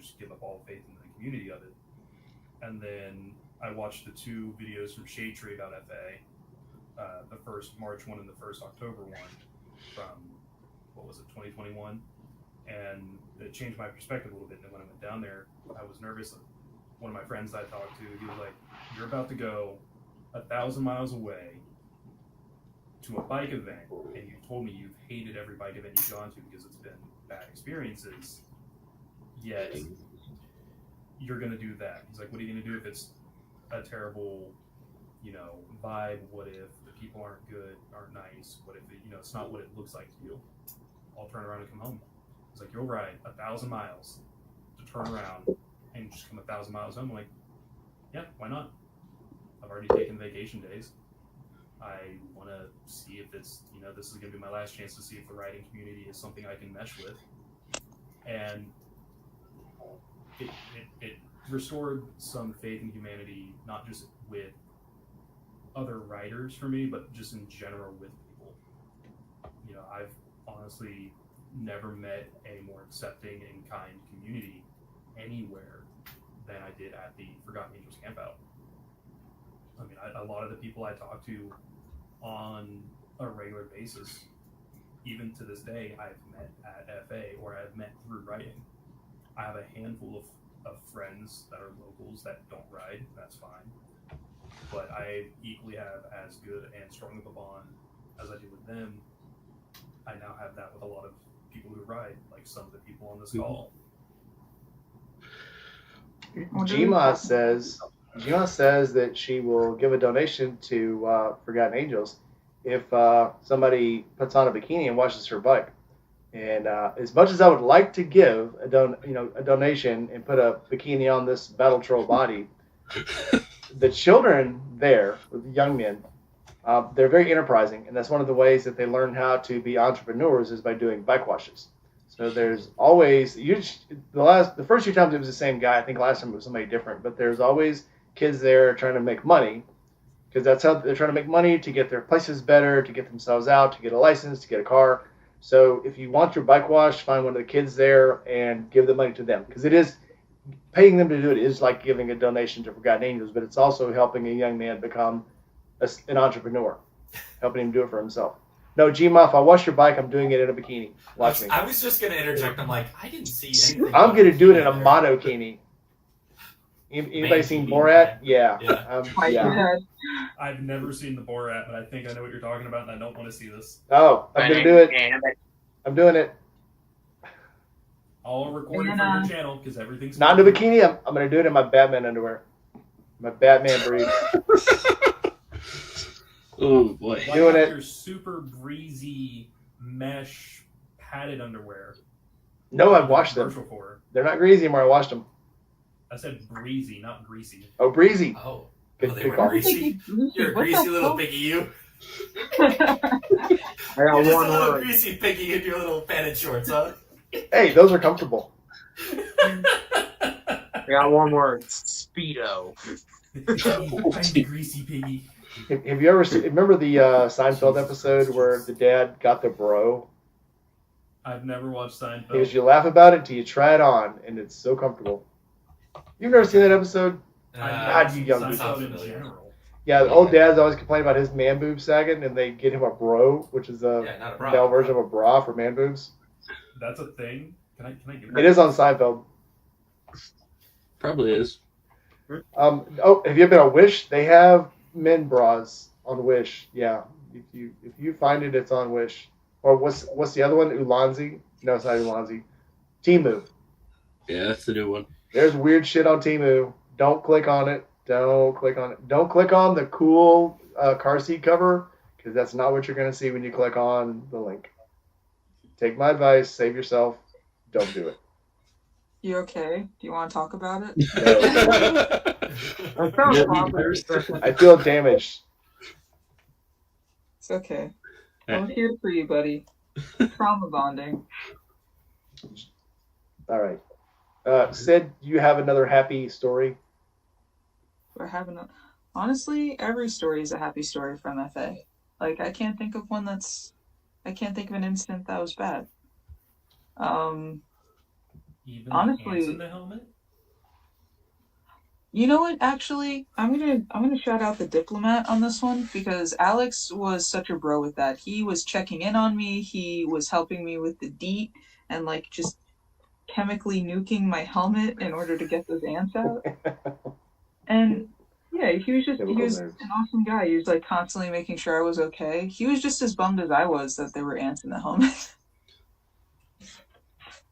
just give up all faith in the community of it. And then I watched the 2 videos from Shade Tree about FA, the first March one and the first October one from, 2021? And it changed my perspective a little bit. And when I went down there, I was nervous. One of my friends that I talked to, he was like, you're about to go 1,000 miles away to a bike event, and you told me you've hated every bike event you've gone to because it's been bad experiences, yet you're going to do that. He's like, what are you going to do if it's a terrible, vibe? What if the people aren't good, aren't nice? What if it's not what it looks like to you? I'll turn around and come home. He's like, you'll ride 1,000 miles to turn around and just come 1,000 miles home. I'm like, yeah, why not? I've already taken vacation days. I want to see if it's, this is going to be my last chance to see if the riding community is something I can mesh with. And it restored some faith in humanity, not just with other riders for me, but just in general with people. I've honestly never met a more accepting and kind community anywhere than I did at the Forgotten Angels campout. I mean, a lot of the people I talk to on a regular basis, even to this day, I've met at FA or I've met through riding. I have a handful of friends that are locals that don't ride, that's fine. But I equally have as good and strong of a bond as I do with them. I now have that with a lot of people who ride, like some of the people on this call. Gma says that she will give a donation to Forgotten Angels if somebody puts on a bikini and washes her bike. And as much as I would like to give a donation and put a bikini on this battle troll body, the children there, the young men, they're very enterprising, and that's one of the ways that they learn how to be entrepreneurs is by doing bike washes. So there's always the first 2 times it was the same guy. I think last time it was somebody different, but there's always kids there trying to make money because that's how they're trying to make money to get their places better, to get themselves out, to get a license, to get a car. So if you want your bike washed, find one of the kids there and give the money to them because it is paying them to do it is like giving a donation to Forgotten Angels, but it's also helping a young man become an entrepreneur, helping him do it for himself. No, Gma, if I wash your bike, I'm doing it in a bikini. Watch me. I was just going to interject. I'm like, I didn't see anything. I'm going to do it in a monokini. Anybody seen Borat? Yeah. Yeah. I've never seen the Borat, but I think I know what you're talking about, and I don't want to see this. Oh, I'm going to do it. I'm doing it. I'll record it for your channel because everything's not in a bikini. I'm going to do it in my Batman underwear. My Batman briefs. Oh boy. Why doing not it. Your super breezy mesh padded underwear? No, I've washed them. They're not greasy anymore. I washed them. I said breezy, not greasy. Oh, breezy. Oh, good they were greasy. You're a greasy little piggy, you. I got You're just one a little word. greasy piggy in your little padded shorts, huh? Hey, those are comfortable. I got one word. Speedo. I'm a greasy piggy. Have you ever remember the Seinfeld episode where the dad got the bro? I've never watched Seinfeld. Because you laugh about it until you try it on, and it's so comfortable. You've never seen that episode? God, you young Seinfeld people. in general. Yeah, the old dads always complain about his man boob sagging, and they get him a bro, which is a not a bra. male version of a bra for man boobs. That's a thing. Can I give It is on Seinfeld. Probably is. Have you been on Wish? They have men bras on Wish. Yeah, if you find it, it's on Wish. Or what's the other one? Ulanzi? No, it's not Ulanzi. Temu. Yeah, that's the new one. There's weird shit on Temu. Don't click on it. Don't click on it. Don't click on the cool car seat cover because that's not what you're going to see when you click on the link. Take my advice. Save yourself. Don't do it. You okay? Do you want to talk about it? No. That sounds Yeah, awesome. I feel damaged. It's okay. I'm here for you, buddy. Trauma bonding. All right. Sid, you have another happy story? We're having a... Honestly, every story is a happy story from FA. Like, I can't think of one that's... I can't think of an incident that was bad. Even Honestly- ants in the helmet? You know what? Actually, I'm gonna shout out the diplomat on this one because Alex was such a bro with that. He was checking in on me. He was helping me with the DEET and like just chemically nuking my helmet in order to get those ants out. And yeah, he was Chemical an awesome guy. He was like constantly making sure I was okay. He was just as bummed as I was that there were ants in the helmet.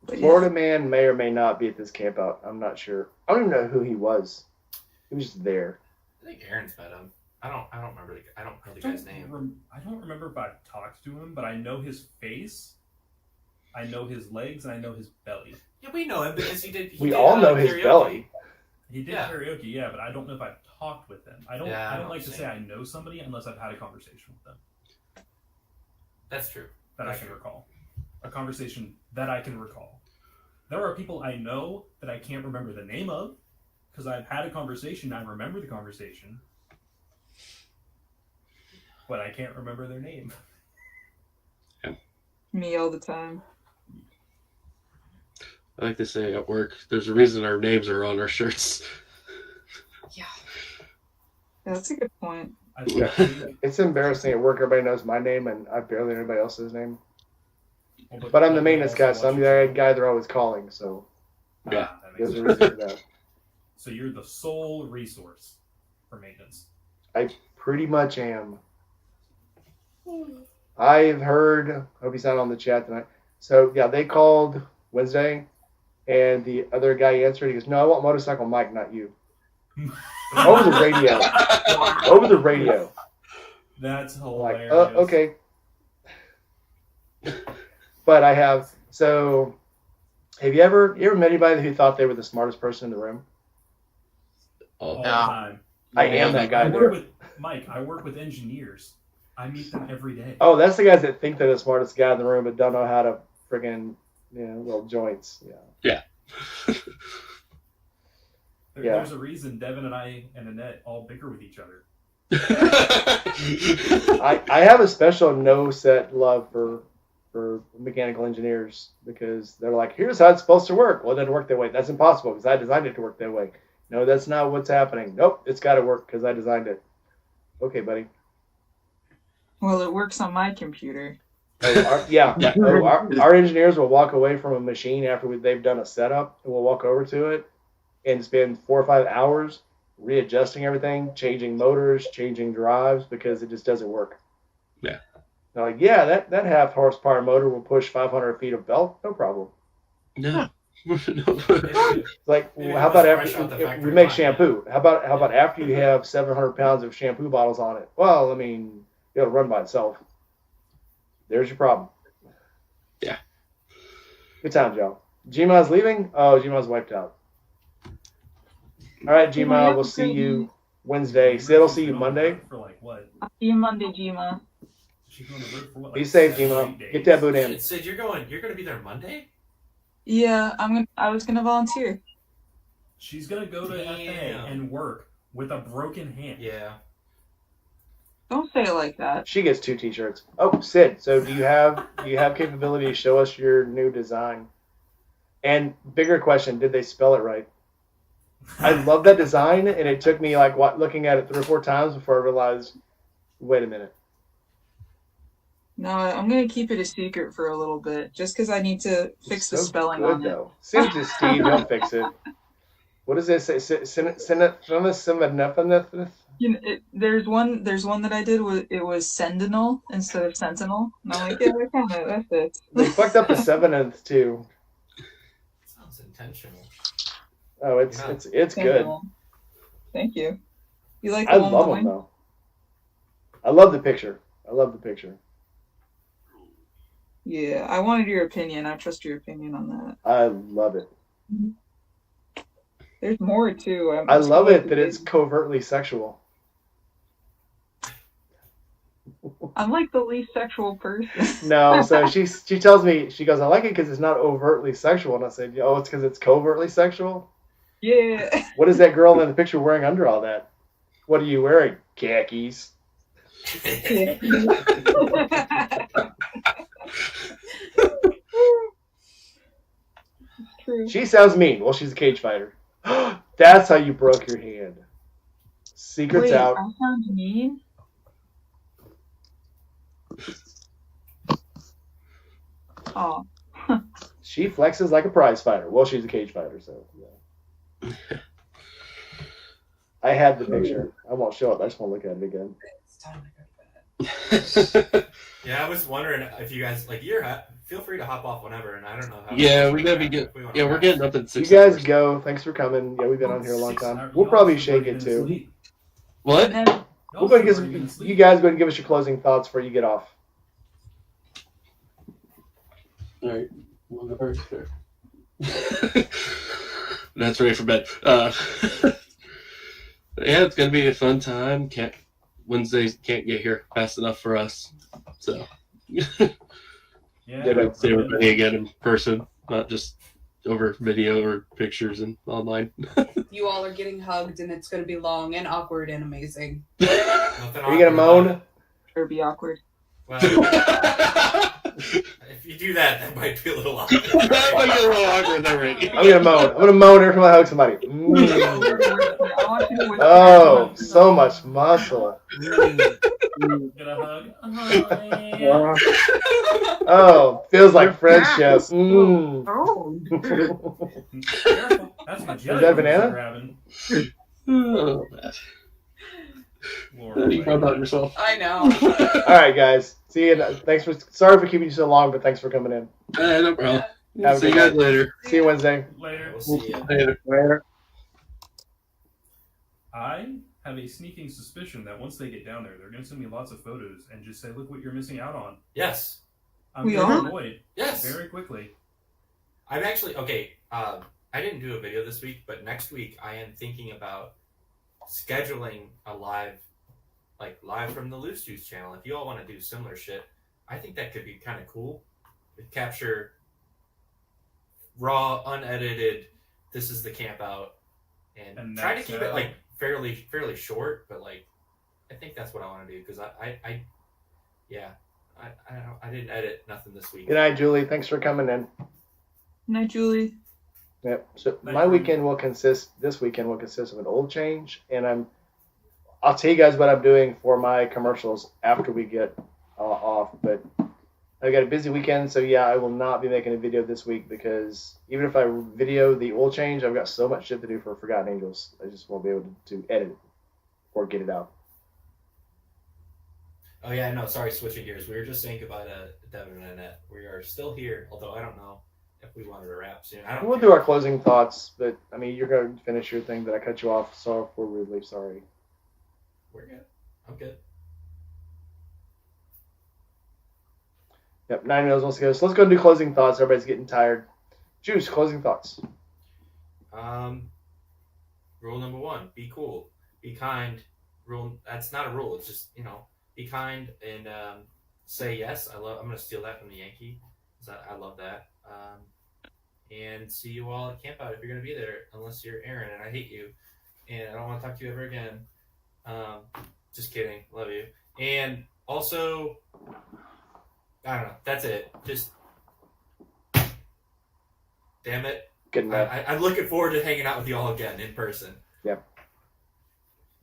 But yeah. Florida man may or may not be at this camp out. I'm not sure. I don't even know who he was. He was just there. I think Aaron's met him. I don't remember. I don't know the guy's name. I don't remember if I've talked to him, but I know his face, I know his legs, and I know his belly. Yeah, we know him because he did. We all know his karaoke. belly. He did Yeah. karaoke, yeah, but I don't know if I've talked with him. I don't like to same. say I know somebody unless I've had a conversation with them That's true. that I can recall. A conversation that I can recall. There are people I know that I can't remember the name of because I've had a conversation, I remember the conversation, but I can't remember their name. Me all the time. I like to say at work, there's a reason our names are on our shirts. Yeah, that's a good point. I Yeah. think, It's embarrassing at work. Everybody knows my name, and I barely know anybody else's name. well, But I'm the you maintenance also guy, so I'm watch the your show. guy they're always calling. So Yeah. That makes there's a sense. reason for that. So you're the sole resource for maintenance. I pretty much am. I've heard. Hope he's not on the chat tonight. So yeah, they called Wednesday, and the other guy answered. He goes, "No, I want Motorcycle Mike, not you." Over the radio. Over the radio. That's I'm like, hilarious. okay. But I have. So, have you ever met anybody who thought they were the smartest person in the room? All the Yeah. time. I am that guy I there. work with Mike. I work with engineers. I meet them every day. Oh, that's the guys that think they're the smartest guy in the room, but don't know how to friggin' little joints. Yeah. Yeah. There's a reason Devin and I and Annette all bicker with each other. I have a special no set love for mechanical engineers because they're like, here's how it's supposed to work. Well, it doesn't work that way. That's impossible because I designed it to work that way. No, that's not what's happening. Nope, it's got to work because I designed it. Okay, buddy. Well, it works on my computer. Oh, our engineers will walk away from a machine after they've done a setup, and we'll walk over to it and spend 4 or 5 hours readjusting everything, changing motors, changing drives because it just doesn't work. Yeah. They're like, yeah, that half horsepower motor will push 500 feet of belt, no problem. No. It's like, Maybe how it was about fresh out the after factory we make line, shampoo? How about after you have 700 pounds of shampoo bottles on it? Well, I mean, it'll run by itself. There's your problem. Yeah. Good times, y'all. Gma's leaving? Oh, Gma's wiped out. All right, Gma, we'll see you Wednesday. Sid will see you Monday. For like what? I'll see you Monday, Gma. She's going to work for what? Be Like safe, 7 or Gma. 8 days? Get that boot in. Sid, you're gonna be there Monday? Yeah, I was gonna volunteer. She's going to go to FA Damn. and work with a broken hand. Yeah. Don't say it like that. She gets 2 T-shirts. Oh, Sid. So do you have capability to show us your new design? And bigger question: did they spell it right? I love that design, and it took me looking at it 3 or 4 times before I realized. Wait a minute. No, I'm gonna keep it a secret for a little bit, just because I need to fix the So spelling good, on it. though. Send it to Steve. He'll fix it. What does it say? There's one that I did it was Sentinel instead of Sentinel, and I'm like, yeah, that fits. They fucked up the 7th too. Sounds intentional. Oh, it's Yeah. it's good. Thank you. You like I the one love with them the wing? though. I love the picture. Yeah, I wanted your opinion. I trust your opinion on that. I love it. There's more too. I love it that it's covertly sexual. I'm like the least sexual person. No, so she tells me, she goes, I like it because it's not overtly sexual. And I said, oh, it's because it's covertly sexual? Yeah. What is that girl in the picture wearing under all that? What are you wearing? Khakis. True. She sounds mean. Well, she's a cage fighter. That's how you broke your hand. Secrets Wait, out. I sound mean? Oh. She flexes like a prize fighter. Well, she's a cage fighter, so yeah. I had the picture. I won't show it. I just want to look at it again. It's time to go to bed. Yeah, I was wondering if you guys feel free to hop off whenever, and I don't know how. Yeah, we gotta be good. Yeah, we're getting up at 6. You guys go. Thanks for coming. Yeah, we've been on here a long time. We'll probably shake it too. What? We'll go you guys go and give us your closing thoughts before you get off. All right. That's ready for bed. Yeah, it's gonna be a fun time. Wednesdays can't get here fast enough for us, so Yeah. Yeah, see everybody again in person, not just over video or pictures and online. You all are getting hugged, and it's going to be long and awkward and amazing. Are you gonna moan? Or be awkward. Well, if you do that, that might be a little awkward. That might get a little awkward already. I'm gonna moan. I'm gonna moan every time I hug somebody. I want you to whisper. Oh, so much muscle. Get a hug. Oh, feels like friendship. Mm. Oh. Careful. That's my jelly. Is that banana? Grabbing. Oh, man. Lord, You brought out yourself. I know. All right, guys. See you. Sorry for keeping you so long, but thanks for coming in. No problem. Have a See you good guys night. later. See you Wednesday. Later. We'll see you. Later. I have a sneaking suspicion that once they get down there, they're going to send me lots of photos and just say, "Look what you're missing out on." Yes. I'm We going to are? avoid Yes. very quickly. I'm actually okay. I didn't do a video this week, but next week I am thinking about scheduling a live from the Loose Juice channel. If you all want to do similar shit, I think that could be kind of cool. To capture raw, unedited. This is the camp out, and try to that's, keep it like fairly short. But like, I think that's what I want to do because I didn't edit nothing this week. Good night, Julie. Thanks for coming in. Good night, Julie. Yep. So Thank my you. weekend will consist of an oil change, and I'll tell you guys what I'm doing for my commercials after we get off. But I got a busy weekend, so yeah, I will not be making a video this week because even if I video the oil change, I've got so much shit to do for Forgotten Angels. I just won't be able to edit it or get it out. Oh yeah, no, sorry, switching gears. We were just saying goodbye to Devin and Annette. We are still here, although I don't know if we wanted to wrap soon. I don't We'll care. do our closing thoughts, but I mean, you're going to finish your thing, but I cut you off, so we're really sorry. We're good. I'm good. Yep, 9 Mills wants to go. So let's go and do closing thoughts. Everybody's getting tired. Juice, closing thoughts. Rule number 1: be cool, be kind. That's not a rule. It's just be kind and say yes. I'm gonna steal that from the Yankee. I love that. And see you all at camp out if you're gonna be there. Unless you're Aaron and I hate you, and I don't want to talk to you ever again. Just kidding. Love you. And also, I don't know. That's it. Just damn it. Good enough. I'm looking forward to hanging out with you all again in person.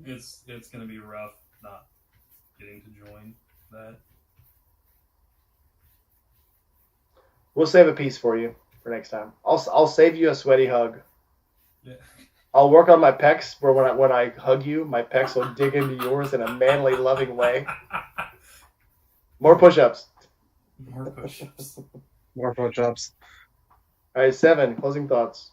It's going to be rough not getting to join that. We'll save a piece for you for next time. I'll save you a sweaty hug. Yeah. I'll work on my pecs where when I hug you, my pecs will dig into yours in a manly, loving way. More push-ups. More push-ups. More push-ups. All right, 7. Closing thoughts.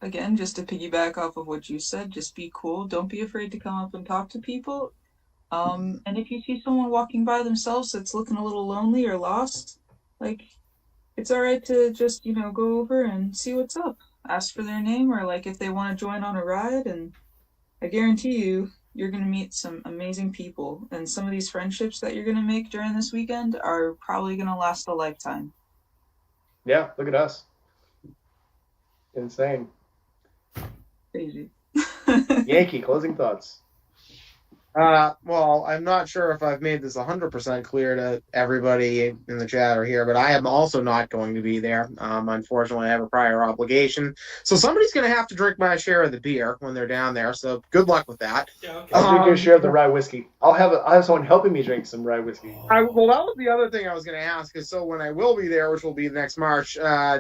Again, just to piggyback off of what you said, just be cool. Don't be afraid to come up and talk to people. And if you see someone walking by themselves that's looking a little lonely or lost, like, it's all right to just, go over and see what's up. Ask for their name, or like if they want to join on a ride, and I guarantee you're going to meet some amazing people, and some of these friendships that you're going to make during this weekend are probably going to last a lifetime. Yeah, look at us. Insane. Crazy. Yankee, closing thoughts. Well, I'm not sure if I've made this 100% clear to everybody in the chat or here, but I am also not going to be there. Unfortunately, I have a prior obligation. So somebody's going to have to drink my share of the beer when they're down there, so good luck with that. Yeah, okay. I'll drink your share of the rye whiskey. I'll have someone helping me drink some rye whiskey. Well, that was the other thing I was going to ask, is so when I will be there, which will be next March,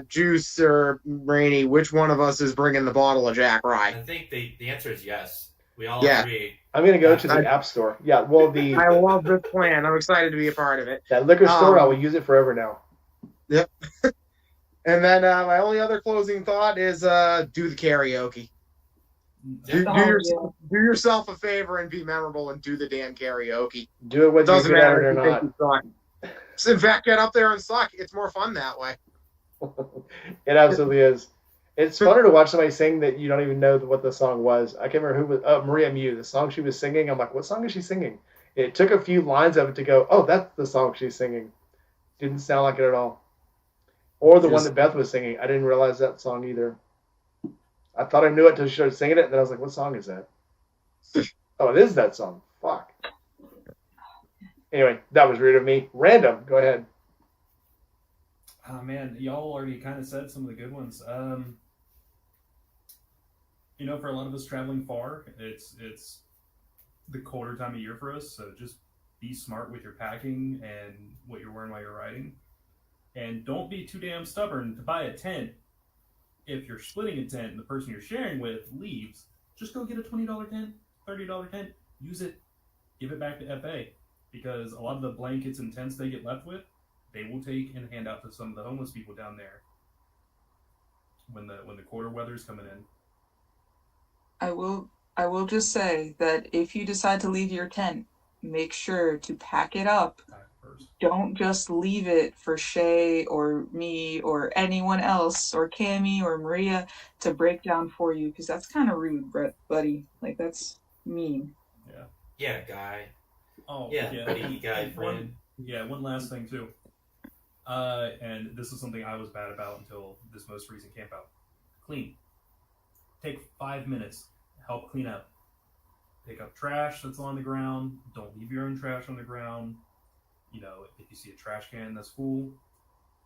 Juice or Rainey, which one of us is bringing the bottle of Jack Rye? I think the answer is yes. We all Yeah. agree. I'm going to go to the App Store. Yeah, well, I love this plan. I'm excited to be a part of it. that liquor store, I will use it forever now. Yep. And then my only other closing thought is do the karaoke. Do yourself a favor and be memorable and do the damn karaoke. Do it whether Doesn't you're good at matter it if or you not. think you suck. In fact, get up there and suck. It's more fun that way. It absolutely is. It's funner to watch somebody sing that you don't even know what the song was. I can't remember who was. Maria Mew, the song she was singing. I'm like, what song is she singing? It took a few lines of it to go, oh, that's the song she's singing. Didn't sound like it at all. Or the one that Beth was singing. I didn't realize that song either. I thought I knew it until she started singing it, and then I was like, what song is that? Oh, it is that song. Fuck. Anyway, that was rude of me. Random. Go ahead. Oh man, y'all already kind of said some of the good ones. For a lot of us traveling far, it's the colder time of year for us, so just be smart with your packing and what you're wearing while you're riding. And don't be too damn stubborn to buy a tent. If you're splitting a tent and the person you're sharing with leaves, just go get a $20 tent, $30 tent, use it, give it back to FA. Because a lot of the blankets and tents they get left with, they will take and hand out to some of the homeless people down there when the colder weather's coming in. I will just say that if you decide to leave your tent, make sure to pack it up. Don't just leave it for Shay or me or anyone else or Cammie or Maria to break down for you, because that's kind of rude, buddy. Like, that's mean. Yeah. Yeah, guy. Oh, yeah. Buddy, guy, friend. One last thing too. And this is something I was bad about until this most recent camp out. Clean. Take 5 minutes. Help clean up. Pick up trash that's on the ground. Don't leave your own trash on the ground. If you see a trash can that's full,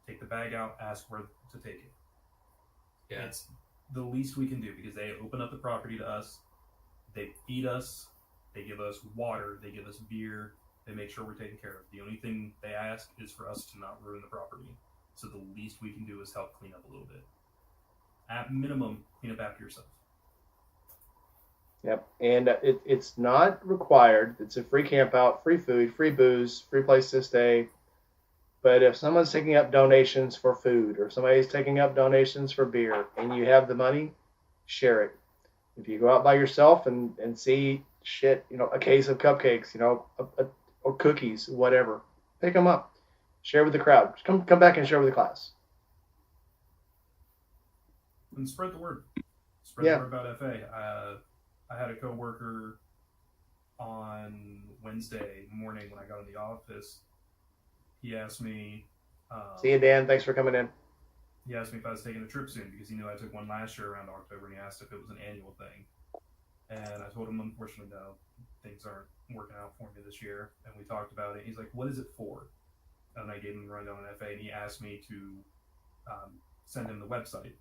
take the bag out, ask where to take it. Yeah. It's the least we can do, because they open up the property to us. They feed us. They give us water. They give us beer. They make sure we're taken care of. The only thing they ask is for us to not ruin the property. So the least we can do is help clean up a little bit. At minimum, clean up after yourself. Yep, and it's not required. It's a free camp out, free food, free booze, free place to stay. But if someone's taking up donations for food, or somebody's taking up donations for beer, and you have the money, share it. If you go out by yourself and see shit, a case of cupcakes, or cookies, whatever, pick them up, share with the crowd. Just come back and share with the class. And spread the word. Spread the word about FA. I had a coworker on Wednesday morning when I got in the office. He asked me. See you, Dan. Thanks for coming in. He asked me if I was taking a trip soon, because he knew I took one last year around October, and he asked if it was an annual thing. And I told him, unfortunately, no, things aren't working out for me this year. And we talked about it. He's like, what is it for? And I gave him the rundown on FA, and he asked me to send him the website.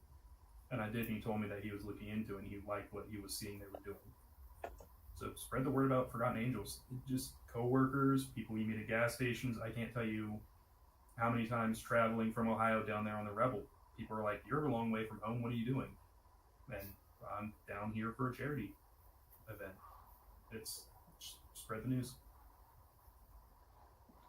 And I did, and he told me that he was looking into it, and he liked what he was seeing they were doing. So spread the word about Forgotten Angels. Just coworkers, people you meet at gas stations. I can't tell you how many times traveling from Ohio down there on the Rebel, people are like, you're a long way from home, what are you doing? and I'm down here for a charity event. It's spread the news.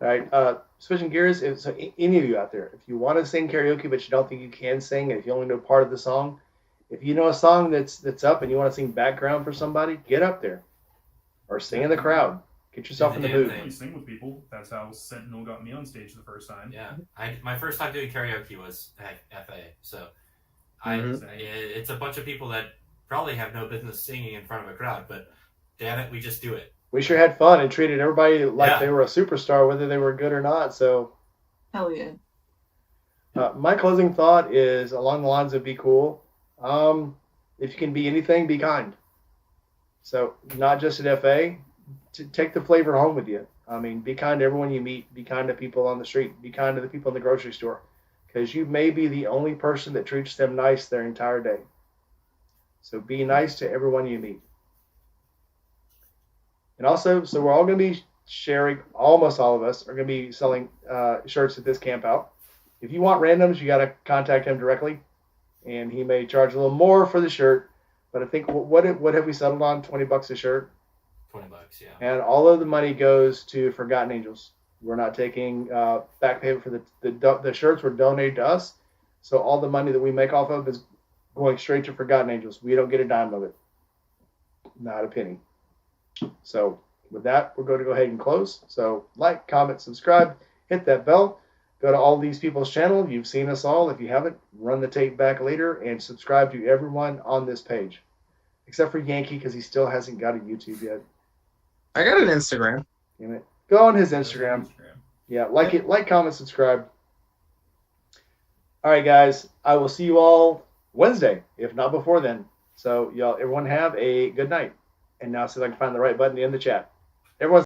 All right, switching gears. So any of you out there, if you want to sing karaoke but you don't think you can sing, and if you only know part of the song, if you know a song that's up and you want to sing background for somebody, get up there or sing in the crowd. Get yourself in the mood. I sing with people. That's how Sentinel got me on stage the first time. Yeah, my first time doing karaoke was at FA, so it's a bunch of people that probably have no business singing in front of a crowd, but damn it, we just do it. We sure had fun and treated everybody like they were a superstar, whether they were good or not. So, hell yeah. My closing thought is along the lines of be cool. If you can be anything, be kind. So, not just at FA, to take the flavor home with you. I mean, be kind to everyone you meet. Be kind to people on the street. Be kind to the people in the grocery store. Because you may be the only person that treats them nice their entire day. So, be nice to everyone you meet. And also, so we're all going to be sharing, almost all of us are going to be selling shirts at this camp out. If you want randoms, you got to contact him directly, and he may charge a little more for the shirt. But I think what have we settled on? $20 a shirt. $20, yeah. And all of the money goes to Forgotten Angels. We're not taking back payment for the shirts. Were donated to us, so all the money that we make off of is going straight to Forgotten Angels. We don't get a dime of it, not a penny. So with that, we're going to go ahead and close. So like, comment, subscribe, hit that bell. Go to all these people's channel. You've seen us all. If you haven't, run the tape back later and subscribe to everyone on this page. Except for Yankee, because he still hasn't got a YouTube yet. I got an Instagram. Damn it. Go on his Instagram. Yeah, like it, like, comment, subscribe. All right, guys. I will see you all Wednesday, if not before then. So, y'all, everyone have a good night. And now see if I can find the right button to end the chat. Everyone.